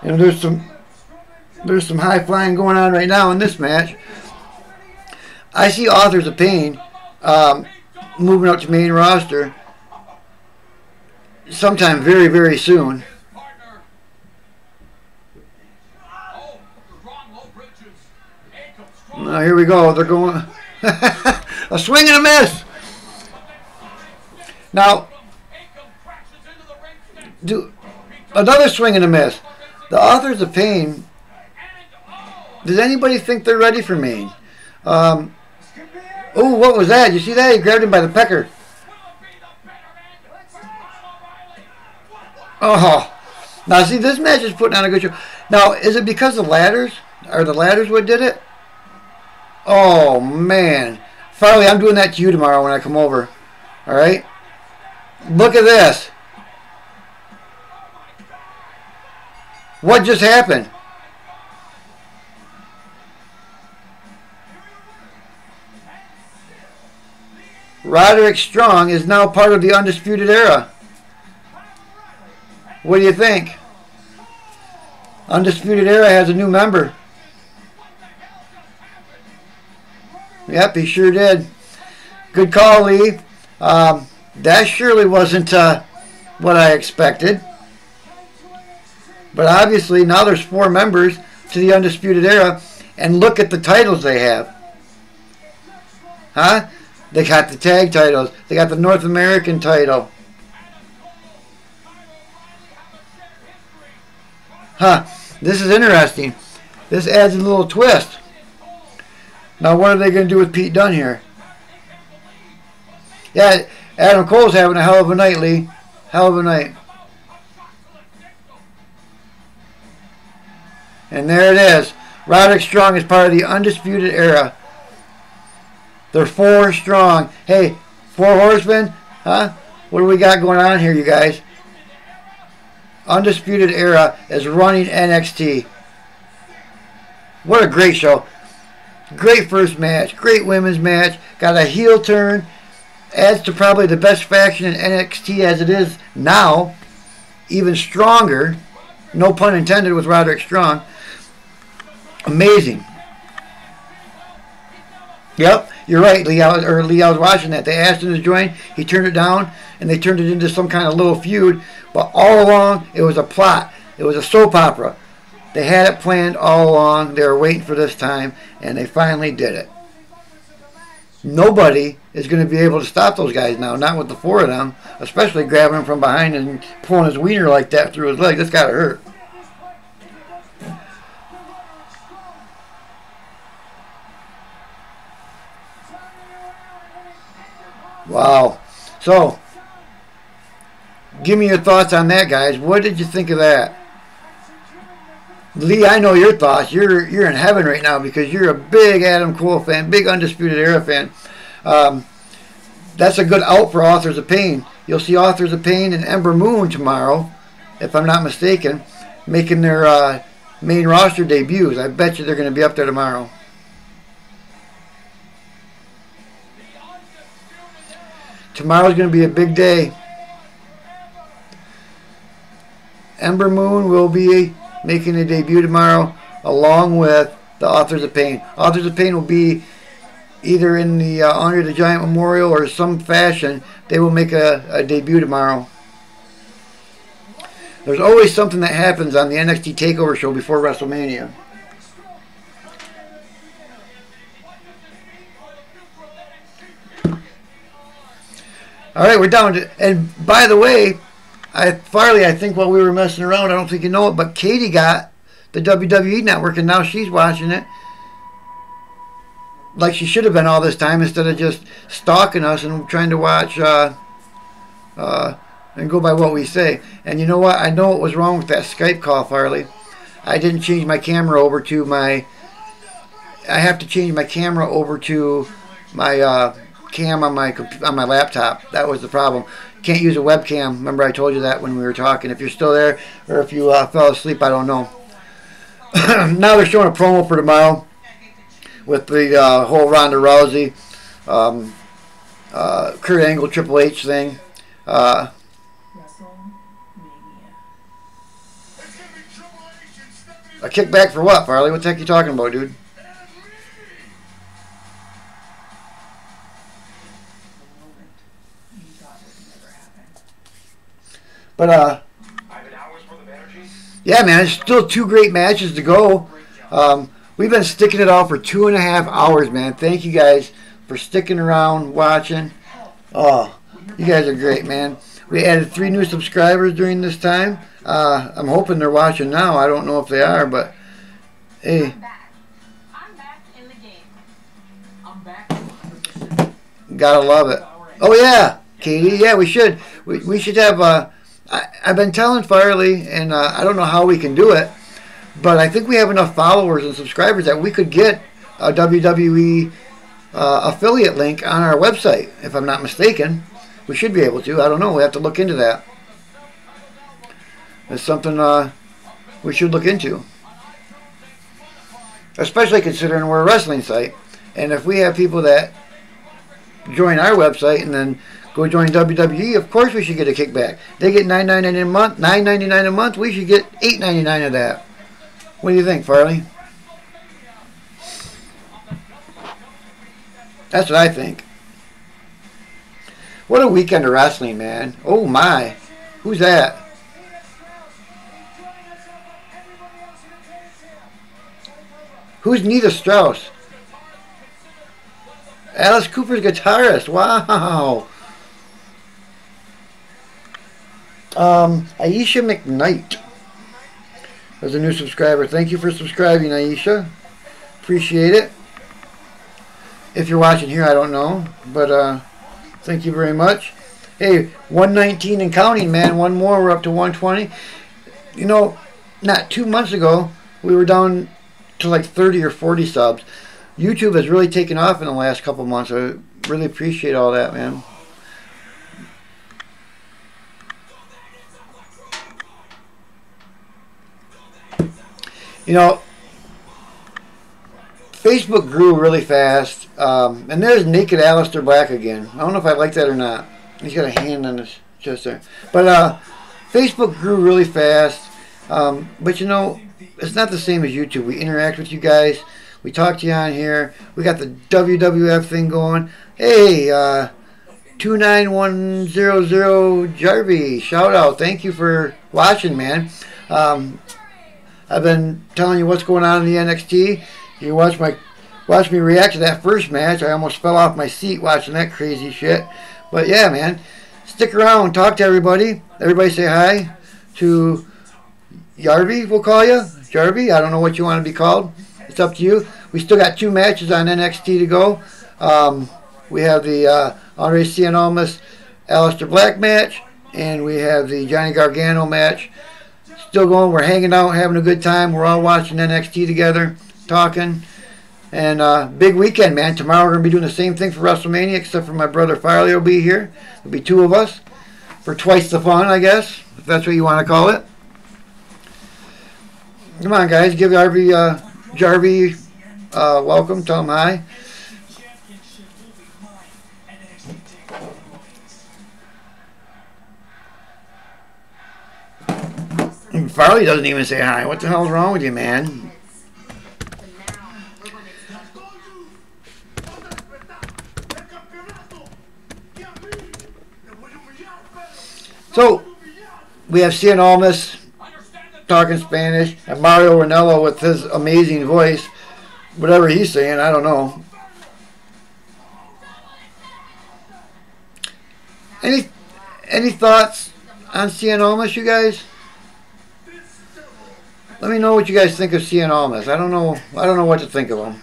And there's some high flying going on right now in this match. I see Authors of Pain moving up to main roster sometime very, very soon. Now here we go. They're going a swing and a miss. Now do another swing and a miss. The Authors of Pain. Does anybody think they're ready for Maine? Oh, what was that? You see that? He grabbed him by the pecker. Oh. Now, see, this match is putting on a good show. Now, is it because of the ladders? Are the ladders what did it? Oh, man. Farley, I'm doing that to you tomorrow when I come over. All right? Look at this. What just happened? Roderick Strong is now part of the Undisputed Era. What do you think? Undisputed Era has a new member. Yep, he sure did. Good call, Lee. That surely wasn't what I expected. But obviously now there's 4 members to the Undisputed Era, and look at the titles they have. Huh? They got the tag titles. They got the North American title. Huh. This is interesting. This adds a little twist. Now what are they going to do with Pete Dunne here? Yeah, Adam Cole's having a hell of a night, Lee. Hell of a night. And there it is. Roderick Strong is part of the Undisputed Era. They're 4 strong. Hey, 4 horsemen? Huh? What do we got going on here, you guys? Undisputed Era is running NXT. What a great show. Great first match. Great women's match. Got a heel turn. Adds to probably the best faction in NXT as it is now. Even stronger. No pun intended with Roderick Strong. Amazing. Yep, you're right, Lee. I was watching that. They asked him to join. He turned it down, and they turned it into some kind of little feud. But all along, it was a plot. It was a soap opera. They had it planned all along. They were waiting for this time, and they finally did it. Nobody is going to be able to stop those guys now, not with the four of them, especially grabbing him from behind and pulling his wiener like that through his leg. That's got to hurt. Wow. So, give me your thoughts on that, guys. What did you think of that? Lee, I know your thoughts. You're in heaven right now because you're a big Adam Cole fan, big Undisputed Era fan. That's a good out for Authors of Pain. You'll see Authors of Pain and Ember Moon tomorrow, if I'm not mistaken, making their main roster debuts. I bet you they're going to be up there tomorrow. Tomorrow's going to be a big day. Ember Moon will be making a debut tomorrow, along with the Authors of Pain. Authors of Pain will be either in the Honor the Giant Memorial or some fashion. They will make a debut tomorrow. There's always something that happens on the NXT Takeover show before WrestleMania. All right, we're down to, and by the way, Farley, I think while we were messing around, I don't think you know it, but Katie got the WWE Network, and now she's watching it like she should have been all this time, instead of just stalking us and trying to watch and go by what we say. And you know what? I know what was wrong with that Skype call, Farley. I didn't change my camera over to my... I have to change my camera over to my cam on my laptop. That was the problem. Can't use a webcam. Remember I told you that when we were talking. If you're still there, or if you fell asleep, I don't know. Now they're showing a promo for tomorrow with the whole Ronda Rousey, Kurt Angle, Triple H thing. A kickback for what, Farley? What the heck are you talking about, dude? But, yeah, man, there's still 2 great matches to go. We've been sticking it out for 2.5 hours, man. Thank you guys for sticking around, watching. Oh, you guys are great, man. We added 3 new subscribers during this time. I'm hoping they're watching now. I don't know if they are, but, hey. I'm back in the game. I'm back. Gotta love it. Oh, yeah, Katie. Yeah, we should. We should have... I've been telling Farley, and I don't know how we can do it, but I think we have enough followers and subscribers that we could get a WWE affiliate link on our website, if I'm not mistaken. We should be able to. I don't know. We have to look into that. It's something we should look into, especially considering we're a wrestling site. And if we have people that join our website and then go join WWE, of course we should get a kickback. They get $9.99 a month. $9.99 a month. We should get $8.99 of that. What do you think, Farley? That's what I think. What a weekend of wrestling, man. Oh my. Who's that? Who's Nita Strauss? Alice Cooper's guitarist. Wow. Aisha McKnight as a new subscriber. Thank you for subscribing, Aisha. Appreciate it. If you're watching here, I don't know, but thank you very much. Hey, 119 and counting, man. One more, we're up to 120. You know, not 2 months ago, we were down to like 30 or 40 subs. YouTube has really taken off in the last couple months. I really appreciate all that, man. You know, Facebook grew really fast, and there's Naked Aleister Black again. I don't know if I like that or not. He's got a hand on his chest there. But Facebook grew really fast. But you know, it's not the same as YouTube. We interact with you guys. We talk to you on here. We got the WWF thing going. Hey, 29100 Jarvie, shout out. Thank you for watching, man. I've been telling you what's going on in the NXT. You watch me react to that first match. I almost fell off my seat watching that crazy shit. But yeah, man, stick around, talk to everybody. Everybody say hi to Jarvie, we'll call you. Jarvie, I don't know what you want to be called. It's up to you. We still got 2 matches on NXT to go. We have the Andre Cien Almas Aleister Black match, and we have the Johnny Gargano match. Still going. We're hanging out, having a good time. We're all watching NXT together, talking. And big weekend, man. Tomorrow we're going to be doing the same thing for WrestleMania, except for my brother Farley will be here. There'll be 2 of us for twice the fun, I guess, if that's what you want to call it. Come on, guys. Give Jarvie welcome. Tell him hi. Farley doesn't even say hi. What the hell's wrong with you, man? So, we have Cien Almas talking Spanish, and Mario Ranallo with his amazing voice. Whatever he's saying, I don't know. Any thoughts on Cien Almas, you guys? Let me know what you guys think of Cien Almas. I don't know what to think of him.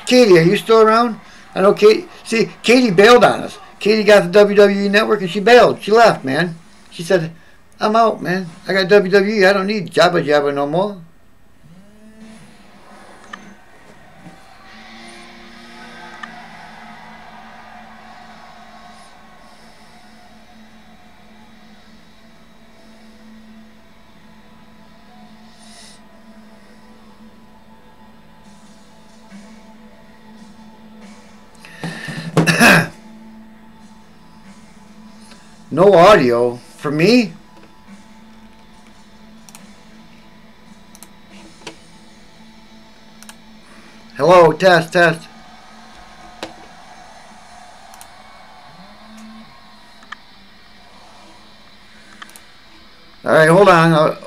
Katie, are you still around? I know Katie. See, Katie bailed on us. Katie got the WWE Network and she bailed. She left, man. She said, I'm out, man. I got WWE. I don't need Jabba Jabba no more. No audio for me. Hello, test. All right, hold on.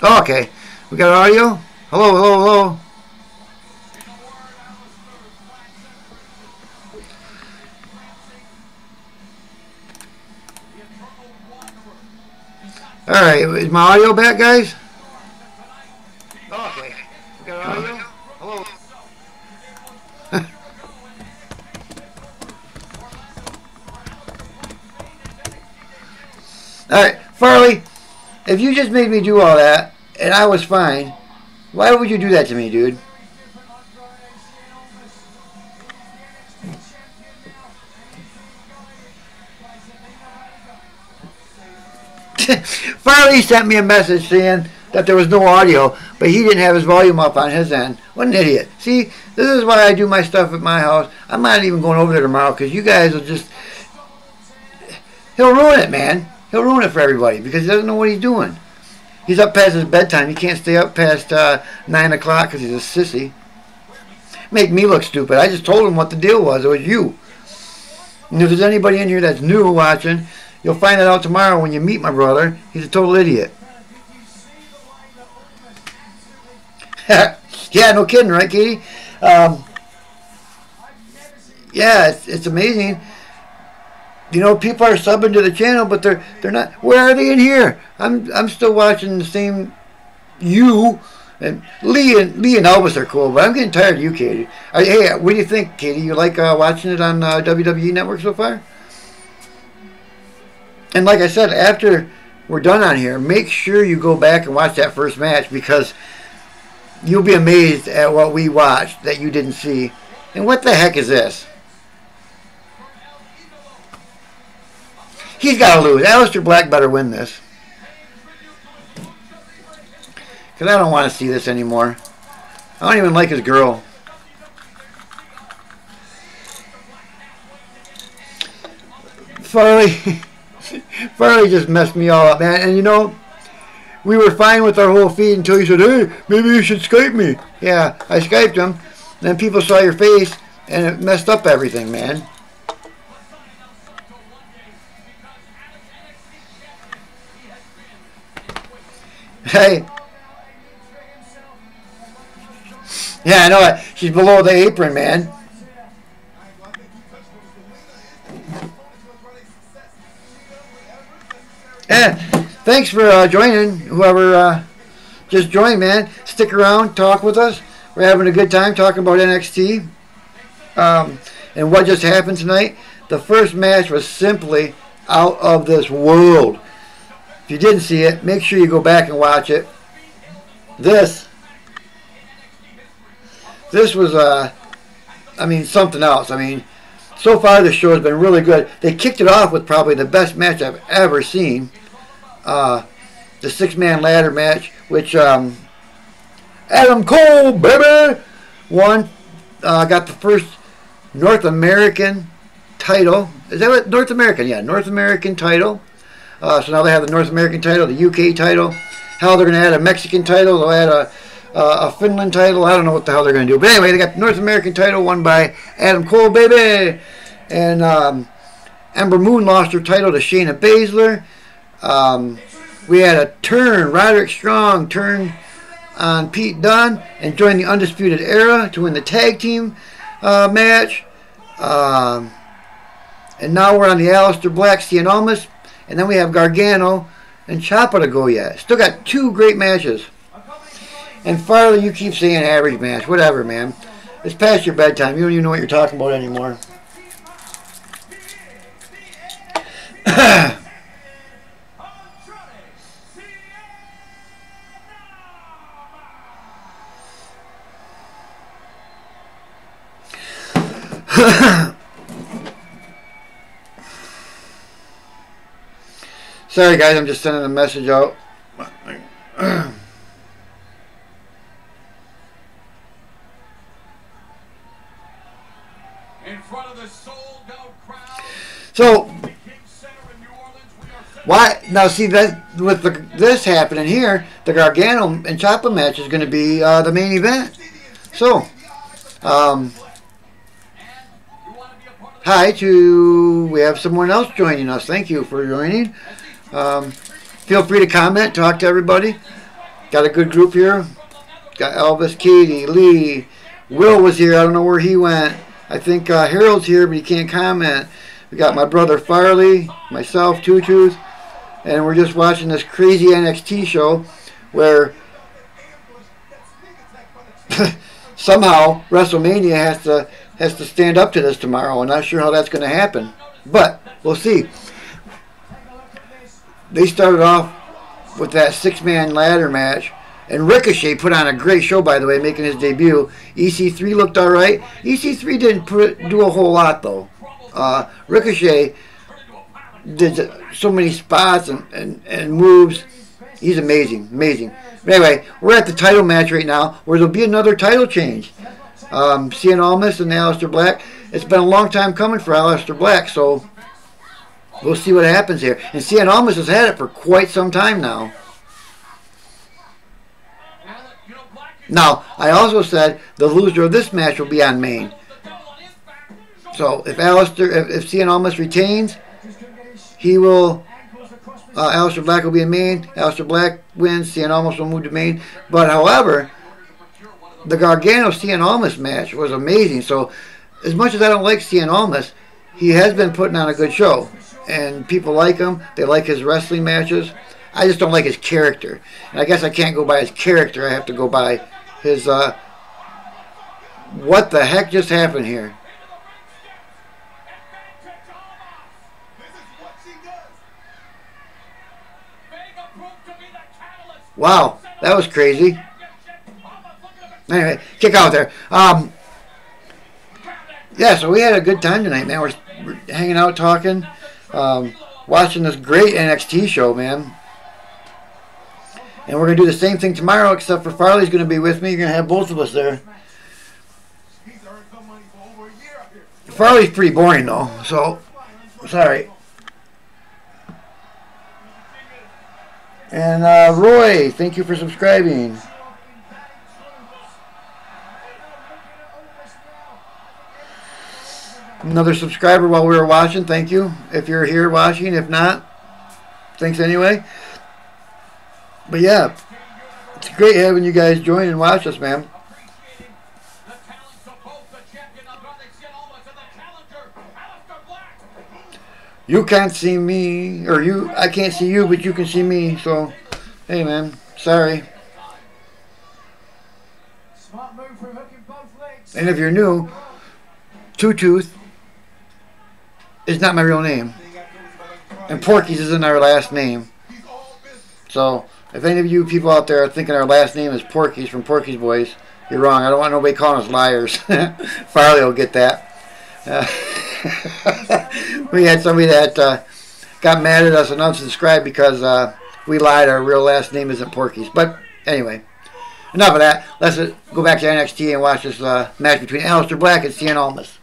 Oh, okay, we got audio. Hello. All right, is my audio back, guys? Oh, okay, we got audio. Hello. All right, Farley, if you just made me do all that and I was fine, why would you do that to me, dude? Farley sent me a message saying that there was no audio, but he didn't have his volume up on his end. What an idiot. See, this is why I do my stuff at my house. I'm not even going over there tomorrow because you guys will just... He'll ruin it, man. He'll ruin it for everybody because he doesn't know what he's doing. He's up past his bedtime. He can't stay up past 9 o'clock because he's a sissy. Make me look stupid. I just told him what the deal was. It was you. And if there's anybody in here that's new watching, you'll find it out tomorrow when you meet my brother. He's a total idiot. Yeah, no kidding, right, Katie? Yeah, it's amazing. You know, people are subbing to the channel, but they're not. Where are they in here? I'm still watching the same you. And Lee and Elvis are cool, but I'm getting tired of you, Katie. Hey, what do you think, Katie? You like watching it on WWE Network so far? And like I said, after we're done on here, make sure you go back and watch that first match because you'll be amazed at what we watched that you didn't see. And what the heck is this? He's got to lose. Aleister Black better win this. Because I don't want to see this anymore. I don't even like his girl. Farley just messed me all up, man. And you know, we were fine with our whole feed until you said, hey, maybe you should Skype me. Yeah, I Skyped him. Then people saw your face, and it messed up everything, man. Hey. Yeah, I know it. She's below the apron, man. Yeah, thanks for joining. Whoever just joined, man. Stick around, talk with us. We're having a good time talking about NXT and what just happened tonight. The first match was simply out of this world. If you didn't see it, make sure you go back and watch it. This was, I mean, something else. I mean, so far this show has been really good. They kicked it off with probably the best match I've ever seen. The 6-man ladder match, which Adam Cole, baby, won. Got the first North American title. Is that what? North American? Yeah, North American title. So now they have the North American title, the UK title. Hell, they're going to add a Mexican title. They'll add a Finland title. I don't know what the hell they're going to do. But anyway, they got the North American title won by Adam Cole, baby. And Ember Moon lost her title to Shayna Baszler. We had a turn. Roderick Strong turned on Pete Dunne and joined the Undisputed Era to win the tag team match. And now we're on the Aleister Black, Cien Almas. And then we have Gargano and Ciampa to go yet. Still got 2 great matches. And Farley, you keep saying average match. Whatever, man. It's past your bedtime. You don't even know what you're talking about anymore. Sorry guys, I'm just sending a message out. In front of the sold-out crowd. So why now? See that with this happening here, the Gargano and Ciampa match is going to be the main event. So, hi to we have someone else joining us. Thank you for joining. Feel free to comment, talk to everybody. Got a good group here. Got Elvis, Katie, Lee. Will was here. I don't know where he went. I think Harold's here, but he can't comment. We got my brother Farley, myself, Two Tooth, and we're just watching this crazy NXT show where somehow WrestleMania has to stand up to this tomorrow. I'm not sure how that's going to happen, but we'll see. They started off with that 6-man ladder match, and Ricochet put on a great show, by the way, making his debut. EC3 looked all right. EC3 didn't do a whole lot, though. Ricochet did so many spots and moves. He's amazing, amazing. But anyway, we're at the title match right now, where there'll be another title change. Cien Almas and Aleister Black. It's been a long time coming for Aleister Black, so we'll see what happens here. And Cien Almas has had it for quite some time now. Now, I also said the loser of this match will be on main. So if Cien Almas retains, he will. Aleister Black will be in main. Aleister Black wins. Cien Almas will move to main. But however, the Gargano Cien Almas match was amazing. So as much as I don't like Cien Almas, he has been putting on a good show, and people like him. They like his wrestling matches. I just don't like his character, and I guess I can't go by his character. I have to go by his. What the heck just happened here? Wow, that was crazy. Anyway, kick out there. Yeah, so we had a good time tonight, man. We're hanging out, talking. watching this great NXT show, man. And we're going to do the same thing tomorrow, except for Farley's going to be with me. You're going to have both of us there. Farley's pretty boring, though, so sorry. And Roy, thank you for subscribing. Another subscriber while we were watching. Thank you. If you're here watching, if not, thanks anyway. But yeah, it's great having you guys join and watch us, man. You can't see me, or I can't see you, but you can see me. So, hey, man, sorry. And if you're new, Two Tooth is not my real name, and Porky's isn't our last name. So if any of you people out there are thinking our last name is Porky's from Porky's Boys, you're wrong. I don't want nobody calling us liars. Farley will get that. We had somebody that got mad at us and unsubscribed because we lied. Our real last name isn't Porky's. But anyway, enough of that. Let's go back to NXT and watch this match between Aleister Black and Cien Almas.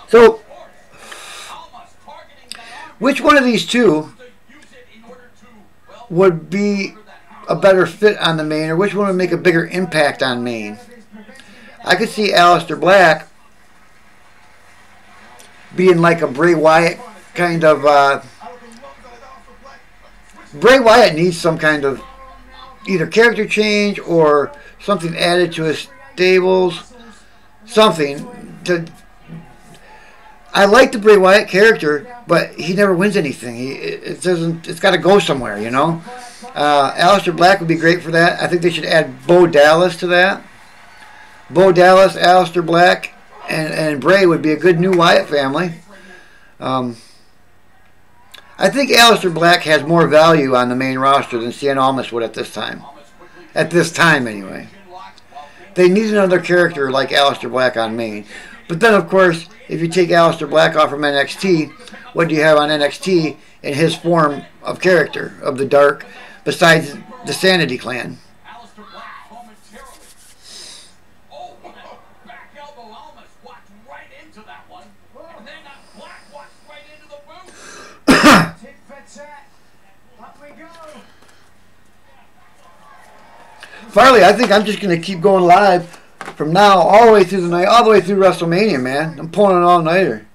So, which one of these two would be a better fit on the main, or which one would make a bigger impact on main? I could see Aleister Black being like a Bray Wyatt kind of... Bray Wyatt needs some kind of either character change or something added to his stables. Something to... I like the Bray Wyatt character, but he never wins anything. It's got to go somewhere, you know. Aleister Black would be great for that. I think they should add Bo Dallas to that. Bo Dallas, Aleister Black, and Bray would be a good new Wyatt family. I think Aleister Black has more value on the main roster than Cien Almas would at this time. At this time, anyway. They need another character like Aleister Black on main. But then, of course, if you take Aleister Black off from NXT, what do you have on NXT in his form of character, of the Dark, besides the Sanity Clan? Aleister Black momentarily. Oh, back elbow Almas walked right into that one. And then Black walked right into the boot. Tit for tat. Up we go. Farley, I think I'm just going to keep going live from now all the way through the night, all the way through WrestleMania, man. I'm pulling an all-nighter.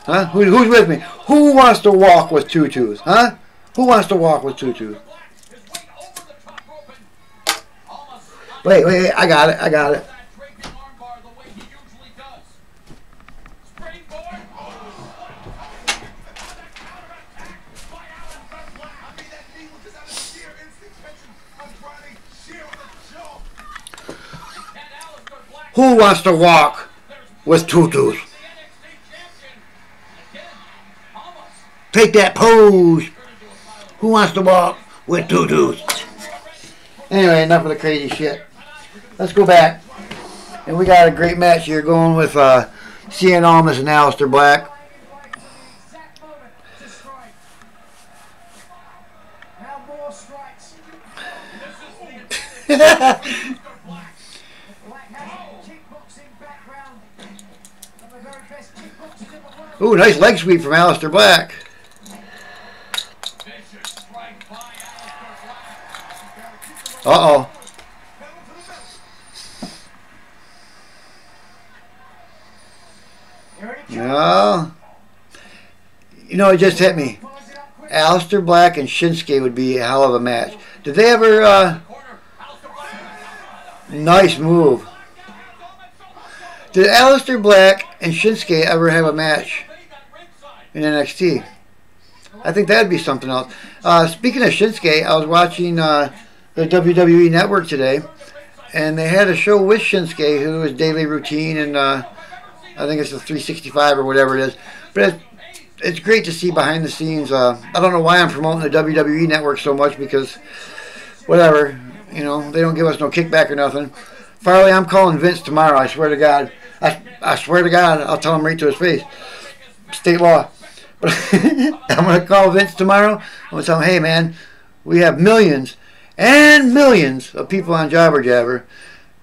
Huh? Who's with me? Who wants to walk with Two Tooth? Huh? Who wants to walk with Two Tooth? Wait, I got it. Who wants to walk with Two Tooth? Take that pose. Who wants to walk with Two Tooth? Anyway, enough of the crazy shit. Let's go back. And we got a great match here going with Cien Almas and Aleister Black. Ooh, nice leg sweep from Aleister Black. Uh-oh. No. You know, it just hit me. Aleister Black and Shinsuke would be a hell of a match. Did they ever... Nice move. Did Aleister Black and Shinsuke ever have a match in NXT? I think that'd be something else. Speaking of Shinsuke, I was watching the WWE Network today, and they had a show with Shinsuke, who was Daily Routine, and I think it's the 365 or whatever it is. But it's great to see behind the scenes. I don't know why I'm promoting the WWE Network so much, because whatever, you know, they don't give us no kickback or nothing. Farley, I'm calling Vince tomorrow. I swear to God. I swear to God, I'll tell him right to his face. State law. But I'm going to call Vince tomorrow. I'm going to tell him, hey, man, we have millions and millions of people on Jobber Jabber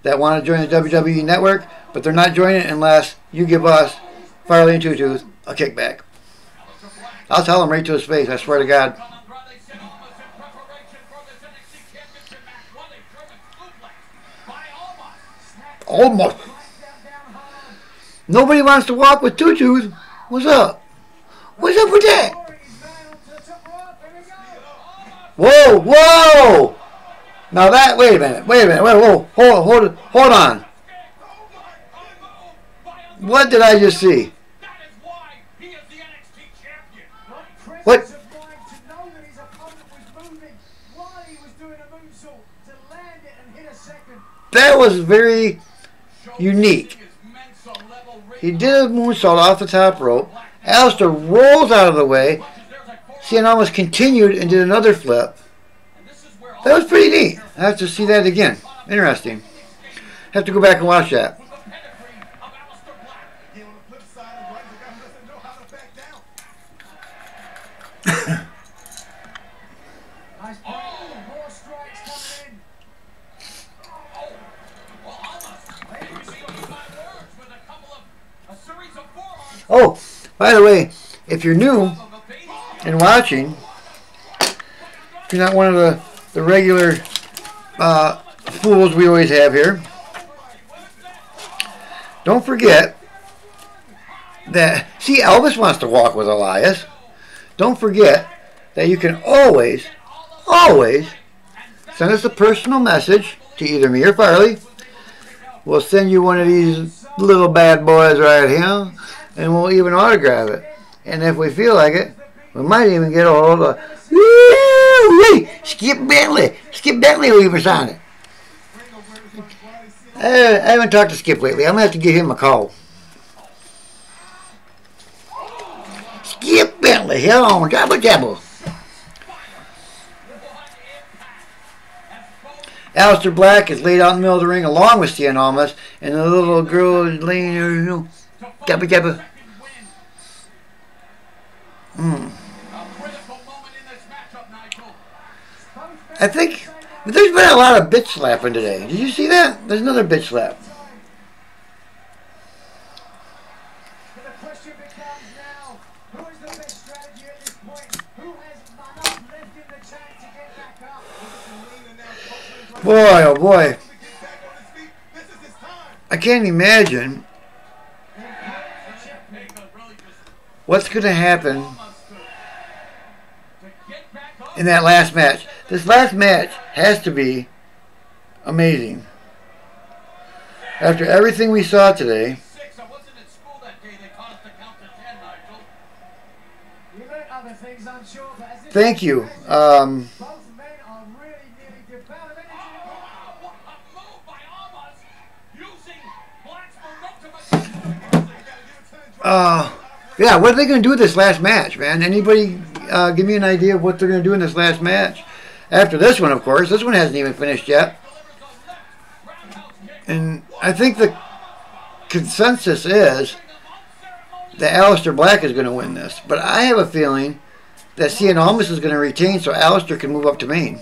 that want to join the WWE Network, but they're not joining it unless you give us, Farley and Two Tooth, a kickback. I'll tell him right to his face. I swear to God. Almost. Nobody wants to walk with Two Tooth. What's up? What's up with that? Whoa, whoa! Now that, wait a minute, whoa, hold on. What did I just see? What? That was very unique. He did a moonsault off the top rope. Alistair rolls out of the way. Cien almost continued and did another flip. That was pretty neat. I have to see that again. Interesting. Have to go back and watch that. Oh, by the way, if you're new and watching, if you're not one of the regular fools we always have here, don't forget that, see, Elvis wants to walk with Elias. Don't forget that you can always send us a personal message to either me or Farley. We'll send you one of these little bad boys right here, and we'll even autograph it. And if we feel like it, we might even get a hold of Skip Bentley. Skip Bentley will even sign it. I haven't talked to Skip lately. I'm going to have to give him a call. Skip Bentley, here on Jabba Jabba. Alistair Black is laid out in the middle of the ring along with Cien Almas, and the little girl is laying there, you know, Jabba Jabba. I think there's been a lot of bitch slapping today. Did you see that? There's another bitch slap. Boy, oh boy. I can't imagine what's going to happen in that last match. This last match has to be amazing. After everything we saw today. Thank you. Yeah, what are they going to do with this last match, man? Anybody give me an idea of what they're going to do in this last match? After this one, of course. This one hasn't even finished yet. And I think the consensus is that Alistair Black is going to win this. But I have a feeling that Cien Almas is going to retain so Alistair can move up to main.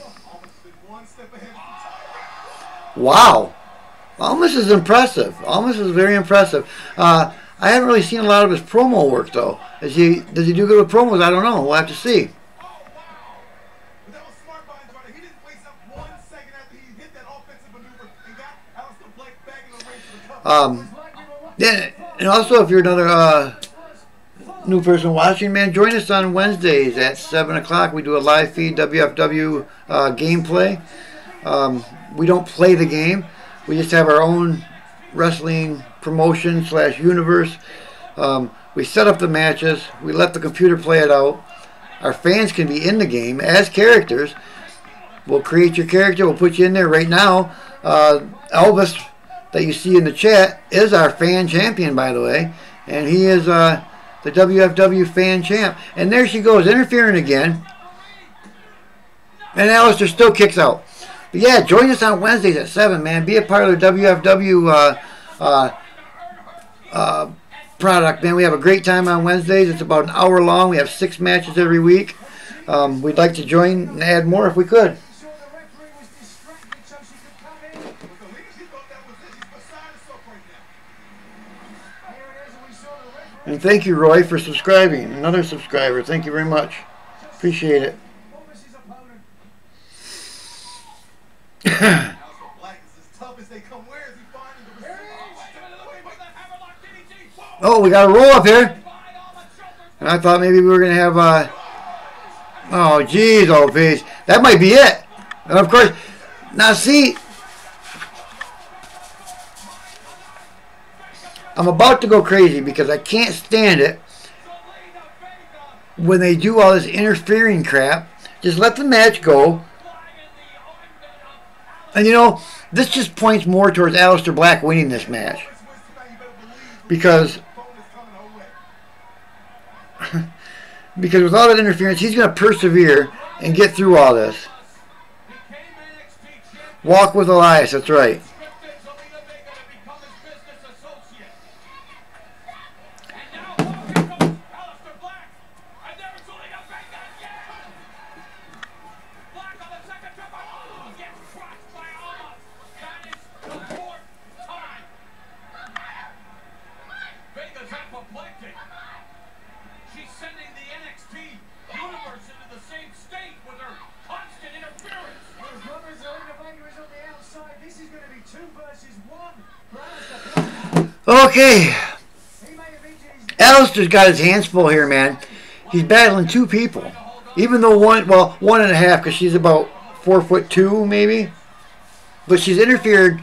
Wow. Almas is impressive. Almas is very impressive. I haven't really seen a lot of his promo work, though. Does he do good with promos? I don't know. We'll have to see. Yeah, and also, if you're another new person watching, man, join us on Wednesdays at 7 o'clock. We do a live feed WFW gameplay. We don't play the game. We just have our own wrestling promotion / universe. We set up the matches. We let the computer play it out. Our fans can be in the game as characters. We'll create your character. We'll put you in there right now. Elvis, that you see in the chat, is our fan champion, by the way. And he is the WFW fan champ. And there she goes, interfering again. And Alistair still kicks out. But yeah, join us on Wednesdays at 7, man. Be a part of the WFW product, man. We have a great time on Wednesdays. It's about an hour long. We have 6 matches every week. We'd like to join and add more if we could. And thank you, Roy, for subscribing. Another subscriber. Thank you very much. Appreciate it. Oh, we got a roll up here. And I thought maybe we were going to have oh, geez, oh, please. That might be it. And of course, now see, I'm about to go crazy because I can't stand it when they do all this interfering crap. Just let the match go. And you know, this just points more towards Aleister Black winning this match. Because with all that interference, he's going to persevere and get through all this. Walk with Elias, that's right. She's sending the NXT universe into the same state with her constant interference. As long as Zelina Vega is on the outside, this is going to be 2 versus 1. Okay. Aleister's got his hands full here, man. He's battling 2 people. Even though 1.5, because she's about 4'2", maybe. But she's interfered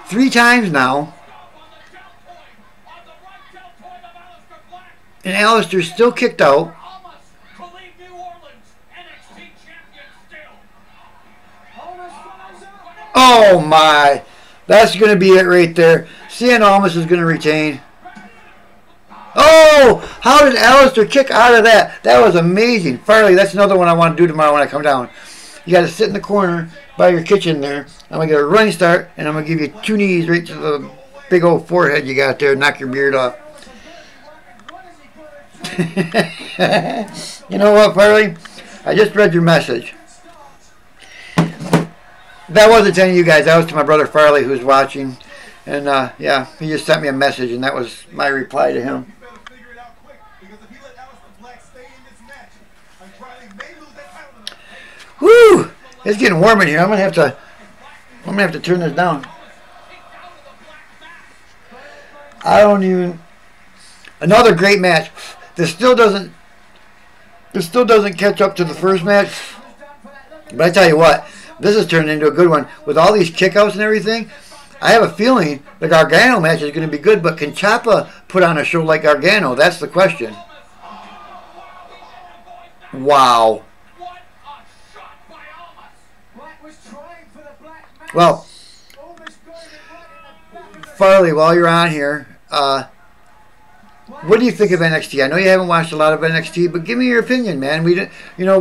3 times now. And Aleister's still kicked out. Oh my. That's going to be it right there. Cien Almas is going to retain. Oh! How did Aleister kick out of that? That was amazing. Farley, that's another one I want to do tomorrow when I come down. You got to sit in the corner by your kitchen there. I'm going to get a running start, and I'm going to give you 2 knees right to the big old forehead you got there. Knock your beard off. You know what, Farley? I just read your message. That wasn't to any of you guys. That was to my brother Farley, who's watching. And, yeah, he just sent me a message, and that was my reply to him. Woo! It's getting warm in here. I'm gonna have to turn this down. I don't even. Another great match. This still doesn't catch up to the first match. But I tell you what, this has turned into a good one with all these kickouts and everything. I have a feeling the Gargano match is going to be good, but can Ciampa put on a show like Gargano? That's the question. Wow. Well, Farley, while you're on here, what do you think of NXT? I know you haven't watched a lot of NXT, but give me your opinion, man. We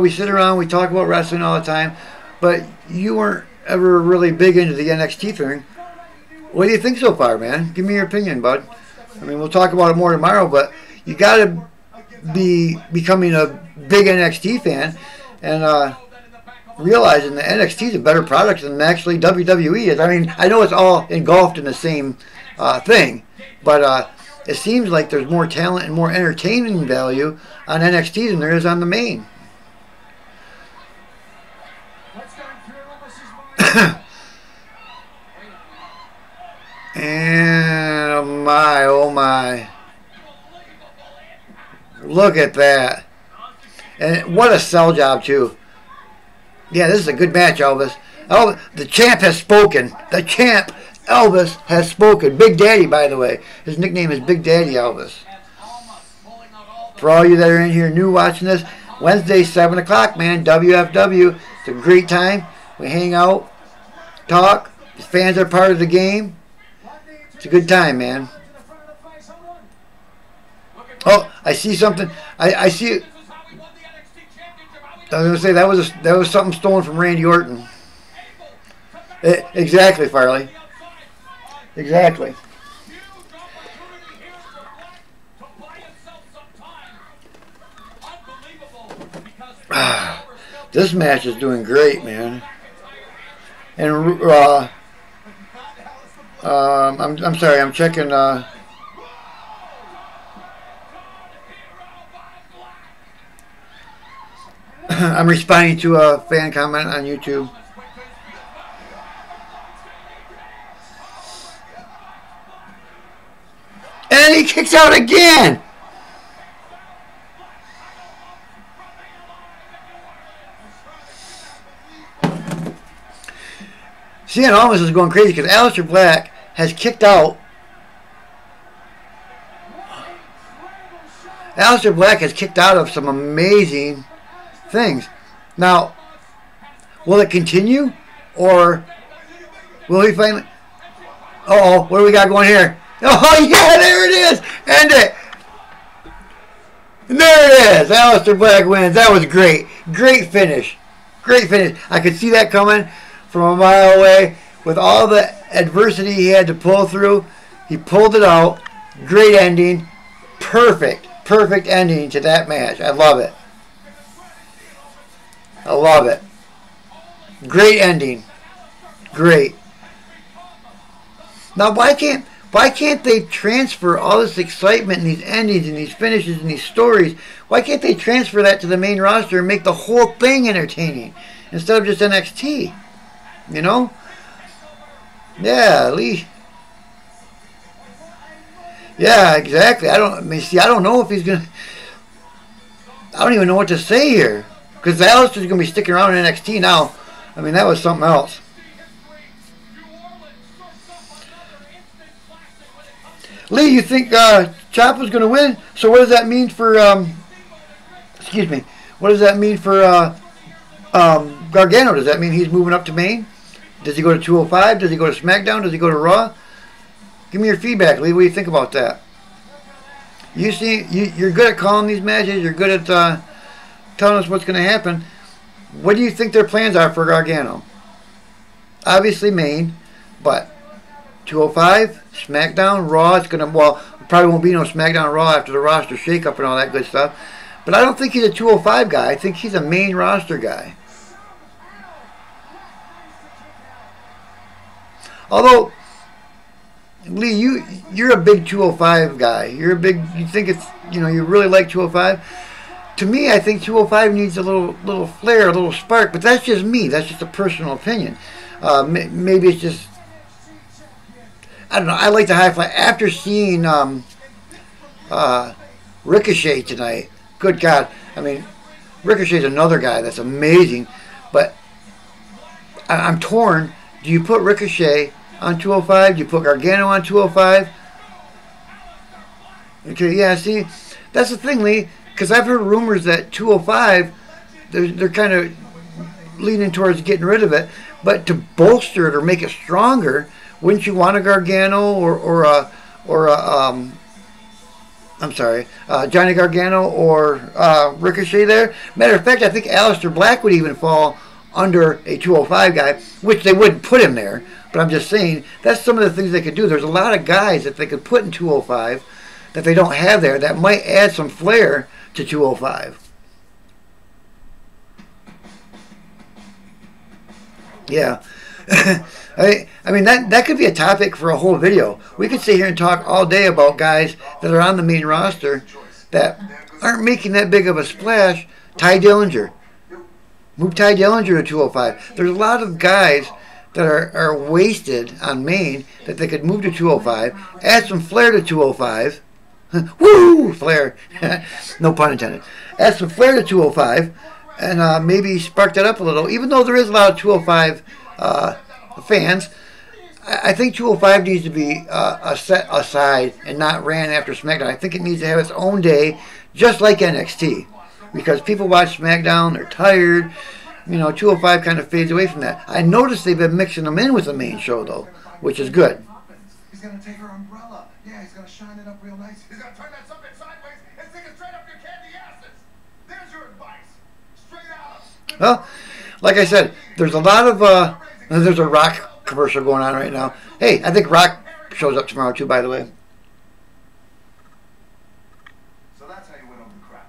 sit around, we talk about wrestling all the time, but you weren't ever really big into the NXT thing. What do you think so far, man? Give me your opinion, bud. I mean, we'll talk about it more tomorrow, but you got to be becoming a big NXT fan and realizing that NXT is a better product than actually WWE is. I mean, I know it's all engulfed in the same thing, but it seems like there's more talent and more entertaining value on NXT than there is on the main. And oh my. Look at that. And what a sell job, too. Yeah, this is a good match, Elvis. Oh, the champ has spoken. The champ, Elvis, has spoken. Big Daddy, by the way. His nickname is Big Daddy Elvis. For all you that are in here new watching this, Wednesday, 7 o'clock, man. WFW. It's a great time. We hang out, talk. The fans are part of the game. It's a good time, man. Oh, I see something. I see it. I was going to say that was something stolen from Randy Orton. Exactly, Farley. Exactly. This match is doing great, man. And I'm sorry, I'm checking. I'm responding to a fan comment on YouTube. And he kicks out again. Cien Almas is going crazy because Aleister Black has kicked out. Aleister Black has kicked out of some amazing things. Now, will it continue? Or will he finally... Uh-oh, what do we got going here? Oh, yeah, there it is! End it! There it is! Aleister Black wins. That was great. Great finish. Great finish. I could see that coming from a mile away. With all the adversity he had to pull through, he pulled it out. Great ending. Perfect. Perfect ending to that match. I love it. I love it. Great ending. Great. Now, why can't they transfer all this excitement and these endings and these finishes and these stories? Why can't they transfer that to the main roster and make the whole thing entertaining instead of just NXT? You know? Yeah, at least. Yeah, exactly. I don't know if he's gonna. I don't even know what to say here because Aleister's gonna be sticking around in NXT now. I mean, that was something else. Lee, you think Ciampa's going to win? So what does that mean for, excuse me, what does that mean for Gargano? Does that mean he's moving up to main? Does he go to 205? Does he go to SmackDown? Does he go to Raw? Give me your feedback, Lee. What do you think about that? You're good at calling these matches. You're good at telling us what's going to happen. What do you think their plans are for Gargano? Obviously main, but 205, SmackDown, Raw. It's gonna probably won't be no SmackDown Raw after the roster shakeup and all that good stuff. But I don't think he's a 205 guy. I think he's a main roster guy. Although, Lee, you're a big 205 guy. You think it's, you really like 205. To me, I think 205 needs a little flair, a little spark. But that's just me. That's just a personal opinion. Maybe it's just. I don't know. I like the high fly. After seeing Ricochet tonight, good God. I mean, Ricochet's another guy that's amazing. But I'm torn. Do you put Ricochet on 205? Do you put Gargano on 205? Okay, yeah, see, that's the thing, Lee. Because I've heard rumors that 205, they're kind of leaning towards getting rid of it. But to bolster it or make it stronger, wouldn't you want a Gargano or Johnny Gargano or Ricochet there? Matter of fact, I think Aleister Black would even fall under a 205 guy, which they wouldn't put him there. But I'm just saying, that's some of the things they could do. There's a lot of guys that they could put in 205 that they don't have there that might add some flair to 205. Yeah. I mean, that could be a topic for a whole video. We could sit here and talk all day about guys that are on the main roster that aren't making that big of a splash. Ty Dillinger. Move Ty Dillinger to 205. There's a lot of guys that are wasted on main that they could move to 205, add some flair to 205. Woo! Flair. No pun intended. Add some flair to 205 and maybe spark that up a little. Even though there is a lot of 205 fans, I think 205 needs to be set aside and not ran after SmackDown. I think it needs to have its own day, just like NXT. Because people watch SmackDown, they're tired. 205 kind of fades away from that. I noticed they've been mixing them in with the main show, though, which is good. He's going to take her umbrella. Yeah, he's going to shine it up real nice. He's going to turn that something sideways and stick it straight up your candy asses. There's your advice. Straight out. Well, like I said, there's a lot of there's a Rock commercial going on right now. Hey, I think Rock shows up tomorrow too, by the way. So that's how you win over the crowd.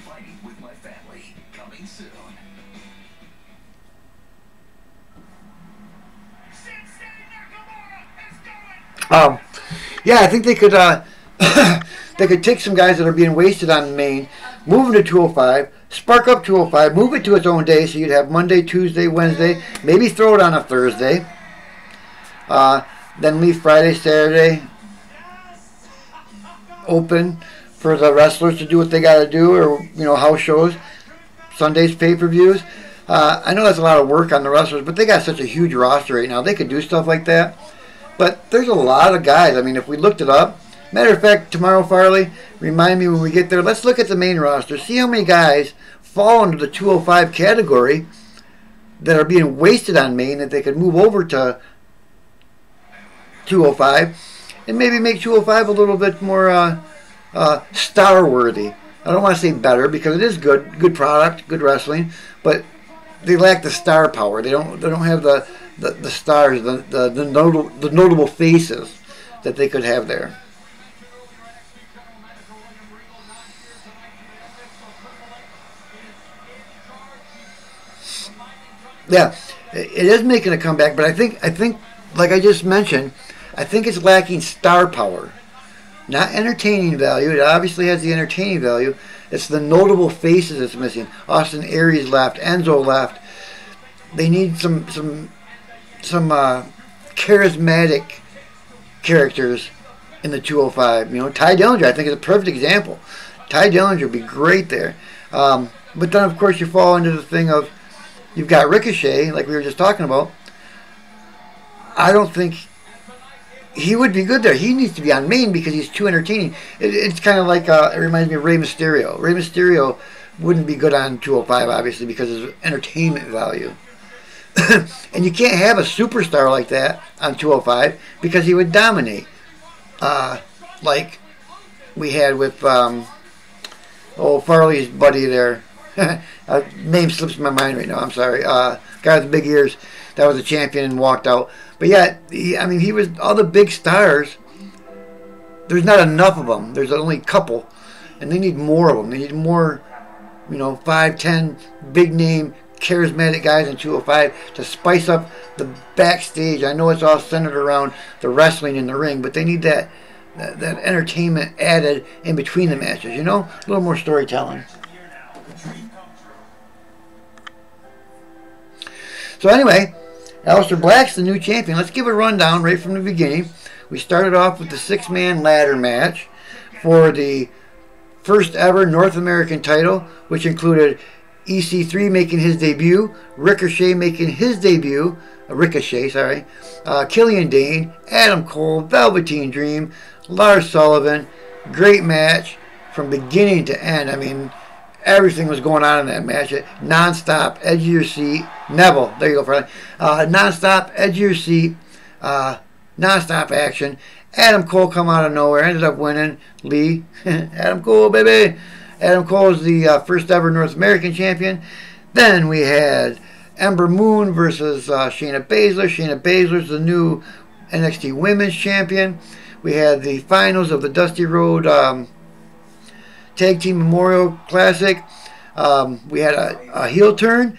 Fighting with my family. Coming soon. Yeah, I think they could they could take some guys that are being wasted on the main, move them to 205, spark up 205, move it to its own day, so you'd have Monday, Tuesday, Wednesday, maybe throw it on a Thursday, then leave Friday, Saturday open for the wrestlers to do what they got to do, or house shows, Sundays pay-per-views. I know that's a lot of work on the wrestlers, but they got such a huge roster right now. They could do stuff like that. But there's a lot of guys. I mean, if we looked it up, matter of fact, tomorrow, Farley, remind me when we get there, let's look at the main roster, see how many guys fall into the 205 category that are being wasted on main that they could move over to 205 and maybe make 205 a little bit more star-worthy. I don't want to say better because it is good product, good wrestling, but they lack the star power. They don't have the stars, the notable faces that they could have there. Yeah, it is making a comeback, but I think like I just mentioned, I think it's lacking star power, not entertaining value. It obviously has the entertaining value. It's the notable faces that's missing. Austin Aries left, Enzo left. They need some charismatic characters in the 205. Ty Dillinger, I think, is a perfect example. Ty Dillinger would be great there. But then, of course, you fall into the thing of you've got Ricochet, like we were just talking about. I don't think he would be good there. He needs to be on main because he's too entertaining. It's kind of like, it reminds me of Rey Mysterio. Rey Mysterio wouldn't be good on 205, obviously, because of his entertainment value. And you can't have a superstar like that on 205 because he would dominate. Like we had with Farley's buddy there. Name slips my mind right now. I'm sorry. Guy with the big ears. That was a champion and walked out. But yeah, he was all the big stars. There's not enough of them. There's only a couple, and they need more of them. They need more, 5, 10 big name, charismatic guys in 205 to spice up the backstage. I know it's all centered around the wrestling in the ring, but they need that entertainment added in between the matches. A little more storytelling. So anyway, Aleister Black's the new champion. Let's give a rundown right from the beginning. We started off with the 6-man ladder match for the first ever North American title, which included EC3 making his debut, Ricochet making his debut, Killian Dane, Adam Cole, Velveteen Dream, Lars Sullivan. Great match from beginning to end. Everything was going on in that match. Non-stop, edge of your seat. Neville, there you go, Farley. Non-stop, edge of your seat. Non-stop action. Adam Cole come out of nowhere, ended up winning. Lee, Adam Cole, baby. Adam Cole is the first ever North American champion. Then we had Ember Moon versus Shayna Baszler. Shayna Baszler's the new NXT Women's Champion. We had the finals of the Dusty Road Tag Team Memorial Classic. We had a heel turn.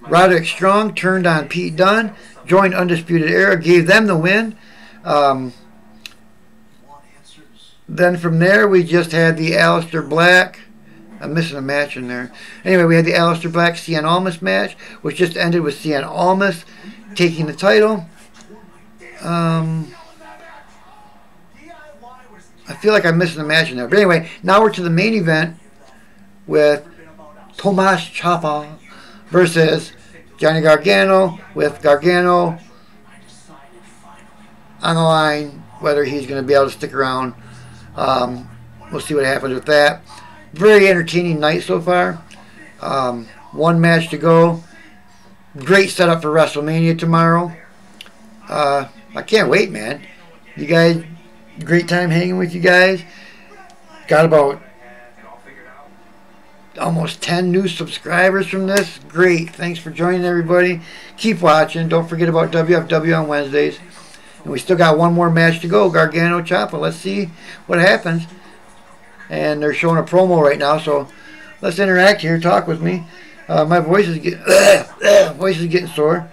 Roderick Strong turned on Pete Dunne, joined Undisputed Era, gave them the win. Then from there, we just had the Aleister Black. I'm missing a match in there. Anyway, we had the Aleister Black Cien Almas match, which just ended with Cien Almas taking the title. I feel like I'm missing a match in there. But anyway, now we're to the main event with Tomas Ciampa versus Johnny Gargano, with Gargano on the line, whether he's going to be able to stick around. We'll see what happens with that. Very entertaining night so far. One match to go. Great setup for WrestleMania tomorrow. I can't wait, man. You guys, great time hanging with you guys. Got about almost 10 new subscribers from this. Great. Thanks for joining, everybody. Keep watching. Don't forget about WFW on Wednesdays. And we still got one more match to go, Gargano Ciampa. Let's see what happens. And they're showing a promo right now, so let's interact here. Talk with me. My voice is getting sore.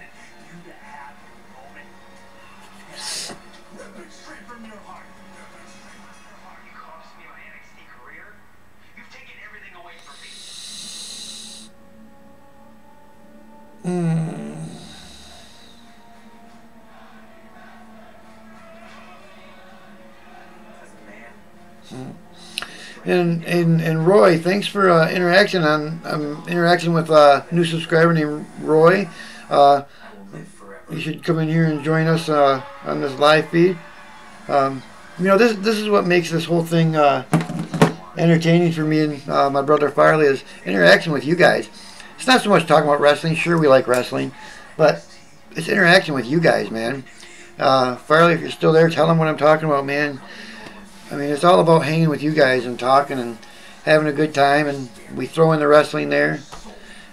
And Roy, thanks for interaction. I'm interacting with a new subscriber named Roy. You should come in here and join us on this live feed. You know, this is what makes this whole thing entertaining for me and my brother Farley, is interaction with you guys. It's not so much talking about wrestling. Sure, we like wrestling, but it's interaction with you guys, man. Farley, if you're still there, tell them what I'm talking about, man. I mean, it's all about hanging with you guys and talking and having a good time, and we throw in the wrestling there.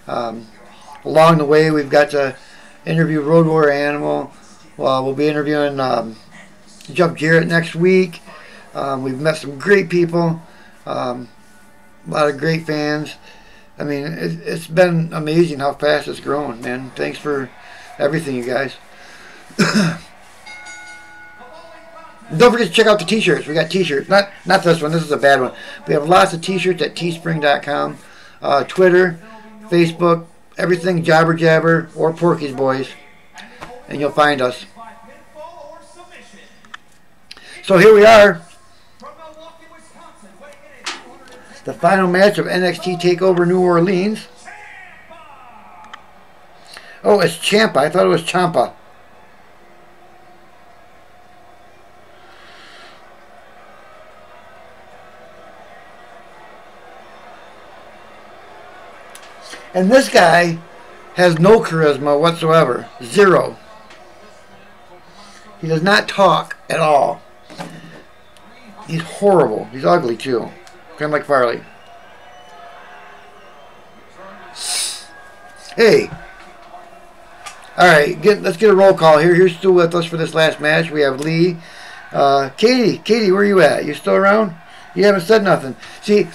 Along the way, we've got to interview Road Warrior Animal. We'll be interviewing Jeff Jarrett next week. We've met some great people, a lot of great fans. I mean, it's been amazing how fast it's growing, man. Thanks for everything, you guys. Don't forget to check out the t-shirts. We got t-shirts. Not this one. This is a bad one. We have lots of t-shirts at teespring.com. Twitter, Facebook, everything Jabber Jabber or Porky's Boys. And you'll find us. So here we are. The final match of NXT Takeover New Orleans. Oh, it's Ciampa. I thought it was Ciampa. And this guy has no charisma whatsoever. Zero. He does not talk at all. He's horrible. He's ugly too. Kind of like Farley. Hey. Alright, let's get a roll call here. Here's still with us for this last match. We have Lee. Katie, where you at? You still around? You haven't said nothing. See,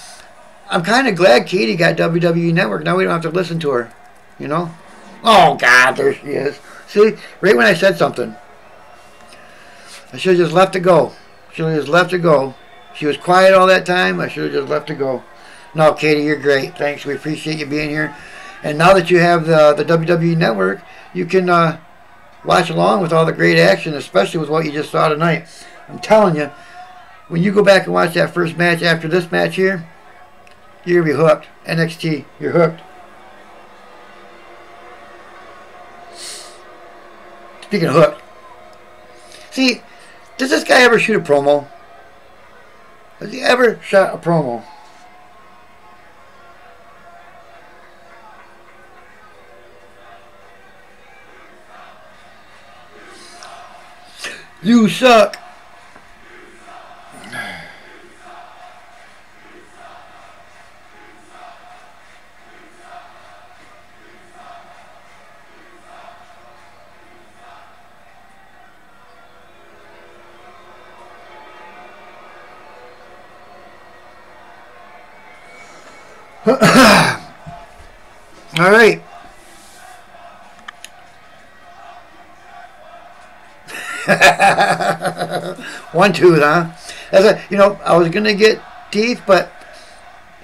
I'm kind of glad Katie got WWE Network. Now we don't have to listen to her. You know? Oh, God, there she is. See? Right when I said something. I should have just left it go. Should have just left it go. She was quiet all that time. I should have just left it go. No, Katie, you're great. Thanks. We appreciate you being here. And now that you have the WWE Network, you can watch along with all the great action, especially with what you just saw tonight. I'm telling you, when you go back and watch that first match after this match here, you're going to be hooked. NXT, you're hooked. Speaking of hooked. See, does this guy ever shoot a promo? Has he ever shot a promo? You suck. All right. One tooth, huh? I was gonna get teeth, but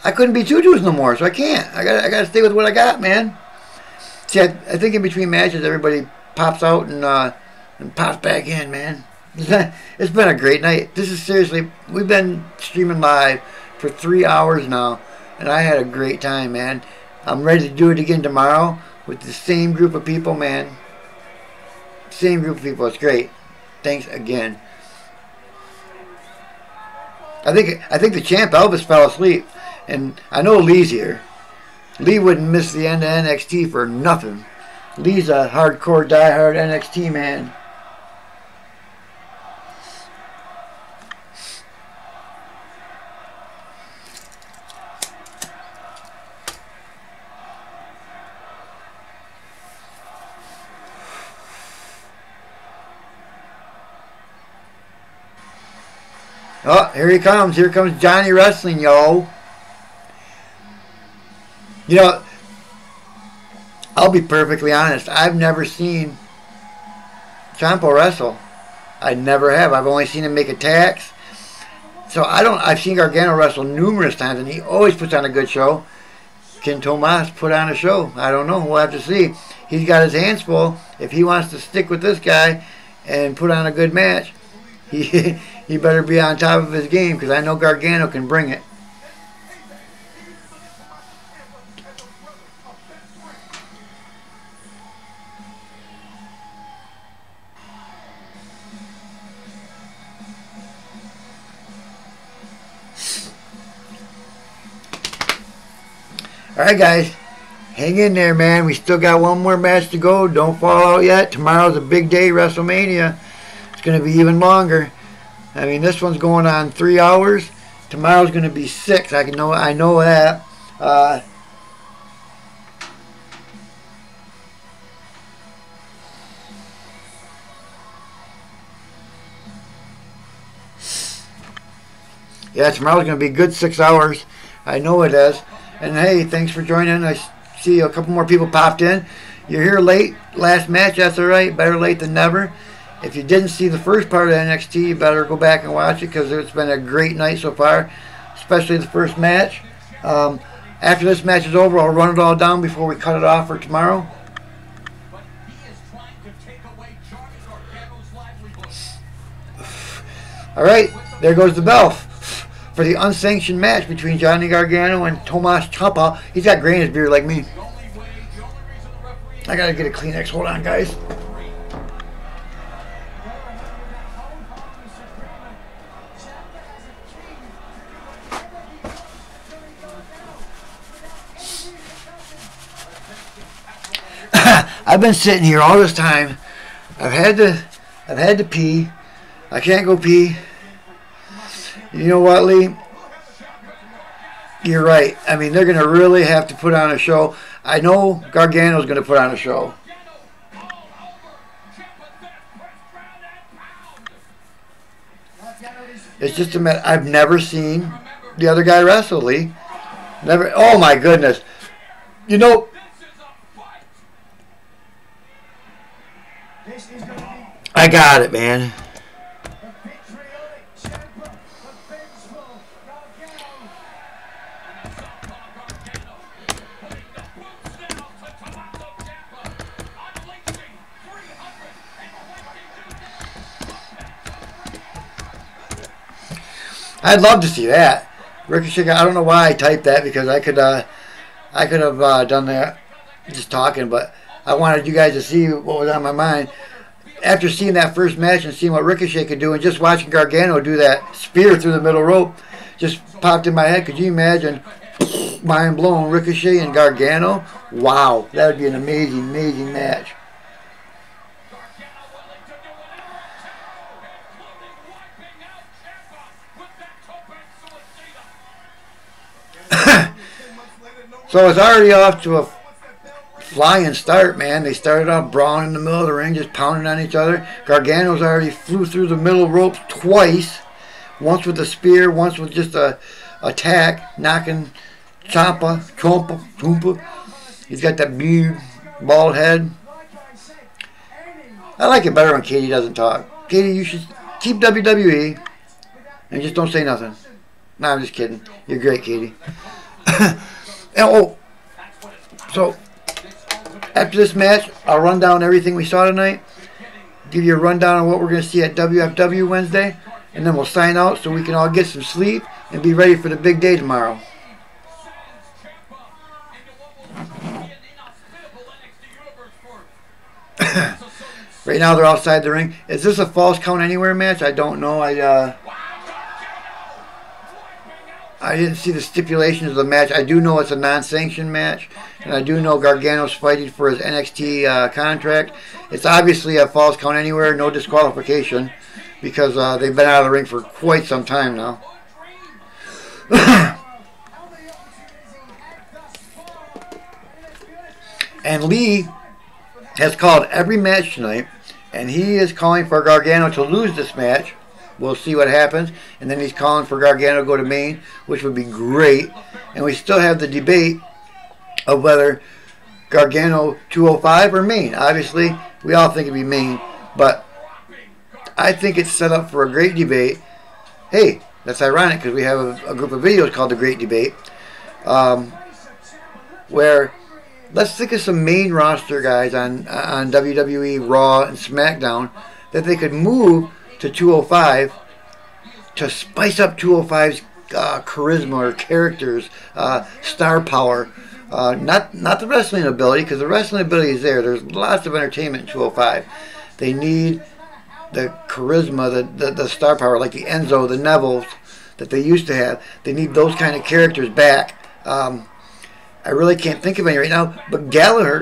I couldn't be two tooths no more, so I can't. I gotta stay with what I got, man. See, I think in between matches, everybody pops out and pops back in, man. It's been a great night. This is seriously, we've been streaming live for 3 hours now, and I had a great time, man. I'm ready to do it again tomorrow with the same group of people, man. Same group of people. It's great. Thanks again. I think the champ Elvis fell asleep, and I know Lee's here. Lee wouldn't miss the end of NXT for nothing. Lee's a hardcore, diehard NXT man. Oh, here he comes. Here comes Johnny Wrestling, yo. You know, I'll be perfectly honest. I've never seen Ciampa wrestle. I never have. I've only seen him make attacks. So I've seen Gargano wrestle numerous times, and he always puts on a good show. Can Tomas put on a show? I don't know. We'll have to see. He's got his hands full. If he wants to stick with this guy and put on a good match, he better be on top of his game, because I know Gargano can bring it. Alright guys, hang in there, man. We still got one more match to go. Don't fall out yet. Tomorrow's a big day, WrestleMania. It's going to be even longer. I mean, this one's going on 3 hours. Tomorrow's going to be 6. I know that. Yeah, tomorrow's going to be a good 6 hours. I know it is. And hey, thanks for joining. I see a couple more people popped in. You're here late. Last match, that's alright. Better late than never. If you didn't see the first part of NXT, you better go back and watch it, because it's been a great night so far, especially the first match. After this match is over, I'll run it all down before we cut it off for tomorrow. Alright, there goes the bell for the unsanctioned match between Johnny Gargano and Tomas Ciampa. He's got gray in his beard like me. I gotta get a Kleenex. Hold on, guys. I've been sitting here all this time. I've had to pee. I can't go pee. You know what, Lee? You're right. I mean, they're going to really have to put on a show. I know Gargano's going to put on a show. It's just a matter. I've never seen the other guy wrestle, Lee. Never. Oh, my goodness. You know, I got it, man. I'd love to see that. Ricochet, I don't know why I typed that, because I could have done that just talking, but I wanted you guys to see what was on my mind. After seeing that first match and seeing what Ricochet could do, and just watching Gargano do that spear through the middle rope, just popped in my head. Could you imagine? Mind blown. Ricochet and Gargano? Wow, that would be an amazing, amazing match. So it's already off to a flying start, man. They started off brawling in the middle of the ring, just pounding on each other. Gargano's already flew through the middle ropes twice. Once with a spear, once with just a attack, knocking Ciampa. He's got that big, bald head. I like it better when Katie doesn't talk. Katie, you should keep WWE and just don't say nothing. No, I'm just kidding. You're great, Katie. So after this match, I'll run down everything we saw tonight, give you a rundown on what we're going to see at WFW Wednesday, and then we'll sign out so we can all get some sleep and be ready for the big day tomorrow. Right now they're outside the ring. Is this a Falls Count Anywhere match? I don't know. I didn't see the stipulations of the match. I do know it's a non-sanctioned match, and I do know Gargano's fighting for his NXT contract. It's obviously a Falls Count Anywhere, no disqualification, because they've been out of the ring for quite some time now. And Lee has called every match tonight, and he is calling for Gargano to lose this match. We'll see what happens. And then he's calling for Gargano to go to Maine, which would be great. And we still have the debate of whether Gargano 205 or Maine. Obviously, we all think it'd be Maine, but I think it's set up for a great debate. Hey, that's ironic because we have a group of videos called The Great Debate, where let's think of some main roster guys on WWE, Raw, and SmackDown that they could move to 205 to spice up 205's charisma or characters, star power. Not the wrestling ability, because the wrestling ability is there. There's lots of entertainment in 205. They need the charisma, the star power, like the Enzo, the Nevilles that they used to have. They need those kind of characters back. I really can't think of any right now, but Gallagher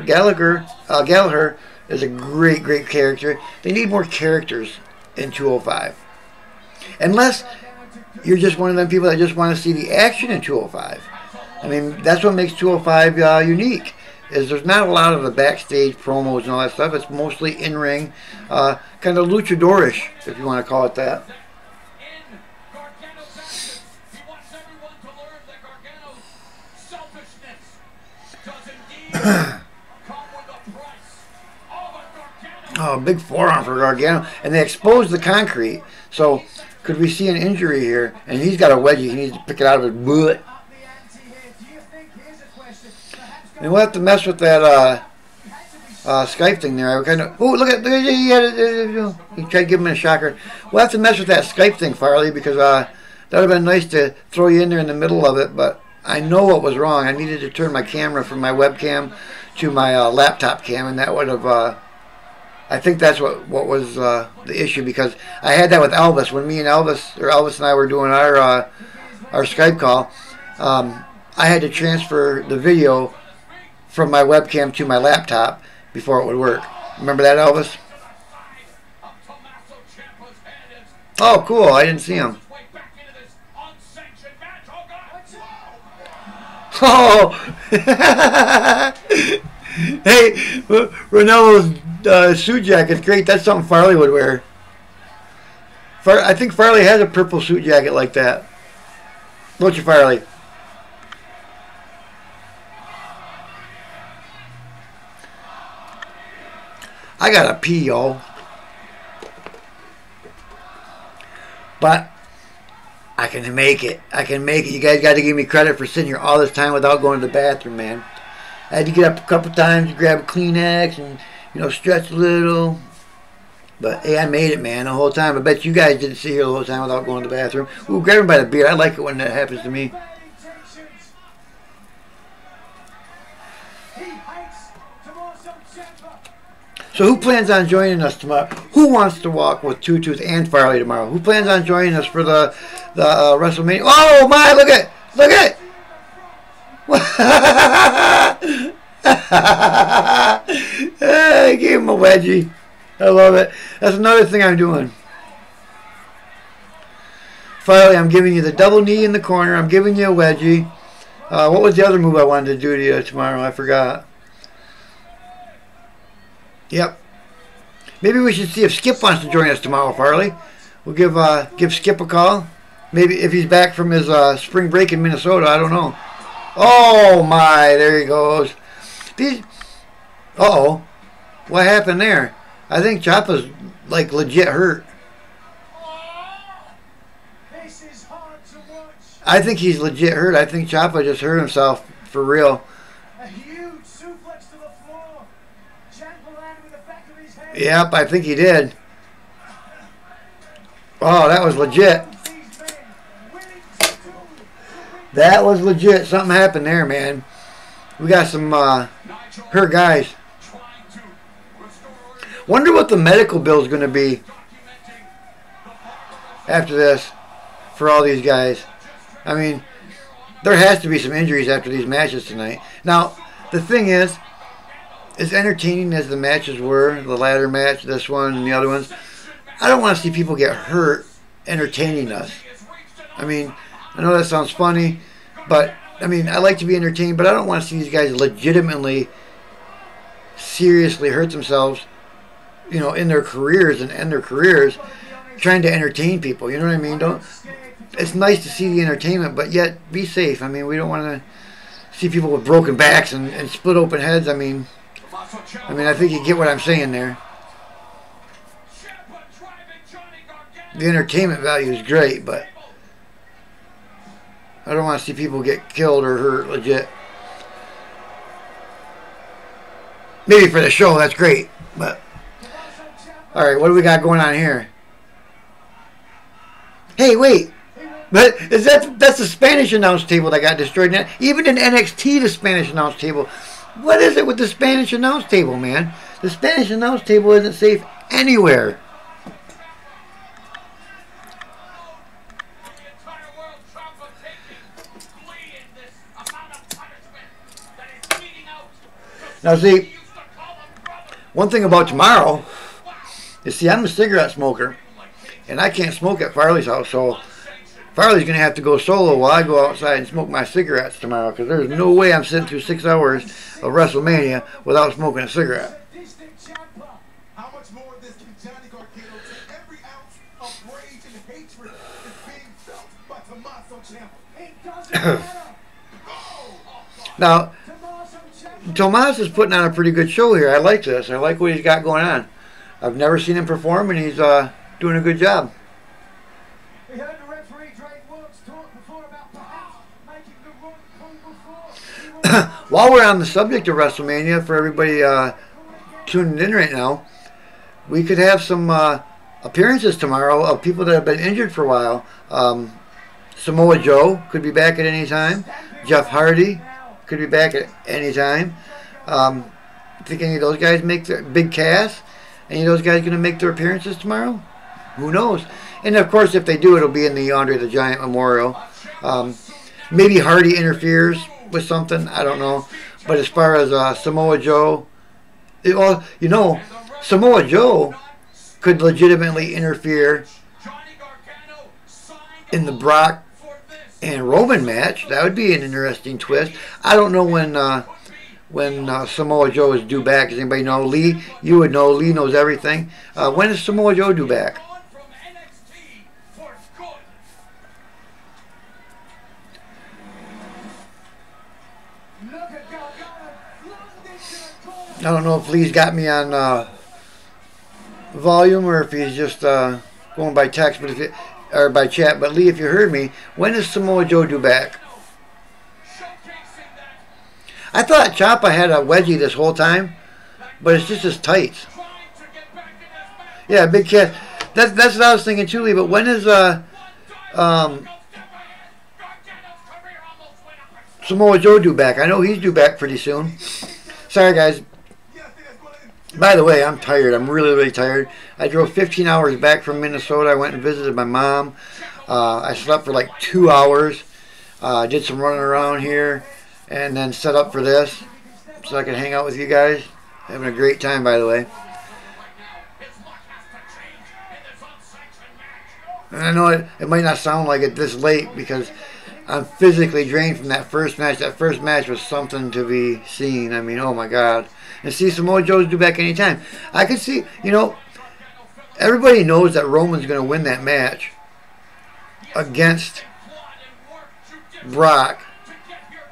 is a great character. They need more characters in 205. Unless you're just one of them people that just want to see the action in 205. I mean, that's what makes 205 unique, is there's not a lot of the backstage promos and all that stuff. It's mostly in-ring, kind of luchadorish, if you want to call it that. Oh, big forearm for Gargano. And they exposed the concrete. So, could we see an injury here? And he's got a wedgie. He needs to pick it out of his butt. And we'll have to mess with that Skype thing there. I kind of, oh, look at he tried to give him a shocker. We'll have to mess with that Skype thing, Farley, because that would have been nice to throw you in there in the middle of it. But I know what was wrong. I needed to turn my camera from my webcam to my laptop cam, and that would have. I think that's what was the issue, because I had that with Elvis when me and Elvis and I were doing our Skype call. I had to transfer the video from my webcam to my laptop before it would work. Remember that, Elvis? Oh, cool. I didn't see him. Oh! Hey, Ronaldo's suit jacket's great. That's something Farley would wear. I think Farley has a purple suit jacket like that. Don't you, Farley? I gotta pee, y'all. But I can make it. I can make it. You guys got to give me credit for sitting here all this time without going to the bathroom, man. I had to get up a couple times to grab a Kleenex and, you know, stretch a little. But, hey, I made it, man, the whole time. I bet you guys didn't sit here the whole time without going to the bathroom. Ooh, grab him by the beard. I like it when that happens to me. So who plans on joining us tomorrow? Who wants to walk with Two Tooth and Farley tomorrow? Who plans on joining us for the WrestleMania? Oh, my, look at it. Look at it. I gave him a wedgie. I love it. That's another thing I'm doing. Farley, I'm giving you the double knee in the corner. I'm giving you a wedgie. What was the other move I wanted to do to you tomorrow? I forgot. Yep. Maybe we should see if Skip wants to join us tomorrow, Farley. We'll give Skip a call. Maybe if he's back from his spring break in Minnesota. I don't know. Oh, my. There he goes. Uh-oh. What happened there? I think Ciampa's, like, legit hurt. I think he's legit hurt. I think Ciampa just hurt himself for real. A huge suplex to the floor. Ciampa landed with the back of his head. Yep, I think he did. Oh, that was legit. That was legit. Something happened there, man. We got some hurt guys. Wonder what the medical bill is going to be after this for all these guys. I mean, there has to be some injuries after these matches tonight. Now, the thing is, as entertaining as the matches were, the ladder match, this one, and the other ones, I don't want to see people get hurt entertaining us. I mean, I know that sounds funny, but, I mean, I like to be entertained, but I don't want to see these guys legitimately, seriously hurt themselves, you know, in their careers and end their careers trying to entertain people. You know what I mean? Don't. It's nice to see the entertainment, but yet be safe. I mean, we don't want to see people with broken backs and split open heads. I mean, I think you get what I'm saying there. The entertainment value is great, but I don't want to see people get killed or hurt legit. Maybe for the show, that's great, but all right, what do we got going on here? Hey, wait. But that's the Spanish announce table that got destroyed. Now, even in NXT, the Spanish announce table. What is it with the Spanish announce table, man? The Spanish announce table isn't safe anywhere. Now, see, one thing about tomorrow is, see, I'm a cigarette smoker, and I can't smoke at Farley's house, so Farley's going to have to go solo while I go outside and smoke my cigarettes tomorrow, because there's no way I'm sitting through 6 hours of WrestleMania without smoking a cigarette. How much more of this can Johnny Gargano take? Every ounce of rage and hatred is being felt by Tommaso Ciampa. Now, Tomas is putting on a pretty good show here. I like this. I like what he's got going on. I've never seen him perform, and he's doing a good job. We heard the referee Drake Wilkes talk before about perhaps making the wrong call before. While we're on the subject of WrestleMania, for everybody tuning in right now, we could have some appearances tomorrow of people that have been injured for a while. Samoa Joe could be back at any time. Jeff Hardy could be back at any time. Think any of those guys make their Big Cass? Any of those guys going to make their appearances tomorrow? Who knows? And of course, if they do, it'll be in the Andre the Giant Memorial. Maybe Hardy interferes with something. I don't know. But as far as Samoa Joe, well, you know, Samoa Joe could legitimately interfere in the Brock and Roman match. That would be an interesting twist. I don't know when Samoa Joe is due back. Does anybody know? Lee, you would know. Lee knows everything. When is Samoa Joe due back? I don't know if Lee's got me on volume or if he's just going by text, but or by chat. But Lee, if you heard me, when is Samoa Joe due back? I thought Ciampa had a wedgie this whole time, but it's just his tights. Yeah, Big Cass. That's what I was thinking too, Lee. But when is Samoa Joe due back? I know he's due back pretty soon. Sorry, guys. By the way, I'm tired. I'm really, really tired. I drove 15 hours back from Minnesota. I went and visited my mom. I slept for like 2 hours. Did some running around here. And then set up for this. So I could hang out with you guys. Having a great time, by the way. And I know it might not sound like it this late because I'm physically drained from that first match. That first match was something to be seen. I mean, oh my God. And see, Samoa Joe's due back anytime. I could see, you know, everybody knows that Roman's going to win that match against Brock.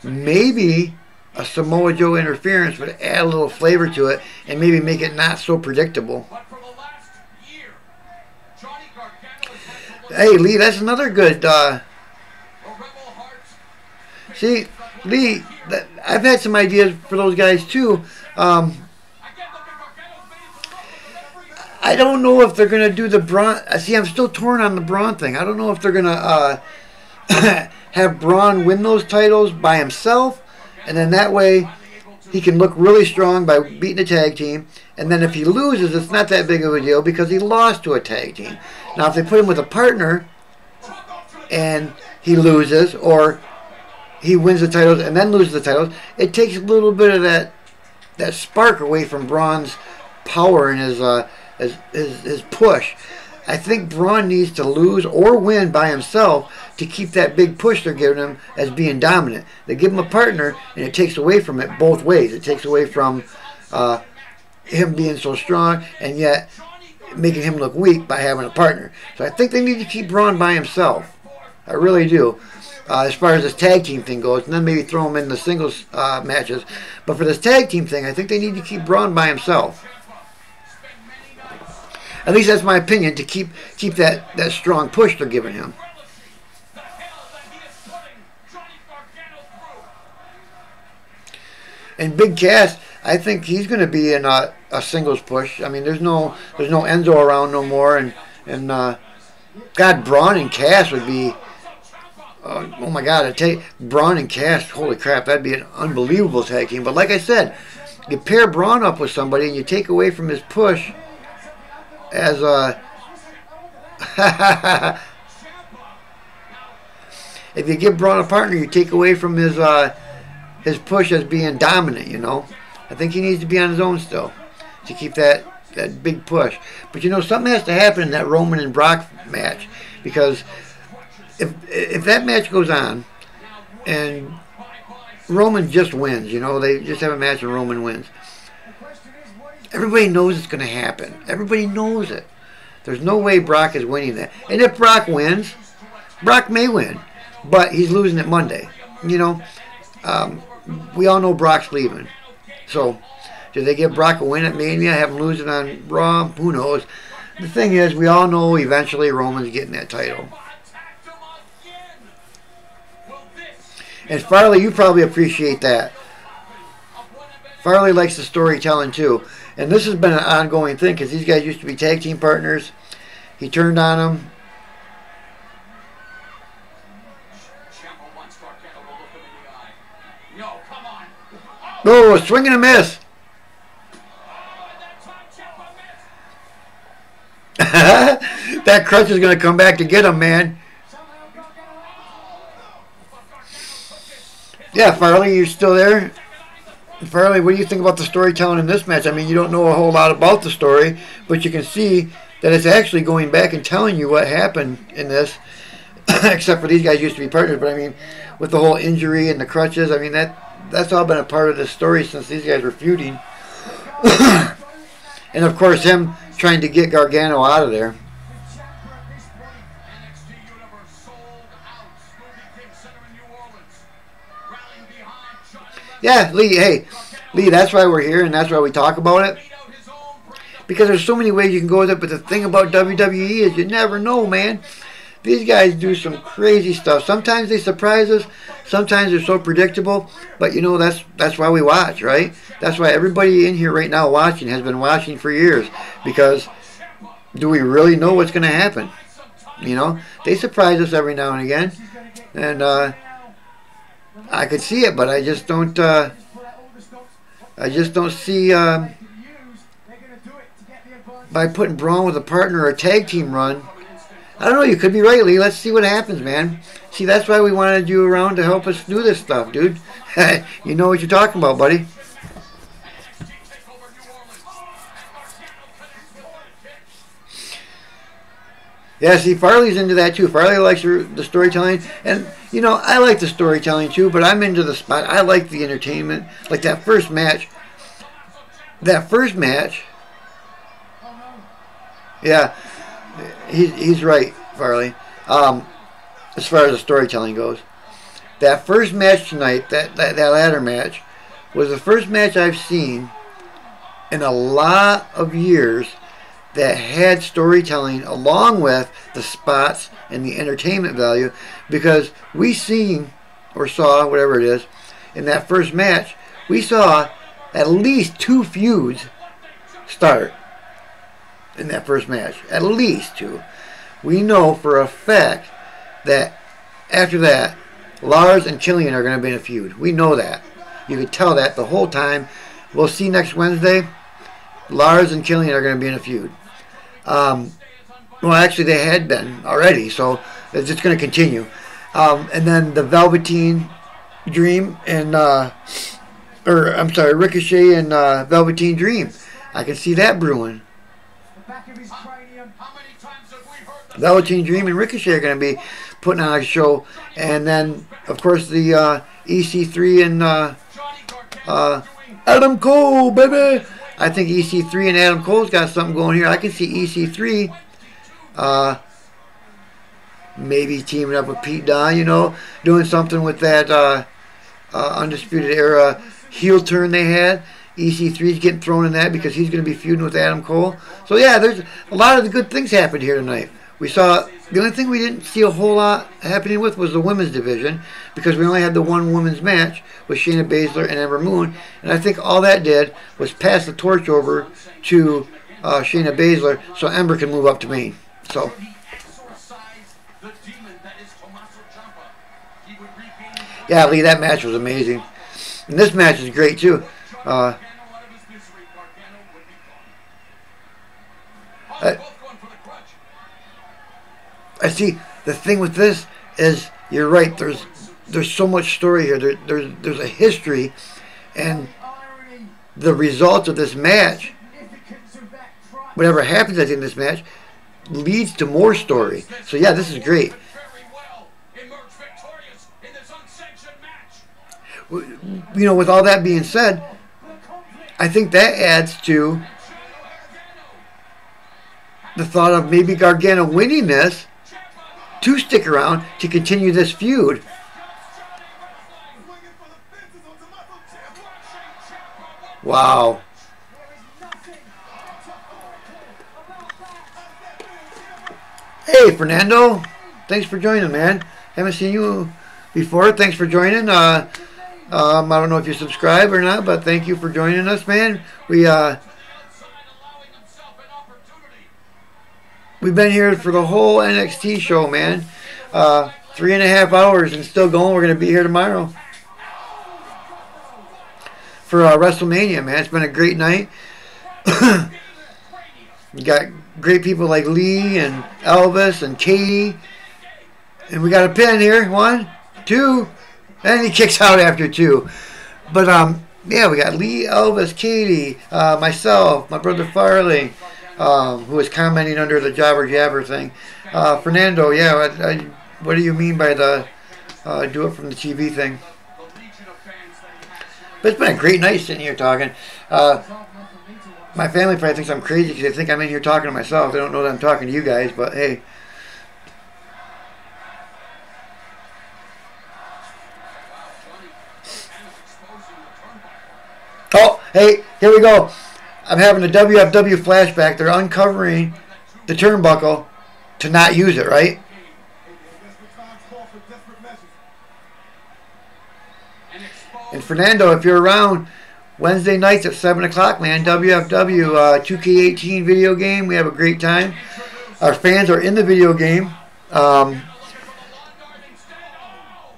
Maybe a Samoa Joe interference would add a little flavor to it and maybe make it not so predictable. Hey, Lee, that's another good... See, Lee, I've had some ideas for those guys too. I don't know if they're going to do the Braun... See, I'm still torn on the Braun thing. I don't know if they're going to have Braun win those titles by himself, and then that way he can look really strong by beating the tag team. And then if he loses, it's not that big of a deal because he lost to a tag team. Now, if they put him with a partner and he loses, or he wins the titles and then loses the titles, it takes a little bit of that spark away from Braun's power and his push. I think Braun needs to lose or win by himself to keep that big push they're giving him as being dominant. They give him a partner, and it takes away from it both ways. It takes away from him being so strong, and yet making him look weak by having a partner. So I think they need to keep Braun by himself. I really do. As far as this tag team thing goes, and then maybe throw him in the singles matches. But for this tag team thing, I think they need to keep Braun by himself. At least that's my opinion, to keep that strong push they're giving him. And Big Cass, I think he's going to be in a singles push. I mean, there's no Enzo around no more, and God, Braun and Cass would be. Oh my God! I tell you, Braun and Cass, holy crap, that'd be an unbelievable tag team. But like I said, you pair Braun up with somebody and you take away from his push as a. If you give Braun a partner, you take away from his push as being dominant. You know, I think he needs to be on his own still to keep that big push. But you know, something has to happen in that Roman and Brock match, because if that match goes on and Roman just wins, you know, they just have a match and Roman wins, everybody knows it's going to happen. Everybody knows it. There's no way Brock is winning that. And if Brock wins, Brock may win, but he's losing it Monday. You know, we all know Brock's leaving. So, do they give Brock a win at Mania, have him lose it on Raw? Who knows? The thing is, we all know eventually Roman's getting that title. And Farley, you probably appreciate that. Farley likes the storytelling too. And this has been an ongoing thing, because these guys used to be tag team partners. He turned on them. Oh, a swing and a miss. That crutch is going to come back to get him, man. Yeah, Farley, you're still there? Farley, what do you think about the storytelling in this match? I mean, you don't know a whole lot about the story, but you can see that it's actually going back and telling you what happened in this, except for these guys used to be partners. But I mean, with the whole injury and the crutches, I mean, that's all been a part of this story since these guys were feuding. And of course, him trying to get Gargano out of there. Yeah, Lee, hey, Lee, that's why we're here, and that's why we talk about it. Because there's so many ways you can go with it, but the thing about WWE is you never know, man. These guys do some crazy stuff. Sometimes they surprise us. Sometimes they're so predictable. But, you know, that's why we watch, right? That's why everybody in here right now watching has been watching for years. Because do we really know what's going to happen? You know, they surprise us every now and again. And, I could see it, but I just don't see by putting Braun with a partner or a tag team run. I don't know, you could be right, Lee. Let's see what happens, man. See, that's why we wanted you around to help us do this stuff, dude. You know what you're talking about, buddy. Yeah, see, Farley's into that too. Farley likes the storytelling. And, you know, I like the storytelling too, but I'm into the spot. I like the entertainment. Like that first match. Yeah, he's right, Farley. As far as the storytelling goes. That first match tonight, that ladder match, was the first match I've seen in a lot of years that had storytelling along with the spots and the entertainment value, because we seen or saw, whatever it is, in that first match, we saw at least 2 feuds start in that first match. At least 2. We know for a fact that after that, Lars and Killian are going to be in a feud. We know that. You could tell that the whole time. We'll see next Wednesday. Lars and Killian are going to be in a feud. Well, actually, they had been already, so it's just going to continue. And then the Velveteen Dream and, Ricochet and Velveteen Dream. I can see that brewing. Velveteen Dream and Ricochet are going to be putting on a show. And then, of course, the EC3 and Adam Cole, baby. I think EC3 and Adam Cole's got something going here. I can see EC3 maybe teaming up with Pete Dunne, you know, doing something with that Undisputed Era heel turn they had. EC3's getting thrown in that because he's going to be feuding with Adam Cole. So yeah, there's a lot of the good things happened here tonight. We saw, the only thing we didn't see a whole lot happening with was the women's division, because we only had the one women's match with Shayna Baszler and Ember Moon, and I think all that did was pass the torch over to Shayna Baszler so Ember can move up to main. So yeah, Lee, that match was amazing. And this match is great too. I see. The thing with this is, you're right. There's so much story here. There's a history, and the results of this match, whatever happens at the end of this match, leads to more story. So yeah, this is great. You know, with all that being said, I think that adds to the thought of maybe Gargano winning this to stick around to continue this feud. Wow. Hey, Fernando. Thanks for joining, man. Haven't seen you before. Thanks for joining. I don't know if you subscribe or not, but thank you for joining us, man. We've been here for the whole NXT show, man. 3.5 hours and still going. We're going to be here tomorrow for WrestleMania, man. It's been a great night. You got great people like Lee and Elvis and Katie. And we got a pin here. 1, 2. And he kicks out after 2. But, yeah, we got Lee, Elvis, Katie, myself, my brother Farley, who was commenting under the Jobber Jabber thing. Fernando, yeah, what do you mean by the do it from the TV thing? But it's been a great night sitting here talking. My family probably thinks I'm crazy because they think I'm in here talking to myself. They don't know that I'm talking to you guys, but hey. Oh, hey, here we go. I'm having a WFW flashback. They're uncovering the turnbuckle to not use it, right? And Fernando, if you're around Wednesday nights at 7 o'clock, man, WFW 2K18 video game. We have a great time. Our fans are in the video game.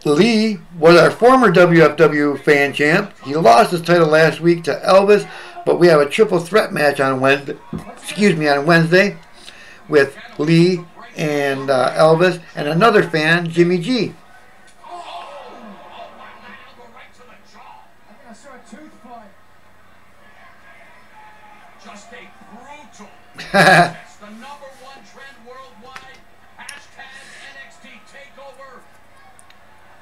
Lee was our former WFW fan champ. He lost his title last week to Elvis, but we have a triple threat match on Wednesday. On Wednesday, with Lee and Elvis and another fan, Jimmy G. Just a brutal. That's the #1 trend worldwide. #NXT Takeover.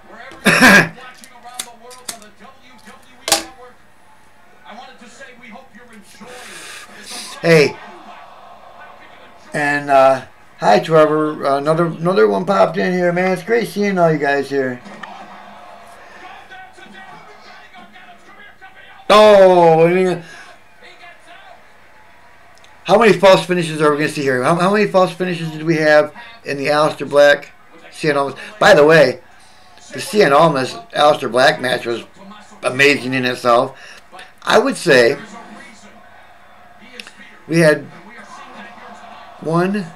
Wherever you're watching around the world on the WWE Network, I wanted to say we hope you're enjoying this. Hey. And hi Trevor. Another one popped in here, man. It's great seeing all you guys here. Oh, I mean, how many false finishes are we going to see here? How many false finishes did we have in the Aleister Black, Cien Almas? By the way, the Cien Almas Aleister Black match was amazing in itself. I would say we had 1,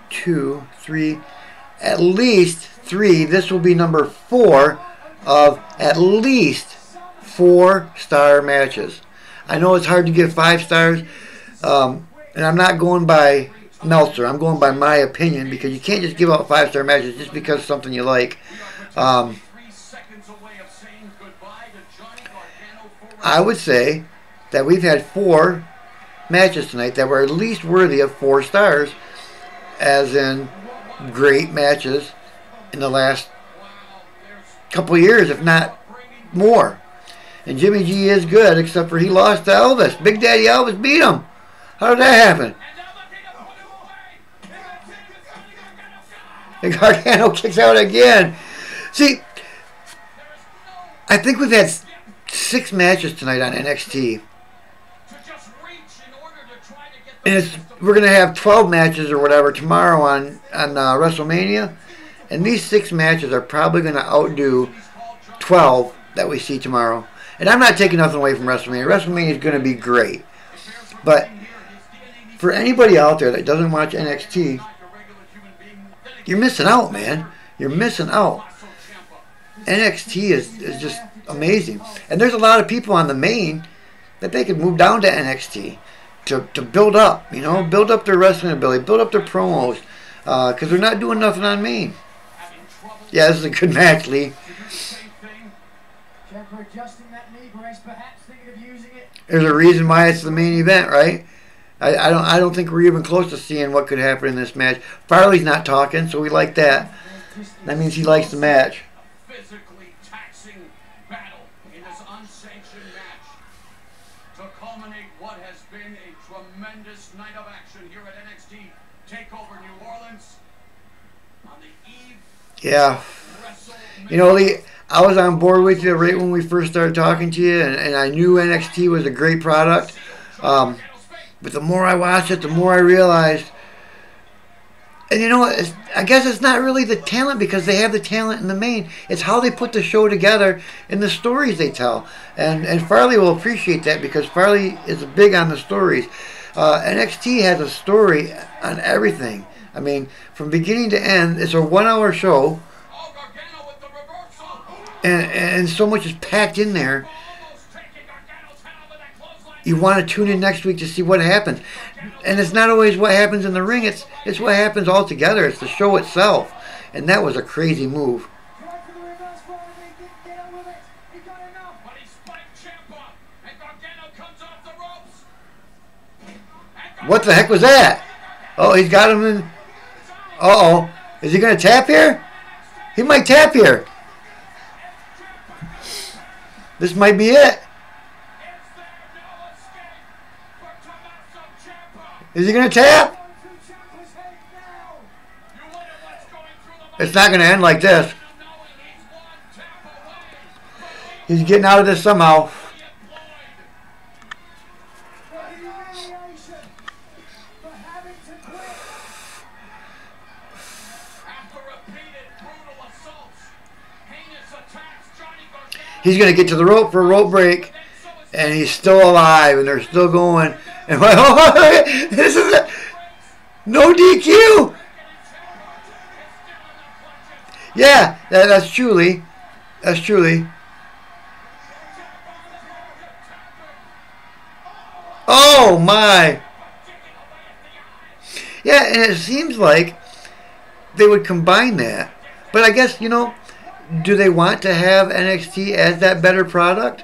2, 3, at least 3. This will be number 4 of at least 4-star matches. I know it's hard to give 5 stars. And I'm not going by Meltzer. I'm going by my opinion, because you can't just give out 5-star matches just because of something you like. I would say that we've had 4 matches tonight that were at least worthy of 4 stars, as in great matches in the last couple of years, if not more. And Jimmy G is good, except for he lost to Elvis. Big Daddy Elvis beat him. How did that happen? And Gargano kicks out again. See, I think we've had 6 matches tonight on NXT. And we're going to have 12 matches or whatever tomorrow on WrestleMania. And these 6 matches are probably going to outdo 12 that we see tomorrow. And I'm not taking nothing away from WrestleMania. WrestleMania is going to be great. But for anybody out there that doesn't watch NXT, you're missing out, man. You're missing out. NXT is just amazing. And there's a lot of people on the main that they could move down to NXT to build up, you know, build up their wrestling ability, build up their promos, because they're not doing nothing on main. Yeah, this is a good match, Lee. There's a reason why it's the main event, right? I don't think we're even close to seeing what could happen in this match. Farley's not talking, so we like that. That means he likes the match. Physically taxing battle in this unsanctioned match to culminate what has been a tremendous night of action here at NXT Takeover New Orleans on the eve. Yeah. You know, Lee, I was on board with you right when we first started talking to you, and I knew NXT was a great product. But the more I watched it, the more I realized. And you know what? I guess it's not really the talent, because they have the talent in the main. It's how they put the show together and the stories they tell. And Farley will appreciate that, because Farley is big on the stories. NXT has a story on everything. I mean, from beginning to end, it's a 1-hour show. And so much is packed in there. You want to tune in next week to see what happens. And it's not always what happens in the ring. It's what happens all together. It's the show itself. And that was a crazy move. What the heck was that? Oh, he's got him in. Uh-oh. Is he going to tap here? He might tap here. This might be it. Is he going to tap? It's not going to end like this. He's getting out of this somehow. He's going to get to the rope for a rope break. And he's still alive. And they're still going. And this is a no DQ. Yeah, that's truly. That's truly. Oh my. Yeah, and it seems like they would combine that. But I guess, you know, do they want to have NXT as that better product?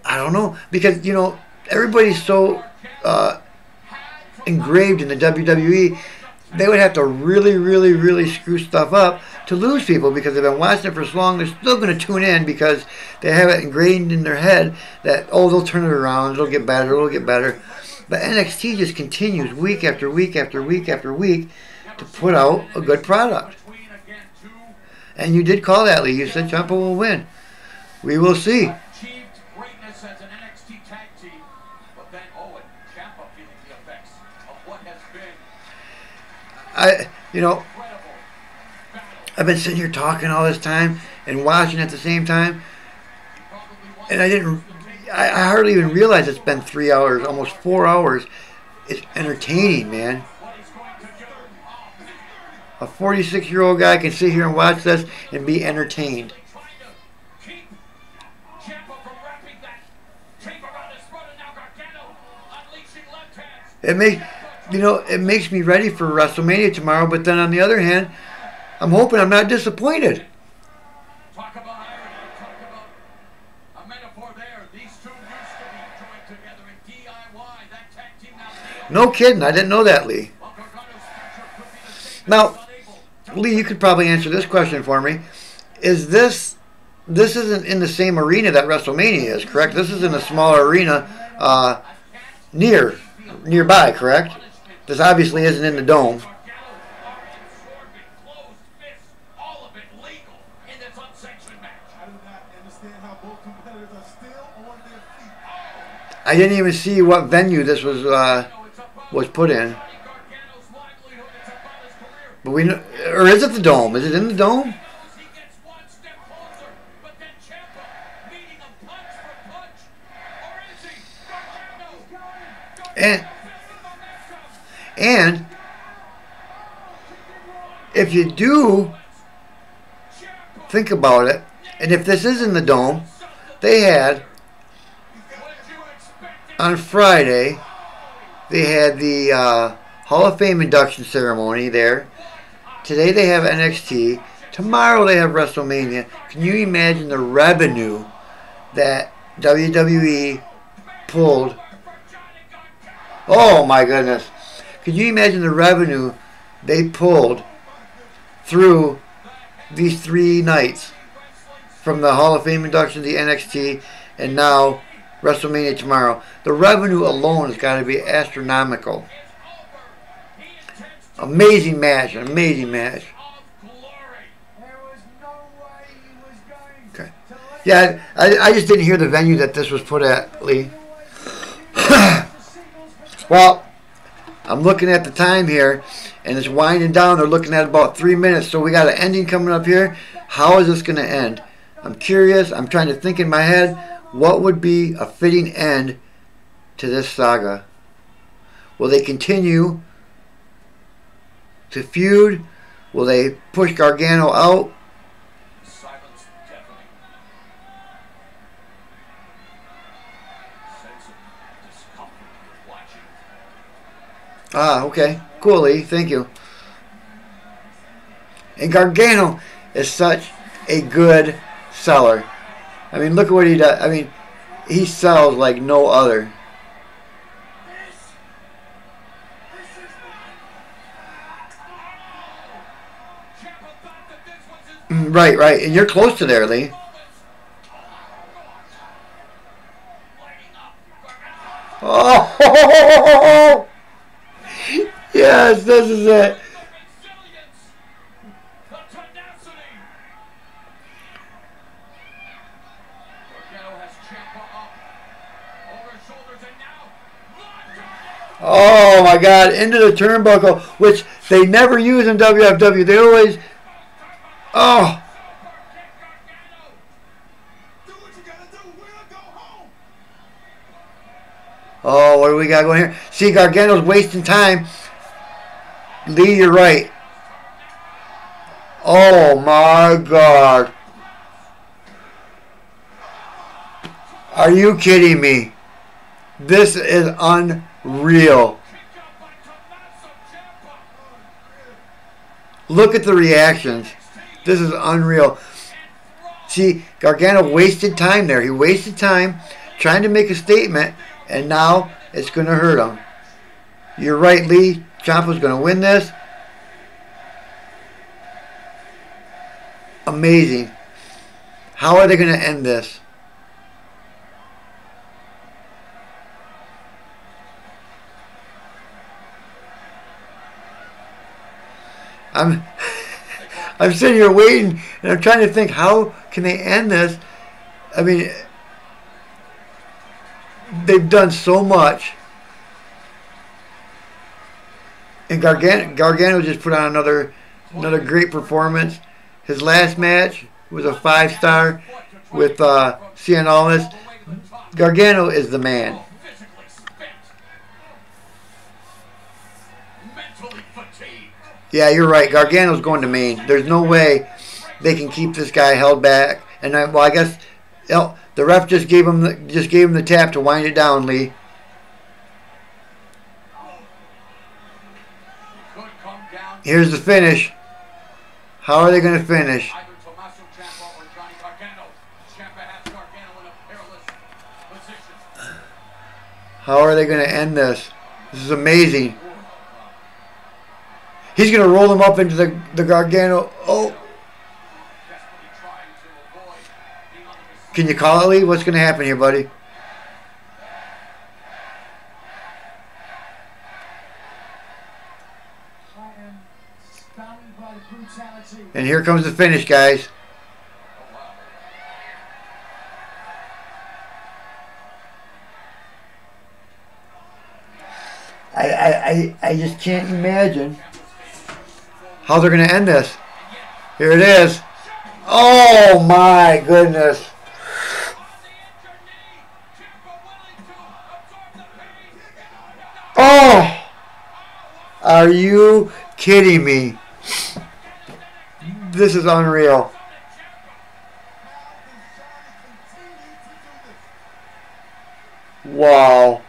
I don't know, because, you know, everybody's so engraved in the WWE, they would have to really, really, really screw stuff up to lose people, because they've been watching it for so long. They're still going to tune in because they have it ingrained in their head that, oh, they'll turn it around, it'll get better, it'll get better. But NXT just continues week after week after week after week to put out a good product. And you did call that, Lee. You said Ciampa will win. We will see. You know, I've been sitting here talking all this time and watching at the same time, and I hardly even realize it's been 3 hours, almost 4 hours. It's entertaining, man. A 46-year-old guy can sit here and watch this and be entertained. It makes me ready for WrestleMania tomorrow, but then on the other hand, I'm hoping I'm not disappointed. Talk about irony, talk about a metaphor there. These two used to be joined together in DIY. That tag team now. No kidding, I didn't know that, Lee. Now, Lee, you could probably answer this question for me. Is this this isn't in the same arena that WrestleMania is, correct? This is in a smaller arena nearby, correct? This obviously isn't in the dome. I didn't even see what venue this was put in. But we know, or is it the dome? Is it in the dome? And if you do think about it, and if this is in the dome, they had on Friday, they had the Hall of Fame induction ceremony there. Today they have NXT. Tomorrow they have WrestleMania. Can you imagine the revenue that WWE pulled? Oh my goodness. Could you imagine the revenue they pulled through these 3 nights? From the Hall of Fame induction to the NXT and now WrestleMania tomorrow. The revenue alone has got to be astronomical. Amazing match. An amazing match. Okay. Yeah, I just didn't hear the venue that this was put at, Lee. Well, I'm looking at the time here, and it's winding down. They're looking at about 3 minutes, so we got an ending coming up here. How is this going to end? I'm curious. I'm trying to think in my head, what would be a fitting end to this saga? Will they continue to feud? Will they push Gargano out? Silence deafening. Sense of discomfort with watching. Ah, okay. Cool, Lee. Thank you. And Gargano is such a good seller. I mean, look at what he does. I mean, he sells like no other. Right, right. And you're close to there, Lee. Oh! Yes, this is it. Oh my God, into the turnbuckle, which they never use in WFW. They always, oh. Oh, what do we got going here? See, Gargano's wasting time. Lee, you're right. Oh my God. Are you kidding me? This is unreal. Look at the reactions. This is unreal. See, Gargano wasted time there. He wasted time trying to make a statement, and now it's going to hurt him. You're right, Lee. Ciampa's going to win this. Amazing. How are they going to end this? I'm sitting here waiting, and I'm trying to think, how can they end this? I mean, they've done so much. And Gargano just put on another great performance. His last match was a 5-star with Cien Almas. Gargano is the man. Yeah, you're right. Gargano's going to Maine. There's no way they can keep this guy held back. And I guess the ref just gave him the tap to wind it down, Lee. Here's the finish. How are they going to finish? How are they going to end this? This is amazing. He's going to roll him up into the Gargano. Oh. Can you call it, Lee? What's going to happen here, buddy? And here comes the finish, guys. I just can't imagine how they're going to end this. Here it is. Oh my goodness. Oh! Are you kidding me? This is unreal. Wow.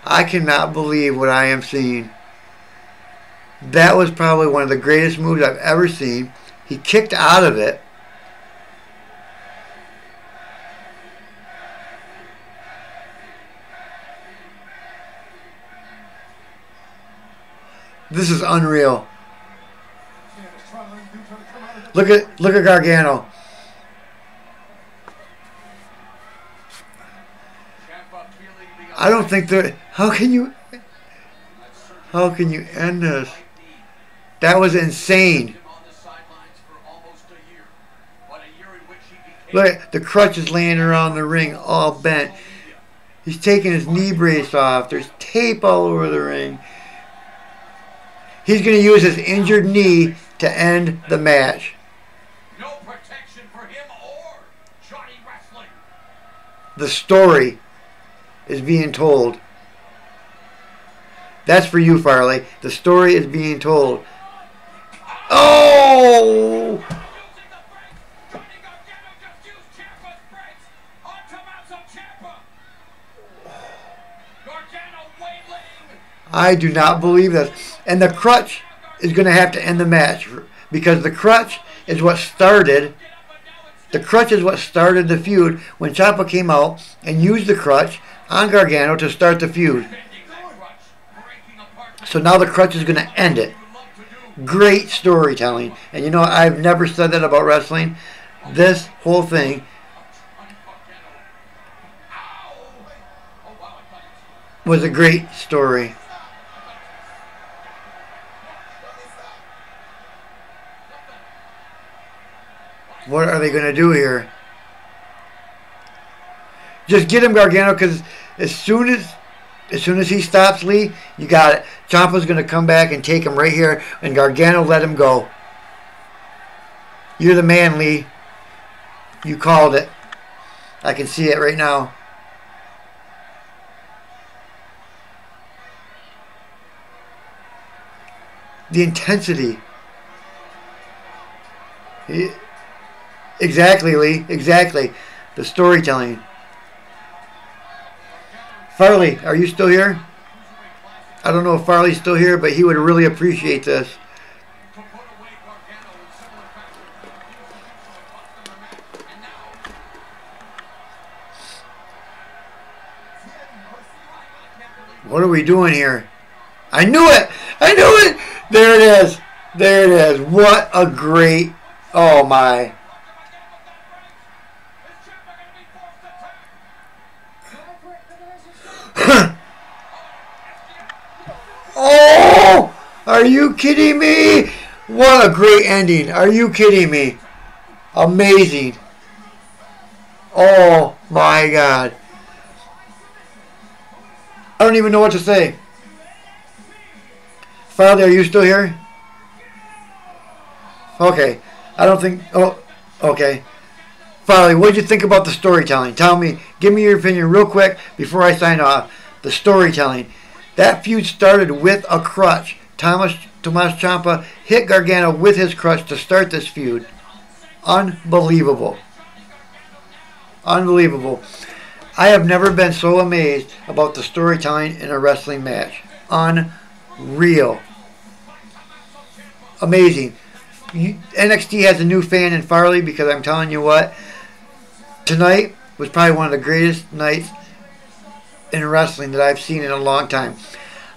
I cannot believe what I am seeing. That was probably one of the greatest moves I've ever seen. He kicked out of it. This is unreal. Look at Gargano. I don't think that. How can you end this? That was insane. Look, the crutch is laying around the ring, all bent. He's taking his knee brace off. There's tape all over the ring. He's going to use his injured knee to end the match. No protection for him or Johnny Wrestling. The story is being told. That's for you, Farley. The story is being told. Oh! I do not believe this. And the crutch is going to have to end the match because the crutch is what started. The crutch is what started the feud when Ciampa came out and used the crutch on Gargano to start the feud. So now the crutch is going to end it. Great storytelling. And you know, I've never said that about wrestling. This whole thing was a great story. What are they going to do here? Just get him, Gargano, because as soon as he stops Lee, you got it. Ciampa's going to come back and take him right here, and Gargano let him go. You're the man, Lee. You called it. I can see it right now. The intensity. Exactly, Lee. Exactly. The storytelling. Farley, are you still here? I don't know if Farley's still here, but he would really appreciate this. What are we doing here? I knew it! I knew it! There it is. There it is. What a great... Oh, my... Oh! Are you kidding me? What a great ending. Are you kidding me? Amazing. Oh my God. I don't even know what to say. Farley, are you still here? Okay. I don't think... Oh, okay. Farley, what did you think about the storytelling? Tell me. Give me your opinion real quick before I sign off. The storytelling. That feud started with a crutch. Tommaso Ciampa hit Gargano with his crutch to start this feud. Unbelievable. Unbelievable. I have never been so amazed about the storytelling in a wrestling match. Unreal. Amazing. NXT has a new fan in Farley because I'm telling you what, tonight was probably one of the greatest nights in wrestling that I've seen in a long time.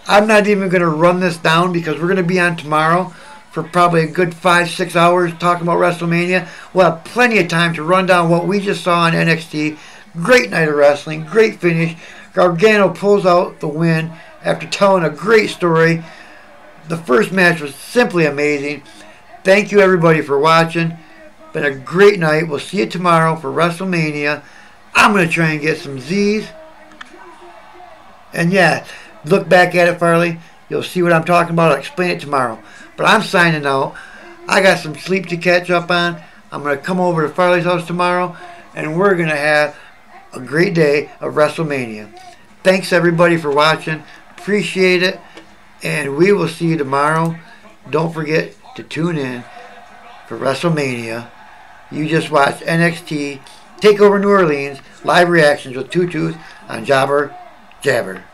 I'm not even going to run this down because we're going to be on tomorrow for probably a good 5-6 hours talking about WrestleMania. We'll have plenty of time to run down what we just saw on NXT. Great night of wrestling, great finish. Gargano pulls out the win after telling a great story. The first match was simply amazing. Thank you everybody for watching. Been a great night. We'll see you tomorrow for WrestleMania. I'm going to try and get some Z's. And yeah, look back at it, Farley. You'll see what I'm talking about. I'll explain it tomorrow. But I'm signing out. I got some sleep to catch up on. I'm going to come over to Farley's house tomorrow, and we're going to have a great day of WrestleMania. Thanks everybody for watching. Appreciate it. And we will see you tomorrow. Don't forget to tune in for WrestleMania. You just watched NXT Takeover New Orleans live reactions with Two Tooth on Jobber Jabber.